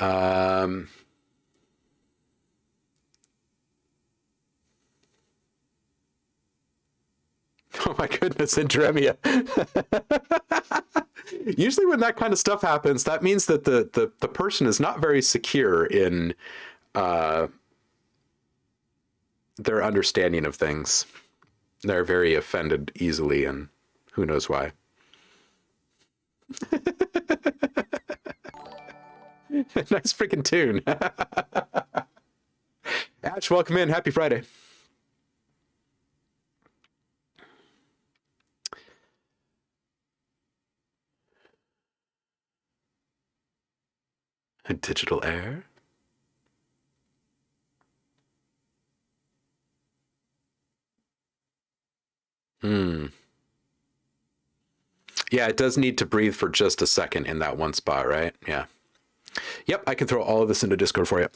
Oh my goodness, Indremia. Usually when that kind of stuff happens, that means that the person is not very secure in their understanding of things. They're very offended easily, and who knows why. Nice freaking tune. Ash, welcome in. Happy Friday. Digital air. Yeah, it does need to breathe for just a second in that one spot, right? Yeah. Yep, I can throw all of this into Discord for you.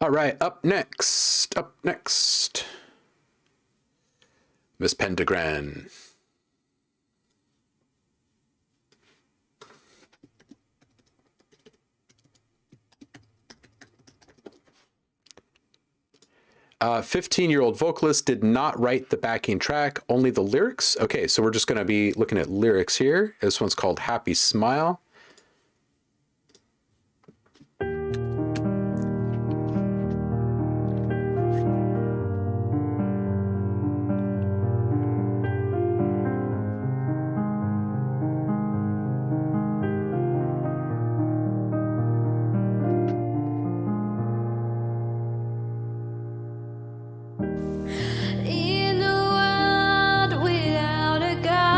All right, up next, Miss Pentagran. A 15-year-old vocalist did not write the backing track, only the lyrics. Okay, so we're just going to be looking at lyrics here. This one's called Happy Smile. In a world without a guide,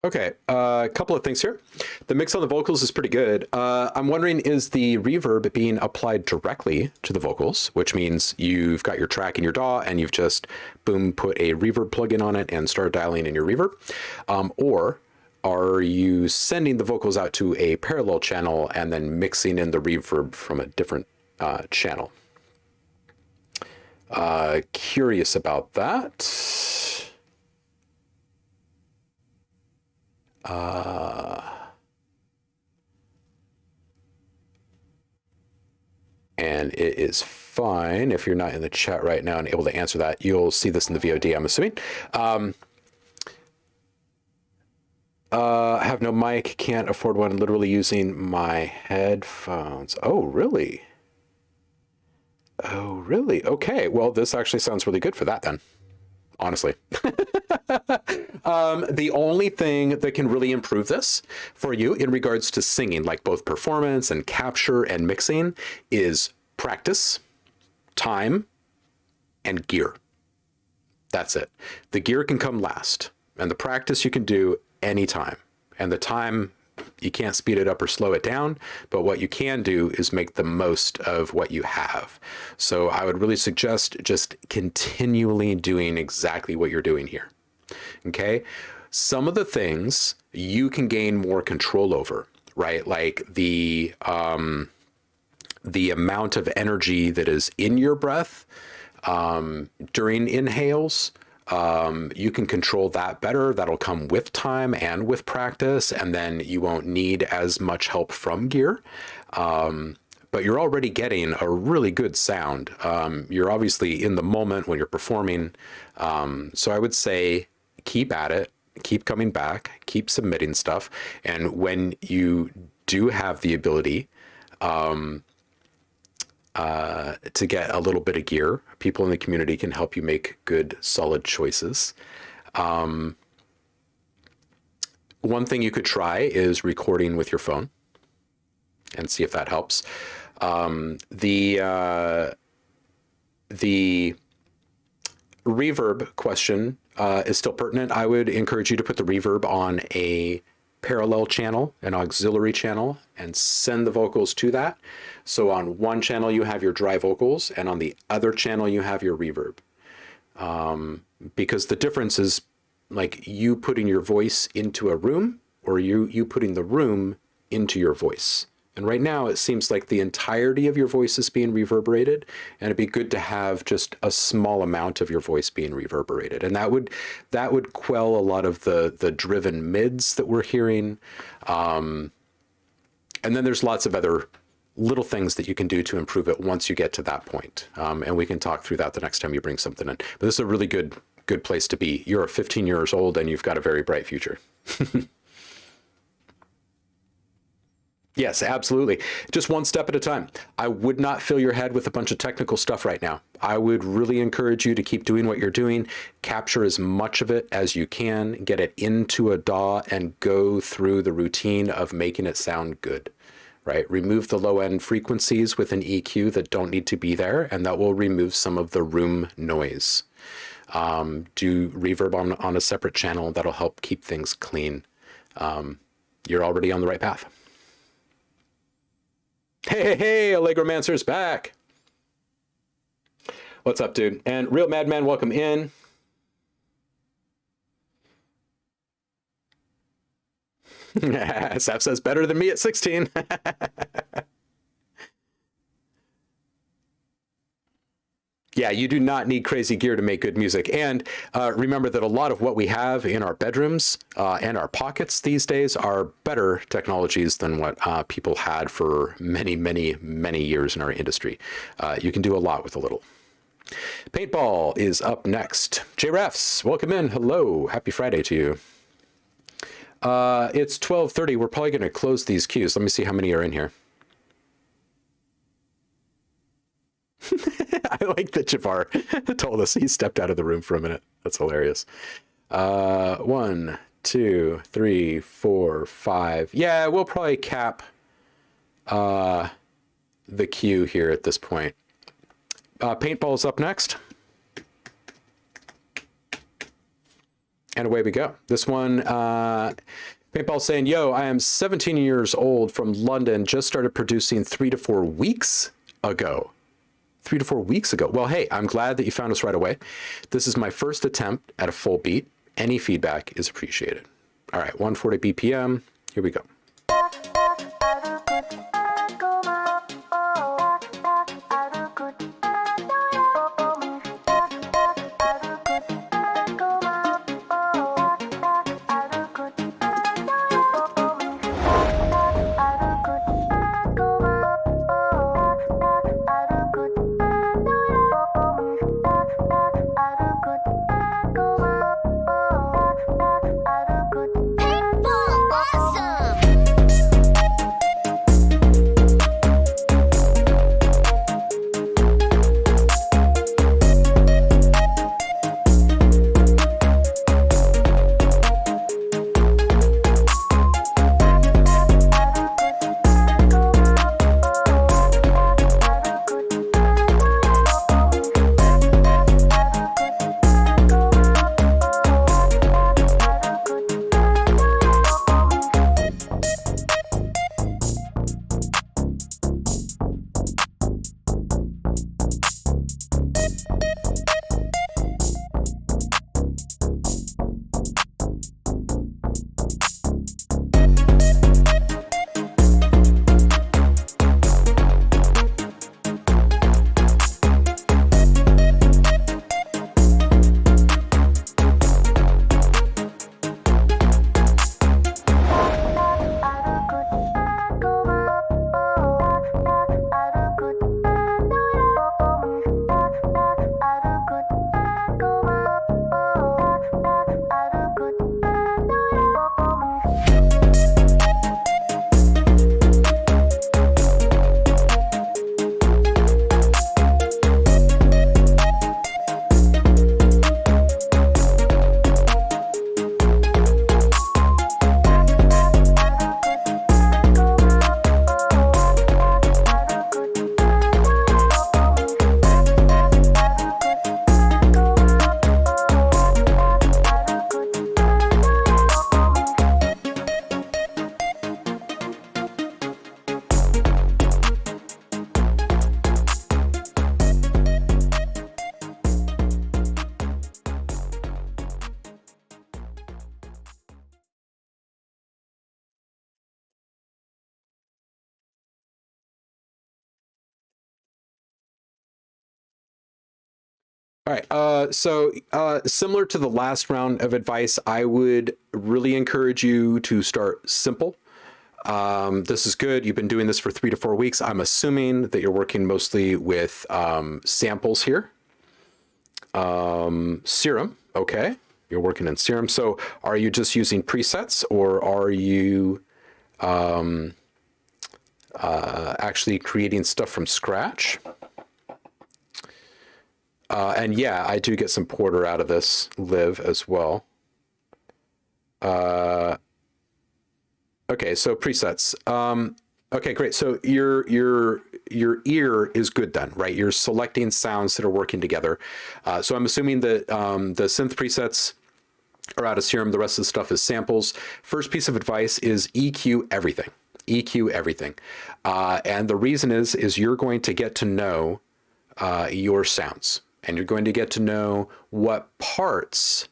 Okay, a couple of things here. The mix on the vocals is pretty good. I'm wondering, is the reverb being applied directly to the vocals, which means you've got your track in your DAW and you've just, boom, put a reverb plugin on it and start dialing in your reverb? Or are you sending the vocals out to a parallel channel and then mixing in the reverb from a different channel? Curious about that. And it is fine if you're not in the chat right now and able to answer that. You'll see this in the VOD, I'm assuming. Have no mic, can't afford one, literally using my headphones. Oh, really? Oh, really? Okay, well, this actually sounds really good for that then, honestly. The only thing that can really improve this for you in regards to singing, like both performance and capture and mixing, is practice, time, and gear. That's it. The gear can come last, and the practice you can do anytime. And the time, you can't speed it up or slow it down, but what you can do is make the most of what you have. So I would really suggest just continually doing exactly what you're doing here. Okay? Some of the things you can gain more control over, right? Like the amount of energy that is in your breath during inhales. You can control that better. That'll come with time and with practice, and then you won't need as much help from gear. But you're already getting a really good sound. You're obviously in the moment when you're performing. So I would say keep at it, keep coming back, keep submitting stuff. And when you do have the ability to get a little bit of gear, people in the community can help you make good, solid choices. One thing you could try is recording with your phone and see if that helps. The reverb question is still pertinent. I would encourage you to put the reverb on a parallel channel, an auxiliary channel, and send the vocals to that. So on one channel you have your dry vocals, and on the other channel you have your reverb. Because the difference is like you putting your voice into a room, or you putting the room into your voice. And right now it seems like the entirety of your voice is being reverberated, and it'd be good to have just a small amount of your voice being reverberated. And that would quell a lot of the driven mids that we're hearing. And then there's lots of other little things that you can do to improve it once you get to that point. And we can talk through that the next time you bring something in. But this is a really good place to be. You're 15 years old and you've got a very bright future. Yes, absolutely. Just one step at a time. I would not fill your head with a bunch of technical stuff right now. I would really encourage you to keep doing what you're doing, capture as much of it as you can, get it into a DAW, and go through the routine of making it sound good, right? Remove the low-end frequencies with an EQ that don't need to be there, and that will remove some of the room noise. Do reverb on a separate channel. That'll help keep things clean. You're already on the right path. Hey, Allegromancer's back. What's up, dude? And Real Madman, welcome in. Saf says better than me at 16. Yeah, you do not need crazy gear to make good music. And remember that a lot of what we have in our bedrooms and our pockets these days are better technologies than what people had for many, many, many years in our industry. You can do a lot with a little. Paintball is up next. JRefs, welcome in. Hello. Happy Friday to you. It's 12:30. We're probably going to close these queues. Let me see how many are in here. I like that Jafar told us he stepped out of the room for a minute. That's hilarious. 1, 2, 3, 4, 5. Yeah, we'll probably cap the queue here at this point. Paintball is up next. And away we go. This one, Paintball saying, yo, I am 17 years old from London, just started producing 3 to 4 weeks ago. 3 to 4 weeks ago. Well, hey, I'm glad that you found us right away. This is my first attempt at a full beat. Any feedback is appreciated. All right, 140 BPM. Here we go. All right, so similar to the last round of advice, I would really encourage you to start simple. This is good. You've been doing this for 3 to 4 weeks. I'm assuming that you're working mostly with samples here. Serum, okay. You're working in Serum. So are you just using presets, or are you actually creating stuff from scratch? And yeah, I do get some Porter out of this Live as well. Okay, so presets. Okay, great. So your ear is good then, right? You're selecting sounds that are working together. So I'm assuming that the synth presets are out of Serum. The rest of the stuff is samples. First piece of advice is EQ everything. EQ everything. And the reason is you're going to get to know your sounds. And you're going to get to know what parts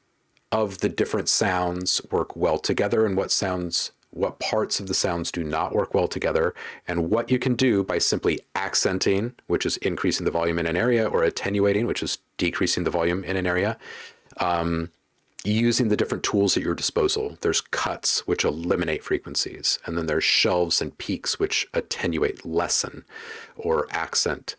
of the different sounds work well together and what parts of the sounds do not work well together, and what you can do by simply accenting, which is increasing the volume in an area, or attenuating, which is decreasing the volume in an area, using the different tools at your disposal. There's cuts, which eliminate frequencies, and then there's shelves and peaks, which attenuate, lessen, or accent.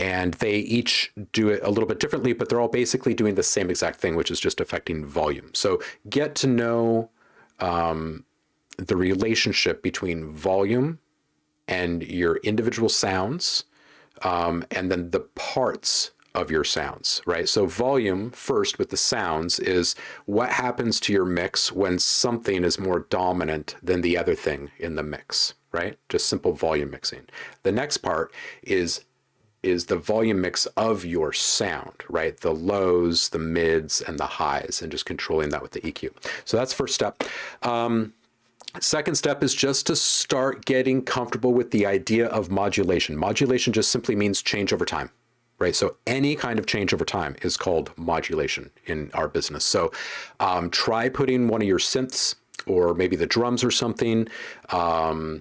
And they each do it a little bit differently, but they're all basically doing the same exact thing, which is just affecting volume. So get to know the relationship between volume and your individual sounds, and then the parts of your sounds, right? So volume first with the sounds is what happens to your mix when something is more dominant than the other thing in the mix, right? Just simple volume mixing. The next part is is the volume mix of your sound, right? The lows, the mids, and the highs, and just controlling that with the EQ. So that's first step. Second step is just to start getting comfortable with the idea of modulation. Modulation just simply means change over time, right? So any kind of change over time is called modulation in our business. So try putting one of your synths or maybe the drums or something, or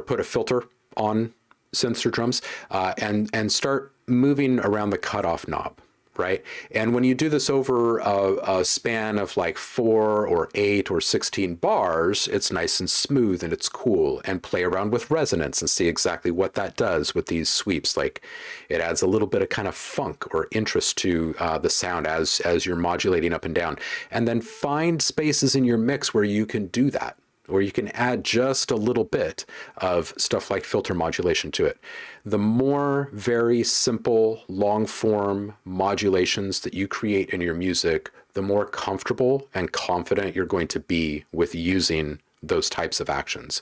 put a filter on synths or drums, and start moving around the cutoff knob, right? And when you do this over a span of like 4 or 8 or 16 bars, it's nice and smooth and it's cool. And play around with resonance and see exactly what that does with these sweeps. Like it adds a little bit of kind of funk or interest to the sound as you're modulating up and down. And then find spaces in your mix where you can do that, or you can add just a little bit of stuff like filter modulation to it. The more very simple, long form modulations that you create in your music, the more comfortable and confident you're going to be with using those types of actions.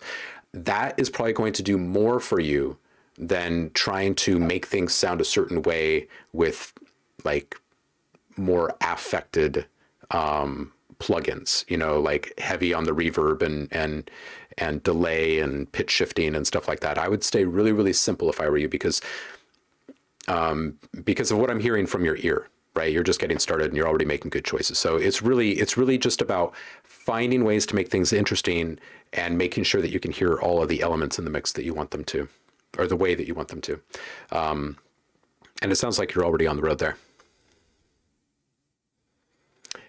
That is probably going to do more for you than trying to make things sound a certain way with like more affected plugins, you know, like heavy on the reverb and delay and pitch shifting and stuff like that. I would stay really, really simple if I were you, because of what I'm hearing from your ear, right? You're just getting started and you're already making good choices. So it's really just about finding ways to make things interesting and making sure that you can hear all of the elements in the mix that you want them to, or the way that you want them to. And it sounds like you're already on the road there.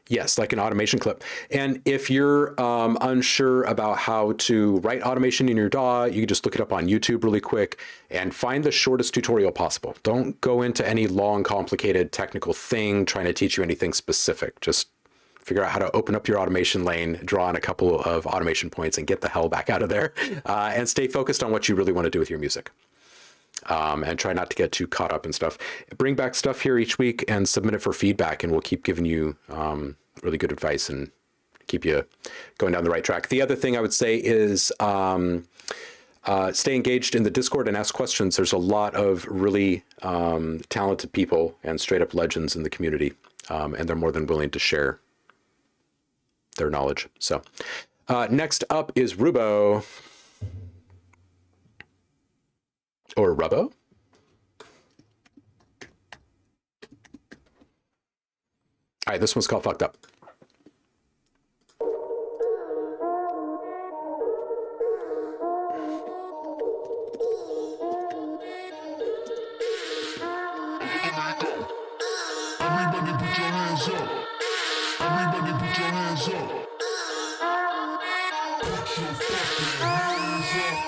Yes, like an automation clip. And if you're unsure about how to write automation in your DAW, you can just look it up on YouTube really quick and find the shortest tutorial possible. Don't go into any long, complicated technical thing trying to teach you anything specific. Just figure out how to open up your automation lane, draw on a couple of automation points, and get the hell back out of there. And stay focused on what you really want to do with your music. And try not to get too caught up in stuff. Bring back stuff here each week and submit it for feedback, and we'll keep giving you really good advice and keep you going down the right track. The other thing I would say is stay engaged in the Discord and ask questions. There's a lot of really talented people and straight up legends in the community, and they're more than willing to share their knowledge. So next up is Rubo. Or Rubbo? All right, this one's called Fucked Up. Everybody put your hands up. Everybody put your hands up. Put your fucking hands up.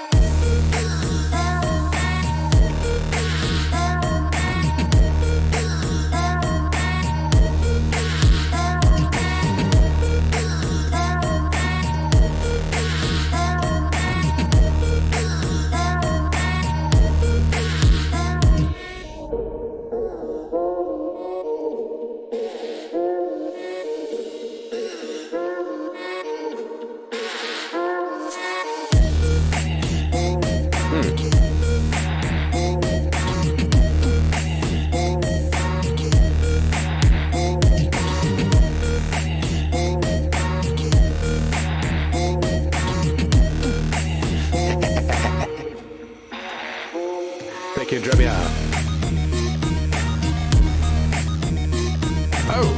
Thank you, Drebia. Oh.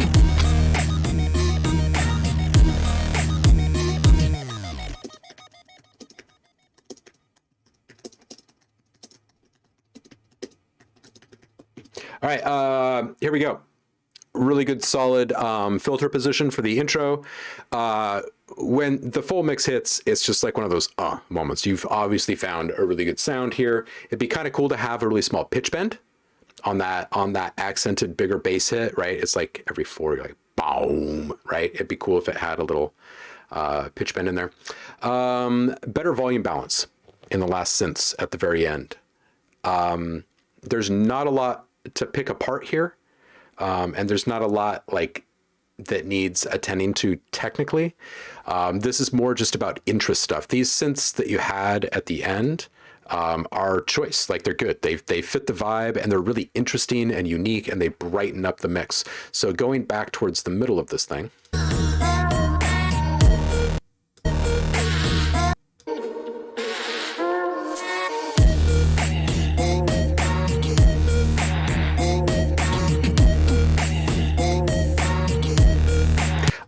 All right, here we go. Really good, solid filter position for the intro. When the full mix hits, it's just like one of those moments. You've obviously found a really good sound here. It'd be kind of cool to have a really small pitch bend on that accented bigger bass hit, right? It's like every 4, you're like boom, right? It'd be cool if it had a little pitch bend in there. Better volume balance in the last synths at the very end. There's not a lot to pick apart here, and there's not a lot like that needs attending to technically. This is more just about interest stuff. These synths that you had at the end, are choice. Like, they're good. They fit the vibe, and they're really interesting and unique, and they brighten up the mix. So going back towards the middle of this thing.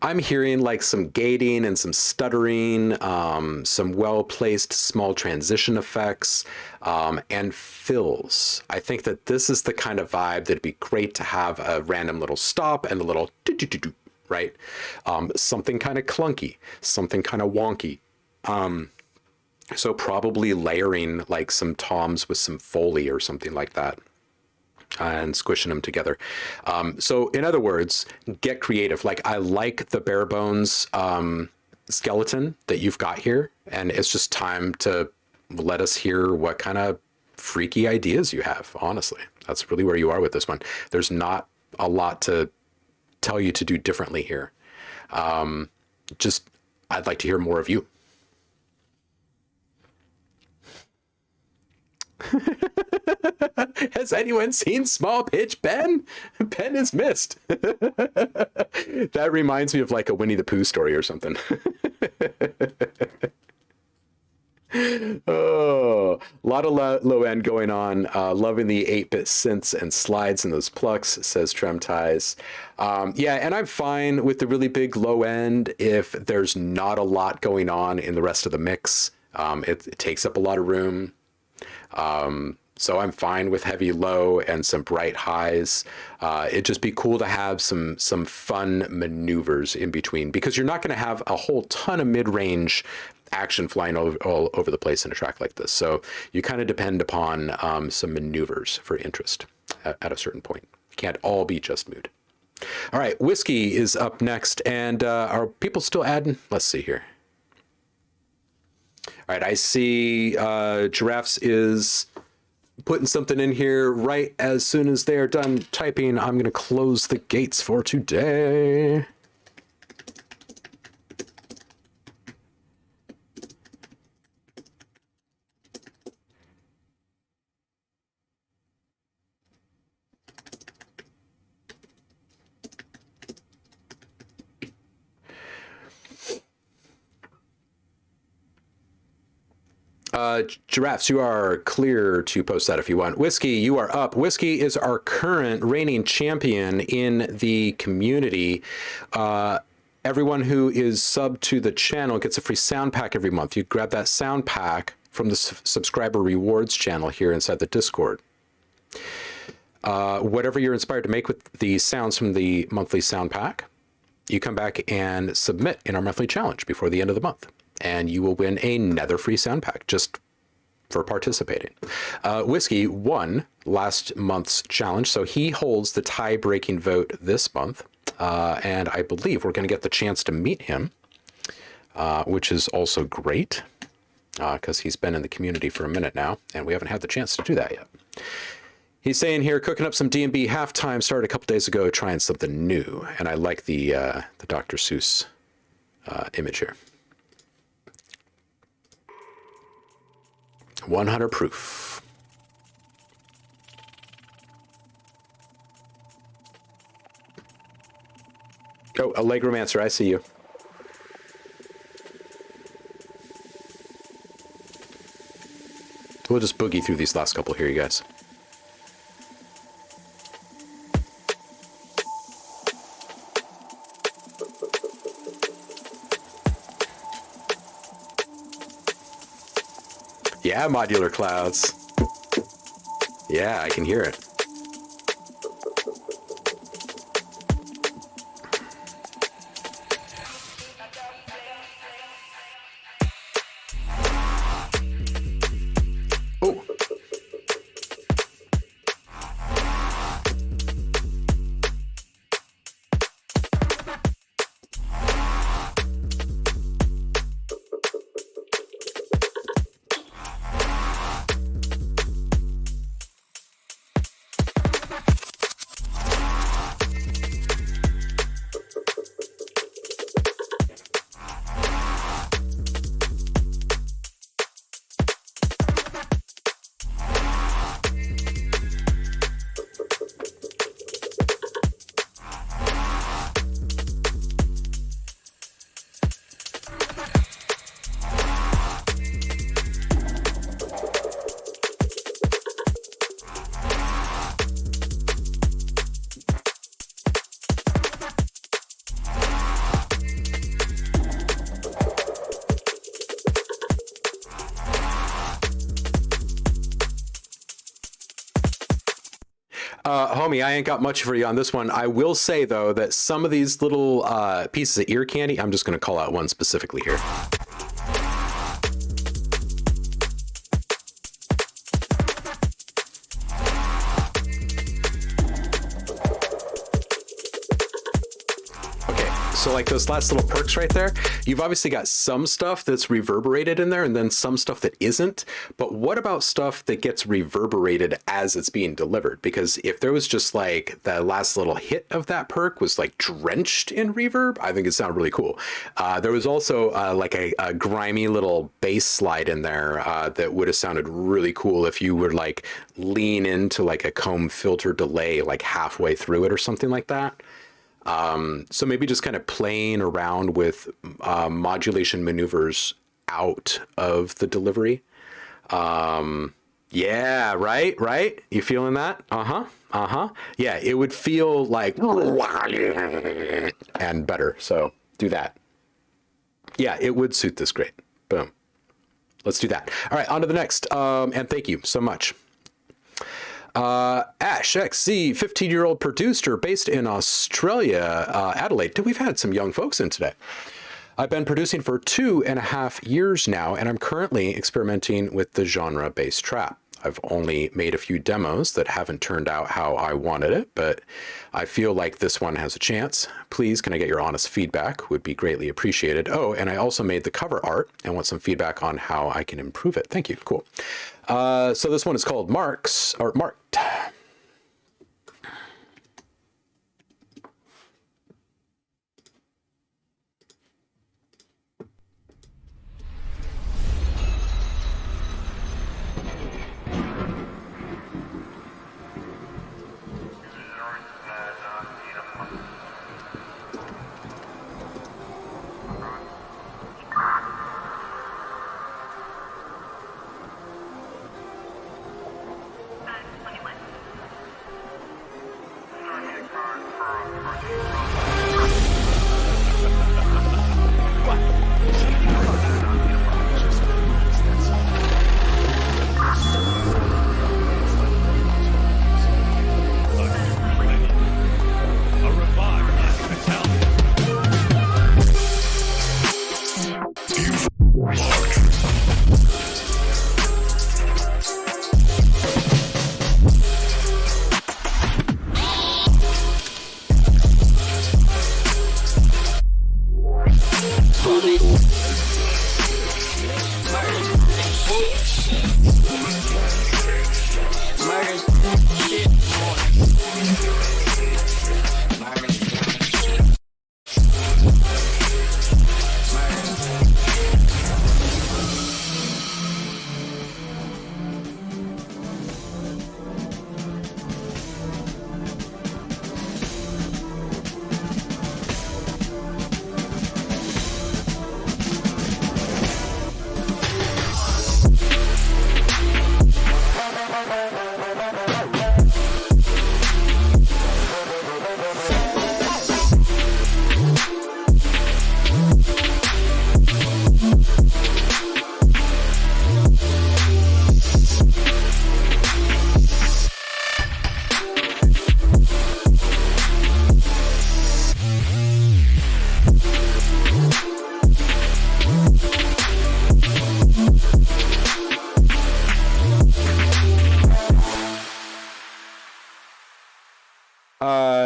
I'm hearing like some gating and some stuttering, some well-placed small transition effects, and fills. I think that this is the kind of vibe that'd be great to have a random little stop and a little do-do-do-do, right? Something kind of clunky, something kind of wonky. So probably layering like some toms with some Foley or something like that. And squishing them together. So in other words, get creative. Like, I like the bare bones skeleton that you've got here, and it's just time to let us hear what kind of freaky ideas you have. Honestly, that's really where you are with this one. There's not a lot to tell you to do differently here. Just, I'd like to hear more of you. Has anyone seen Small Pitch Ben? Ben is missed. That reminds me of like a Winnie the Pooh story or something. Oh, a lot of low end going on. Loving the 8-bit synths and slides and those plucks, says Tremties. Yeah, and I'm fine with the really big low end if there's not a lot going on in the rest of the mix. It takes up a lot of room. So I'm fine with heavy low and some bright highs. It'd just be cool to have some fun maneuvers in between, because you're not going to have a whole ton of mid-range action flying all over the place in a track like this. So you kind of depend upon some maneuvers for interest at a certain point. It can't all be just mood. All right, Whiskey is up next, and are people still adding? Let's see here. All right, I see Giraffes is putting something in here right as soon as they're done typing. I'm going to close the gates for today. Giraffes, you are clear to post that if you want. Whiskey, you are up. Whiskey is our current reigning champion in the community. Everyone who is subbed to the channel gets a free sound pack every month. You grab that sound pack from the subscriber rewards channel here inside the Discord. Whatever you're inspired to make with the sounds from the monthly sound pack, you come back and submit in our monthly challenge before the end of the month, and you will win another free sound pack just for participating. Whiskey won last month's challenge, so he holds the tie-breaking vote this month, and I believe we're going to get the chance to meet him, which is also great, because he's been in the community for a minute now, and we haven't had the chance to do that yet. He's saying here, cooking up some D&B halftime, started a couple days ago, trying something new, and I like the Dr. Seuss image here. 100 proof. Oh, Allegromancer, I see you. We'll just boogie through these last couple here, you guys. Yeah, modular clouds. Yeah, I can hear it. Oh. homie, I ain't got much for you on this one. I will say, though, that some of these little pieces of ear candy, I'm just going to call out one specifically here. So like those last little perks right there, you've obviously got some stuff that's reverberated in there and then some stuff that isn't. But what about stuff that gets reverberated as it's being delivered? Because if there was just like the last little hit of that perk was like drenched in reverb, I think it sounded really cool. There was also like a grimy little bass slide in there that would have sounded really cool if you would like lean into like a comb filter delay like halfway through it or something like that. So maybe just kind of playing around with modulation maneuvers out of the delivery. Yeah, right? You feeling that? Yeah, it would feel like and better. So do that. Yeah, it would suit this great. Boom. Let's do that. All right, on to the next. And thank you so much. Ash XZ, 15-year-old producer based in Australia, Adelaide. We've had some young folks in today. I've been producing for 2.5 years now, and I'm currently experimenting with the genre-based trap. I've only made a few demos that haven't turned out how I wanted it, but I feel like this one has a chance. Please, can I get your honest feedback? Would be greatly appreciated. Oh, and I also made the cover art and want some feedback on how I can improve it. Thank you. Cool. So this one is called Marked.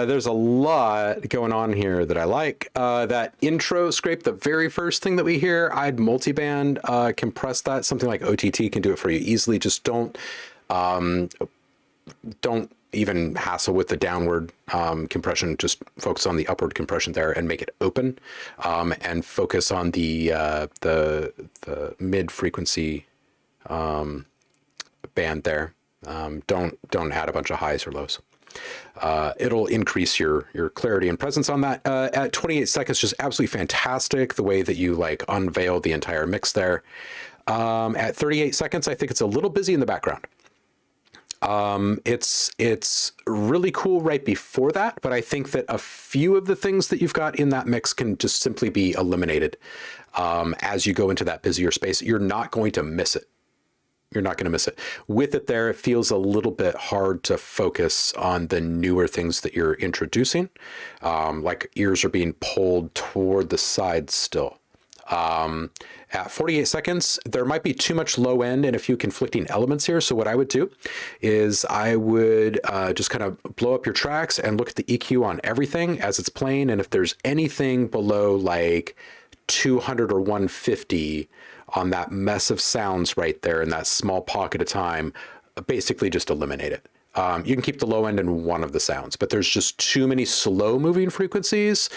There's a lot going on here that I like. That intro scrape, the very first thing that we hear, I'd multiband compress that. Something like OTT can do it for you easily. Just don't even hassle with the downward compression. Just focus on the upward compression there and make it open, and focus on the mid frequency band there. Don't add a bunch of highs or lows. It'll increase your clarity and presence on that. At 28 seconds, just absolutely fantastic. The way that you like unveil the entire mix there. At 38 seconds, I think it's a little busy in the background. It's really cool right before that, but I think that a few of the things that you've got in that mix can just simply be eliminated as you go into that busier space. You're not going to miss it. you're not going to miss it. With it there, it feels a little bit hard to focus on the newer things that you're introducing. Like ears are being pulled toward the side still. At 48 seconds, there might be too much low end and a few conflicting elements here. So what I would do is I would just kind of blow up your tracks and look at the EQ on everything as it's playing. And if there's anything below like 200 or 150 on that mess of sounds right there in that small pocket of time, basically just eliminate it. You can keep the low end in one of the sounds, but there's just too many slow moving frequencies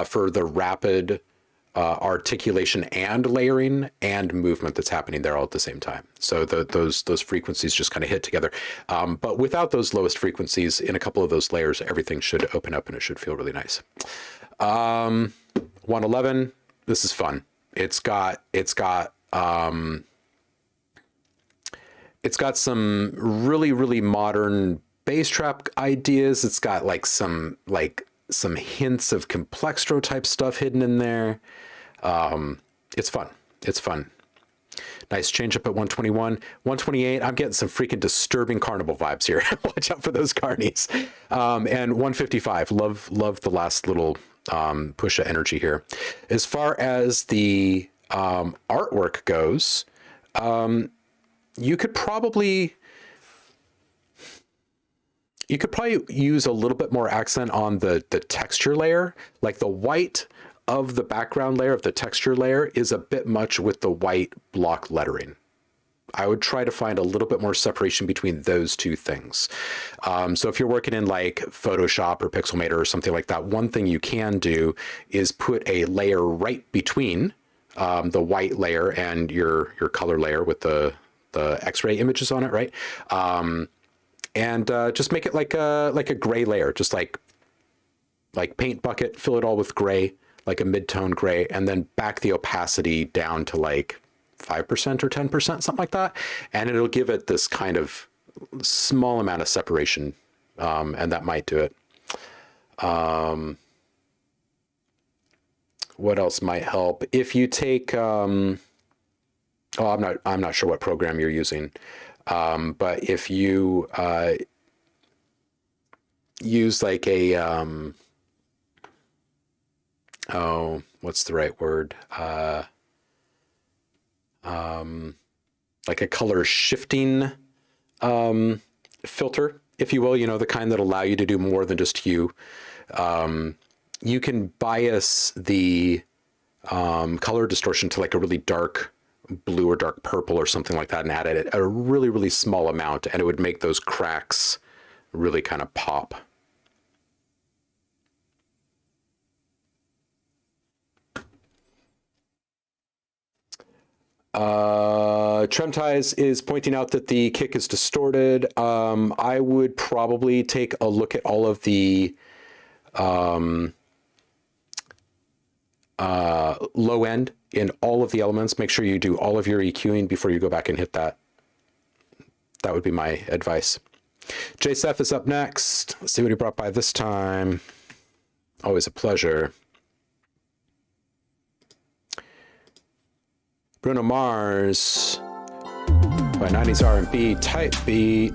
for the rapid articulation and layering and movement that's happening there all at the same time. So those frequencies just kind of hit together. But without those lowest frequencies in a couple of those layers, everything should open up and it should feel really nice. 111, this is fun. It's got some really, really modern bass trap ideas. It's got like some hints of complextro type stuff hidden in there. It's fun. It's fun. Nice change up at 121. 128, I'm getting some freaking disturbing carnival vibes here. Watch out for those carnies. And 155, love the last little push of energy here. As far as the artwork goes, you could probably use a little bit more accent on the texture layer. Like the white of the background layer of the texture layer is a bit much with the white block lettering. I would try to find a little bit more separation between those two things. So if you're working in like Photoshop or Pixelmator or something like that, one thing you can do is put a layer right between the white layer and your color layer with the X-ray images on it, right? And just make it like a gray layer, just like paint bucket, fill it all with gray, like a mid-tone gray, and then back the opacity down to like 5% or 10%, something like that. And it'll give it this kind of small amount of separation. And that might do it. What else might help? If you take, I'm not sure what program you're using. But if you use like a, what's the right word? Like a color shifting filter, if you will, the kind that allow you to do more than just hue. You can bias the color distortion to like a really dark blue or dark purple or something like that and add it at a really, really small amount, and it would make those cracks really kind of pop. Tremtize is pointing out that the kick is distorted. I would probably take a look at all of the low end in all of the elements. Make sure you do all of your EQing before you go back and hit that. That would be my advice. JSF is up next. Let's see what he brought by this time. Always a pleasure. Bruno Mars by 90s R&B type beat.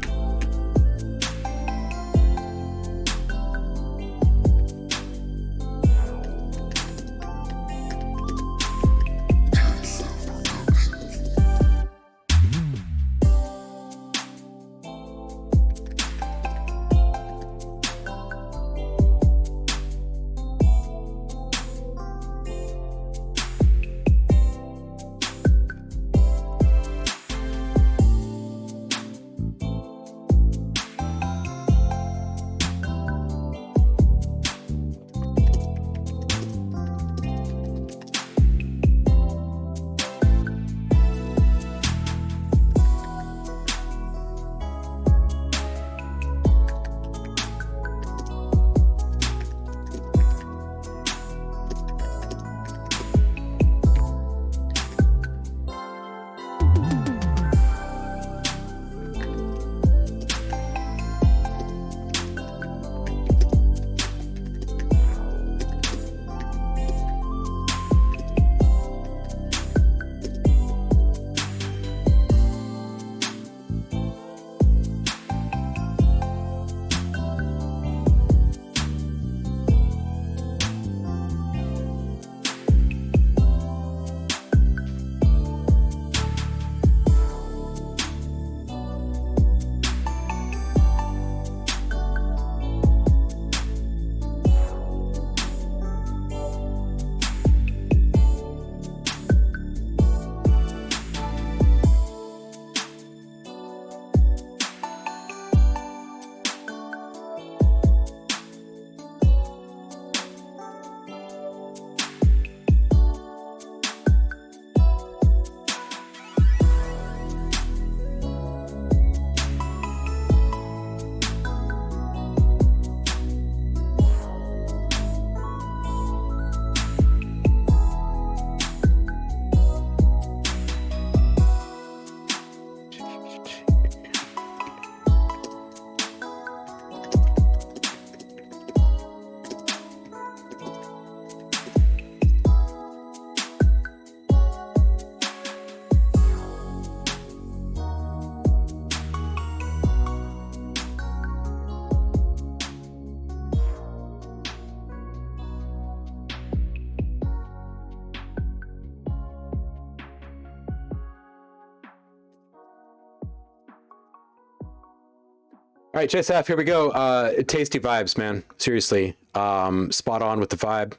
All right, JSF, here we go. Tasty vibes, man. Seriously. Spot on with the vibe.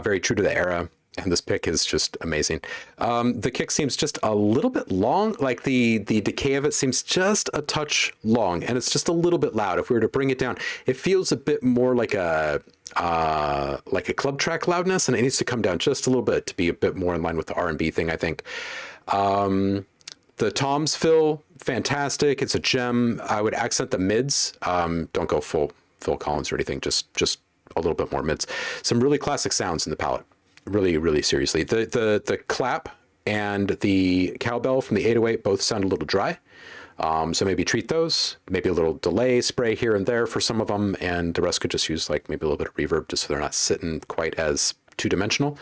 Very true to the era. And this pick is just amazing. The kick seems just a little bit long. Like the decay of it seems just a touch long, and it's just a little bit loud. If we were to bring it down, it feels a bit more like a club track loudness, and it needs to come down just a little bit to be a bit more in line with the R&B thing, I think. The toms fill, fantastic. It's a gem. I would accent the mids. Don't go full Phil Collins or anything. Just a little bit more mids. Some really classic sounds in the palette. Really, really seriously. The clap and the cowbell from the 808 both sound a little dry. So maybe treat those. Maybe a little delay spray here and there for some of them, and the rest could just use like maybe a little bit of reverb just so they're not sitting quite as two-dimensional.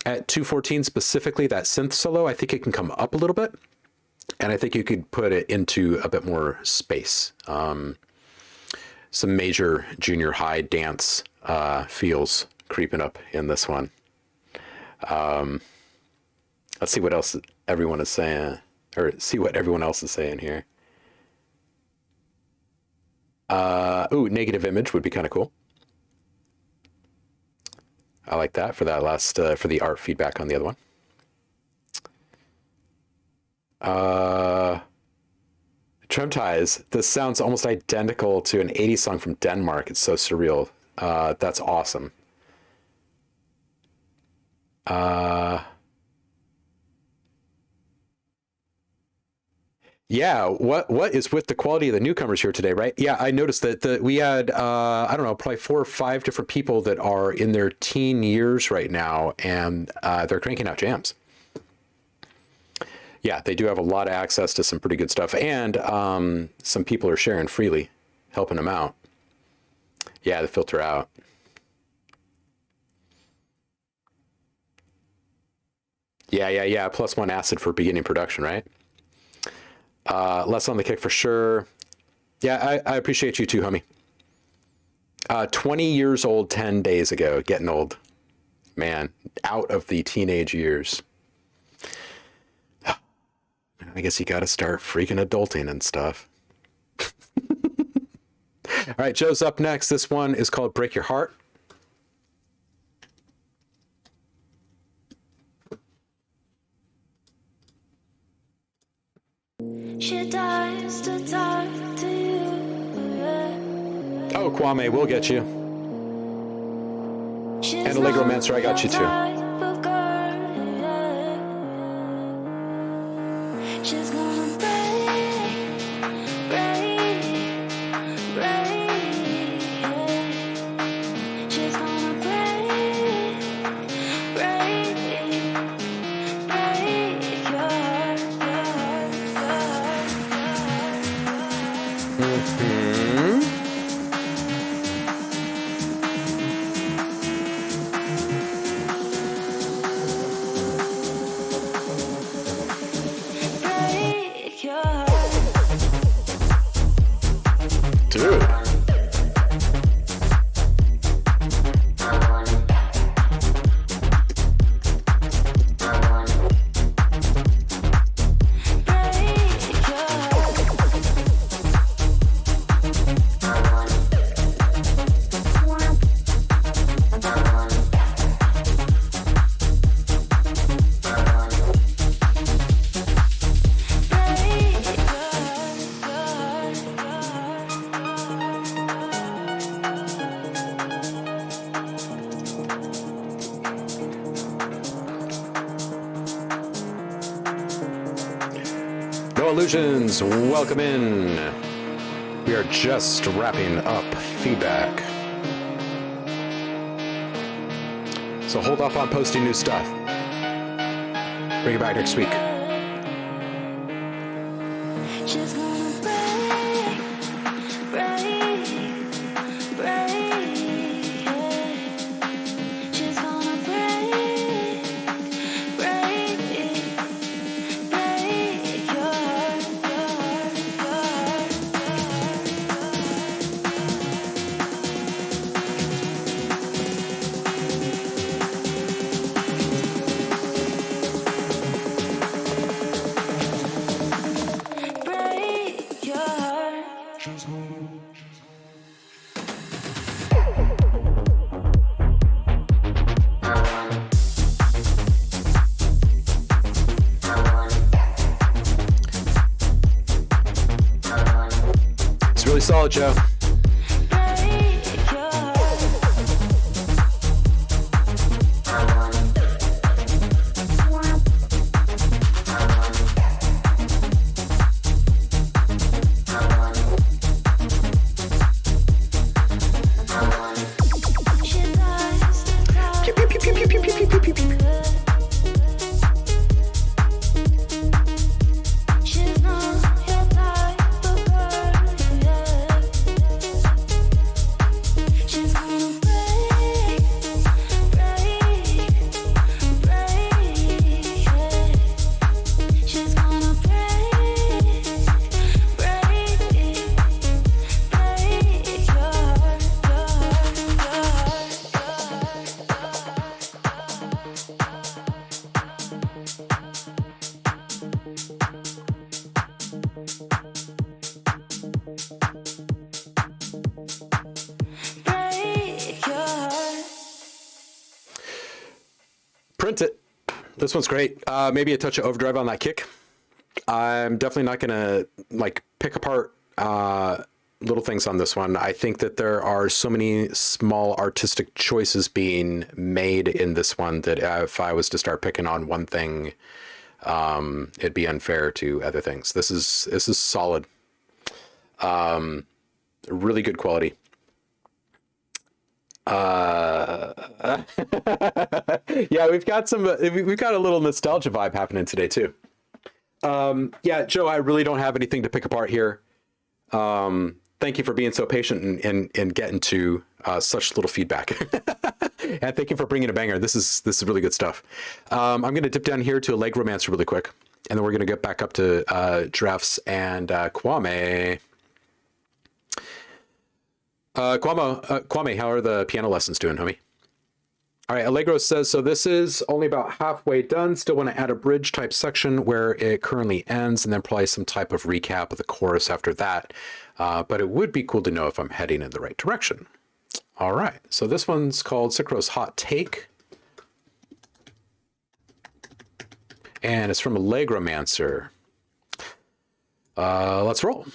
At 214 specifically, that synth solo, I think it can come up a little bit, and I think you could put it into a bit more space. Some major junior high dance feels creeping up in this one. Let's see what else everyone is saying, or see what everyone else is saying here. Ooh, negative image would be kind of cool. I like that for that last, for the art feedback on the other one. Trim Ties, this sounds almost identical to an 80s song from Denmark. It's so surreal. That's awesome. Yeah, what is with the quality of the newcomers here today, right? Yeah, I noticed that we had, I don't know, probably 4 or 5 different people that are in their teen years right now, and they're cranking out jams. Yeah, they do have a lot of access to some pretty good stuff, and some people are sharing freely, helping them out. Yeah, the filter out. Yeah. +1 acid for beginning production, right? Less on the kick for sure. Yeah, I appreciate you too, homie. 20 years old 10 days ago. Getting old. Man, out of the teenage years. I guess you got to start freaking adulting and stuff. All right, Joe's up next. This one is called Break Your Heart. She dies to talk to you. Oh, Kwame, we'll get you. She's And Allegro Mancer, I got you too. type of girl, yeah. She's gonna break, yeah. She's gonna break your heart, break your heart. Dude. No illusions, welcome in. We are just wrapping up feedback. So hold off on posting new stuff. Bring it back next week. She's gonna break, yeah. She's gonna break your heart. It's really solid, Joe. Print it. This one's great. Maybe a touch of overdrive on that kick. I'm definitely not gonna like pick apart little things on this one. I think that there are so many small artistic choices being made in this one that if I was to start picking on one thing, it'd be unfair to other things. This is solid. Really good quality. Yeah, we've got a little nostalgia vibe happening today too. Yeah, Joe, I really don't have anything to pick apart here. Thank you for being so patient and getting to such little feedback. And thank you for bringing a banger. This is really good stuff. I'm going to dip down here to Allegro Mancer really quick, and then we're going to get back up to Giraffes and Kwame. Kwame, how are the piano lessons doing, homie? All right, Allegro says, so this is only about halfway done. Still want to add a bridge type section where it currently ends, and then probably some type of recap of the chorus after that. But it would be cool to know if I'm heading in the right direction. All right, so this one's called Sycro's Hot Take. And it's from Allegro Mancer. Let's roll.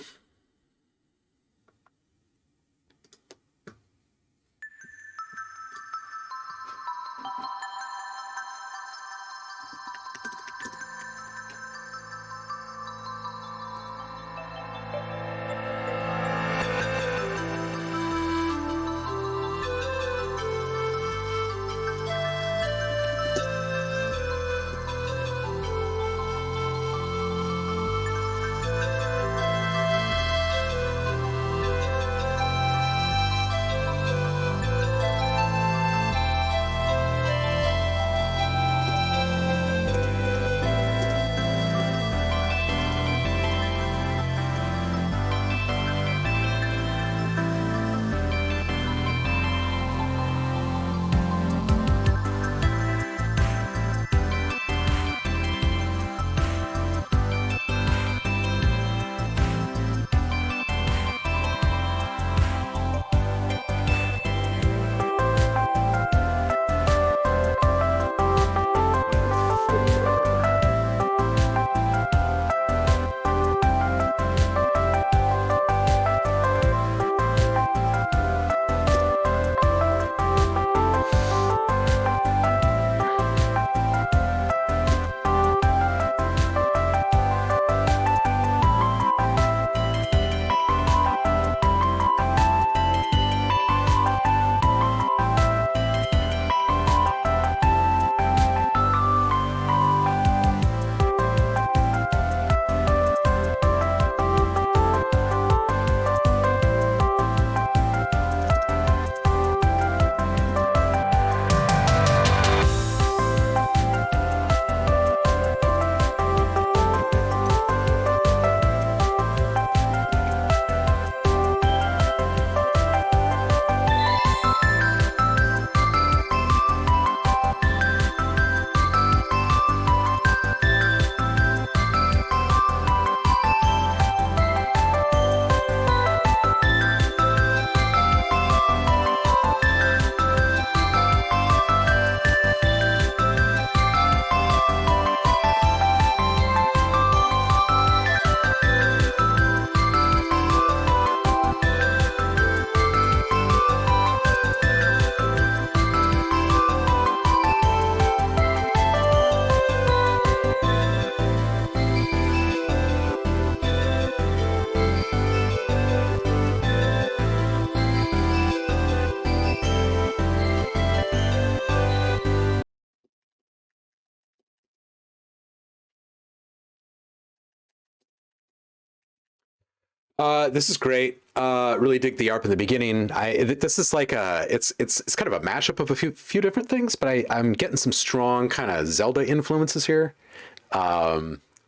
This is great. Really dig the ARP in the beginning. This is like it's kind of a mashup of a few different things, but I'm getting some strong kind of Zelda influences here.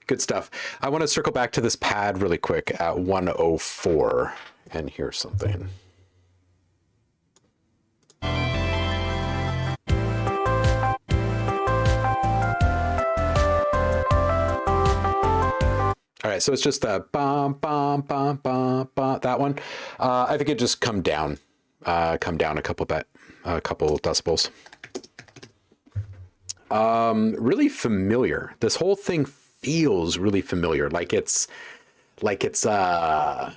Good stuff. I want to circle back to this pad really quick at 104 and hear something. All right, so it's just a bum, bum, bum, bum, bum, that one. I think it just come down a couple decibels. Really familiar. This whole thing feels really familiar, like it's a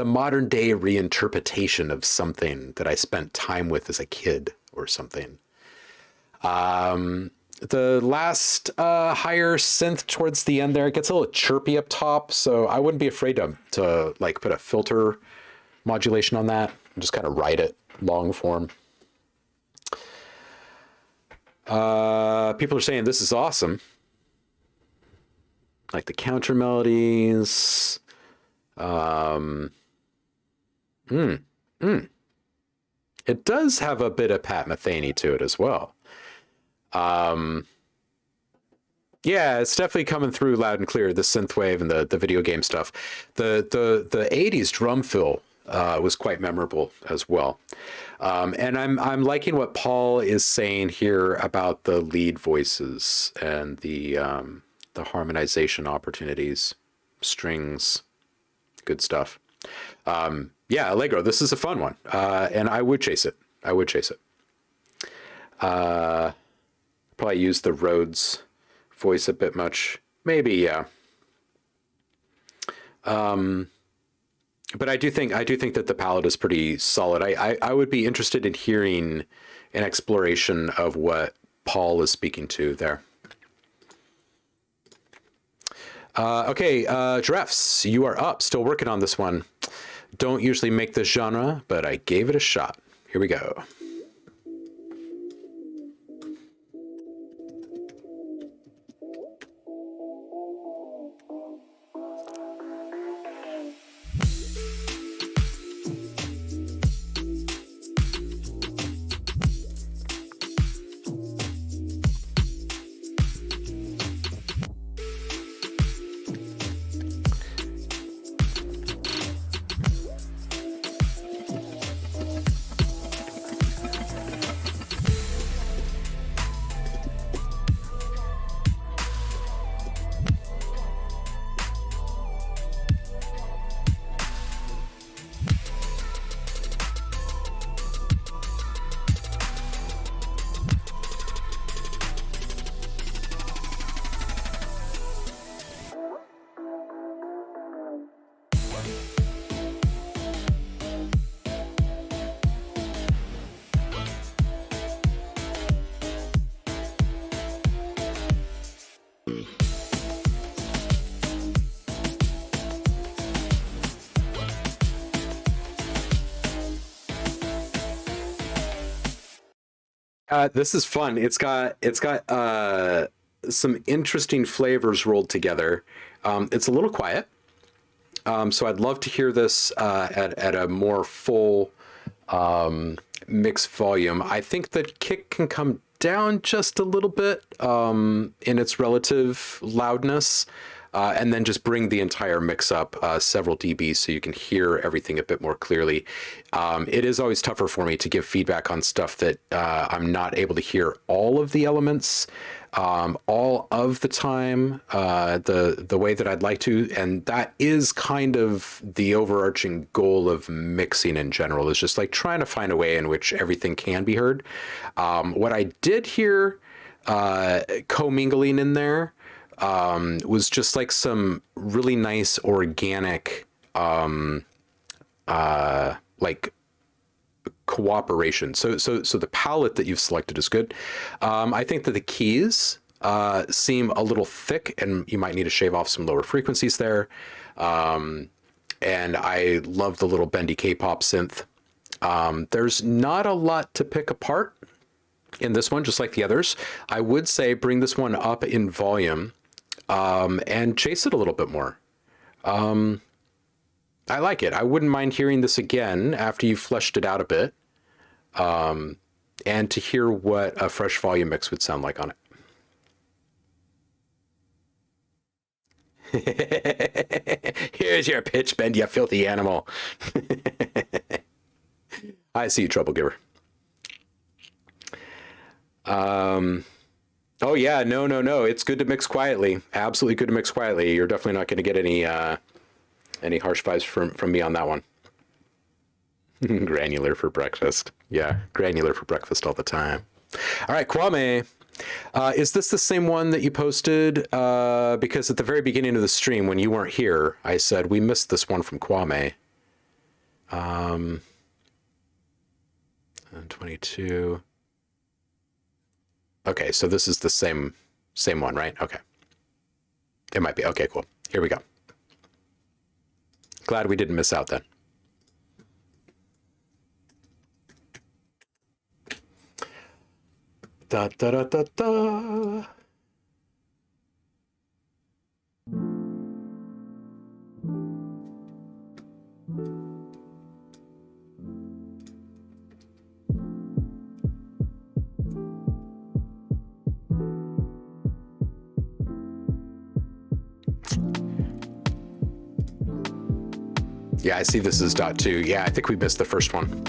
modern day reinterpretation of something that I spent time with as a kid or something. The last higher synth towards the end there, it gets a little chirpy up top, so I wouldn't be afraid to like put a filter modulation on that and just kind of ride it long form. People are saying this is awesome. Like the counter melodies. It does have a bit of Pat Metheny to it as well. Yeah, it's definitely coming through loud and clear, the synthwave and the video game stuff. The 80s drum fill was quite memorable as well. And I'm liking what Paul is saying here about the lead voices and the harmonization opportunities, strings, good stuff. Yeah, Allegro, this is a fun one. And I would chase it. Probably use the Rhodes voice a bit much. Maybe, yeah. But I do think that the palette is pretty solid. I would be interested in hearing an exploration of what Paul is speaking to there. Okay, Giraffes, you are up. Still working on this one. Don't usually make this genre, but I gave it a shot. Here we go. This is fun. It's got some interesting flavors rolled together. It's a little quiet, so I'd love to hear this at a more full mix volume. I think the kick can come down just a little bit in its relative loudness, and then just bring the entire mix up several dBs so you can hear everything a bit more clearly. It is always tougher for me to give feedback on stuff that I'm not able to hear all of the elements all of the time the way that I'd like to, and that is kind of the overarching goal of mixing in general, is just like trying to find a way in which everything can be heard. What I did hear commingling in there was just like some really nice organic like cooperation. So the palette that you've selected is good. I think that the keys seem a little thick, and you might need to shave off some lower frequencies there. And I love the little bendy K-pop synth. There's not a lot to pick apart in this one, just like the others. I would say bring this one up in volume and chase it a little bit more. I like it. I wouldn't mind hearing this again after you've fleshed it out a bit, and to hear what a fresh volume mix would sound like on it. Here's your pitch bend, you filthy animal. I see you, Trouble Giver. Oh yeah, no. It's good to mix quietly. Absolutely good to mix quietly. You're definitely not going to get any harsh vibes from me on that one. Granular for breakfast. Yeah, granular for breakfast all the time. All right, Kwame. Is this the same one that you posted? Because at the very beginning of the stream, when you weren't here, I said we missed this one from Kwame. 22. Okay, so this is the same one, right? Okay. It might be. Okay, cool. Here we go. Glad we didn't miss out then. Da da da da da. Yeah, I see this is .2. Yeah, I think we missed the first one.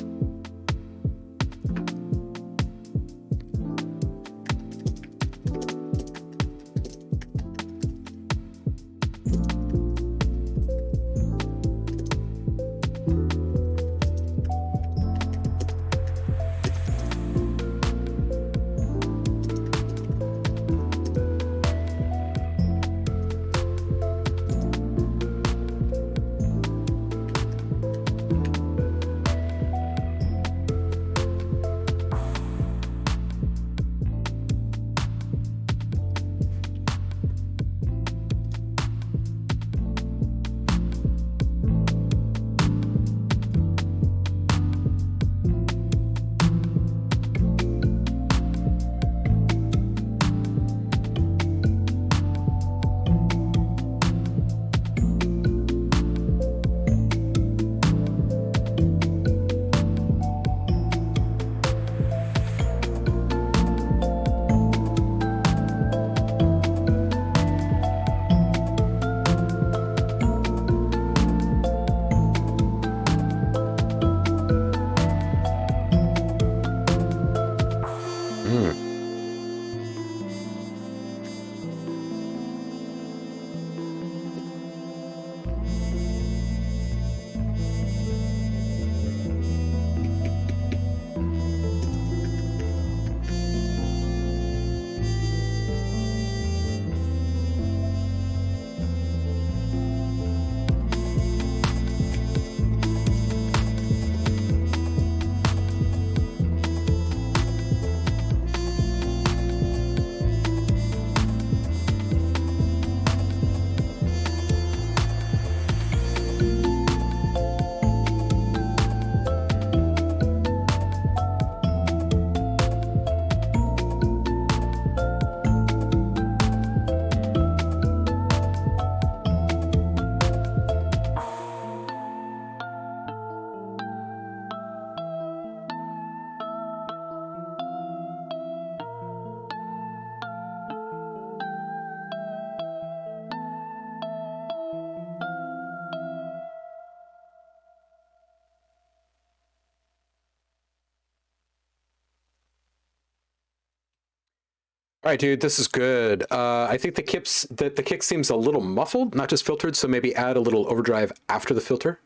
All right, dude, this is good. I think the kick seems a little muffled, not just filtered, so maybe add a little overdrive after the filter.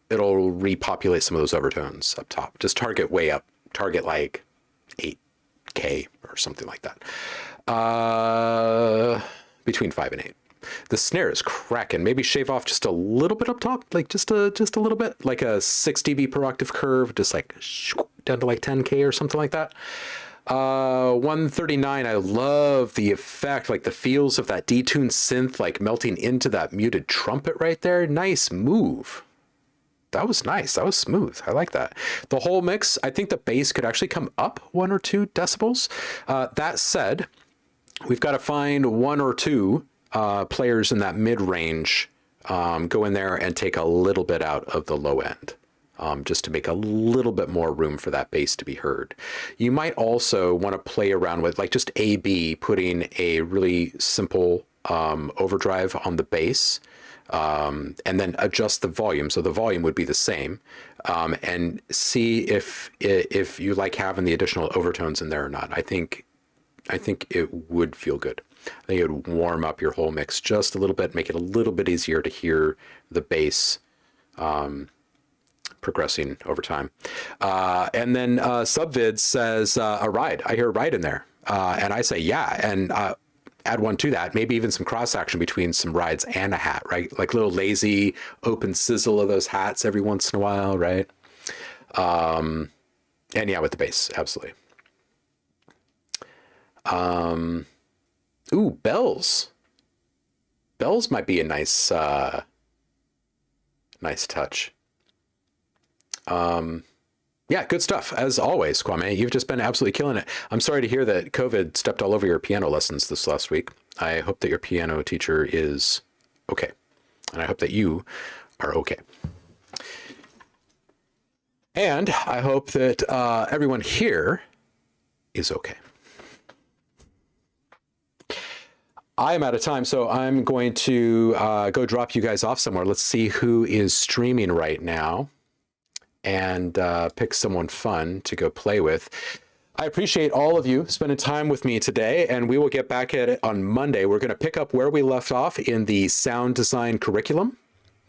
It'll repopulate some of those overtones up top. Just target way up. Target like 8K or something like that. Between 5 and 8. The snare is cracking. Maybe shave off just a little bit up top, like just a little bit, like a 6 dB per octave curve, just like down to like 10K or something like that. 139, I love the effect, like the feels of that detuned synth, like melting into that muted trumpet right there. Nice move. That was nice. That was smooth. I like that. The whole mix, I think the bass could actually come up 1 or 2 decibels. That said, we've got to find 1 or 2 players in that mid-range go in there and take a little bit out of the low end, just to make a little bit more room for that bass to be heard. You might also want to play around with like just A/B, putting a really simple overdrive on the bass, and then adjust the volume. So the volume would be the same, and see if you like having the additional overtones in there or not. I think it would feel good. I think it would warm up your whole mix just a little bit, make it a little bit easier to hear the bass progressing over time. And then Subvid says a ride. I hear a ride in there, and I say yeah, and add one to that. Maybe even some cross action between some rides and a hat, right? Like little lazy open sizzle of those hats every once in a while, right? And yeah, with the bass, absolutely. Ooh, bells. Bells might be a nice nice touch. Yeah, good stuff. As always, Kwame, you've just been absolutely killing it. I'm sorry to hear that COVID stepped all over your piano lessons this last week. I hope that your piano teacher is okay. And I hope that you are okay. And I hope that everyone here is okay. I am out of time, so I'm going to go drop you guys off somewhere. Let's see who is streaming right now and pick someone fun to go play with. I appreciate all of you spending time with me today, and we will get back at it on Monday. We're going to pick up where we left off in the sound design curriculum.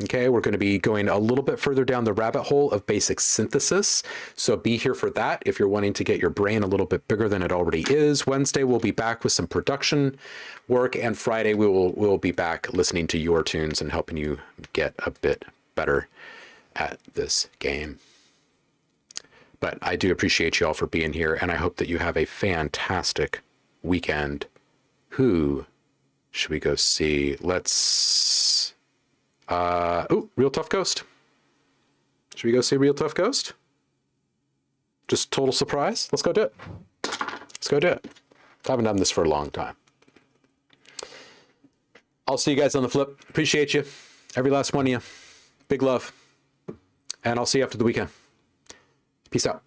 Okay, we're going to be going a little bit further down the rabbit hole of basic synthesis. So be here for that if you're wanting to get your brain a little bit bigger than it already is. Wednesday, we'll be back with some production work. And Friday, we'll be back listening to your tunes and helping you get a bit better at this game. But I do appreciate you all for being here. And I hope that you have a fantastic weekend. Who should we go see? Let's... Real Tough Ghost. Should we go see Real Tough Ghost? Just total surprise? Let's go do it. Let's go do it. I haven't done this for a long time. I'll see you guys on the flip. Appreciate you. Every last one of you. Big love. And I'll see you after the weekend. Peace out.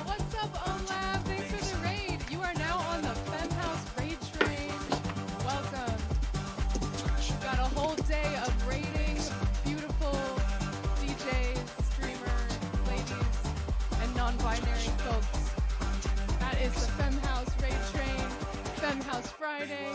What's up, OhmLab? Thanks for the raid. You are now on the FemHouse raid train. Welcome. We've got a whole day of raiding beautiful DJs, streamers, ladies, and non-binary folks. That is the FemHouse raid train. FemHouse Friday.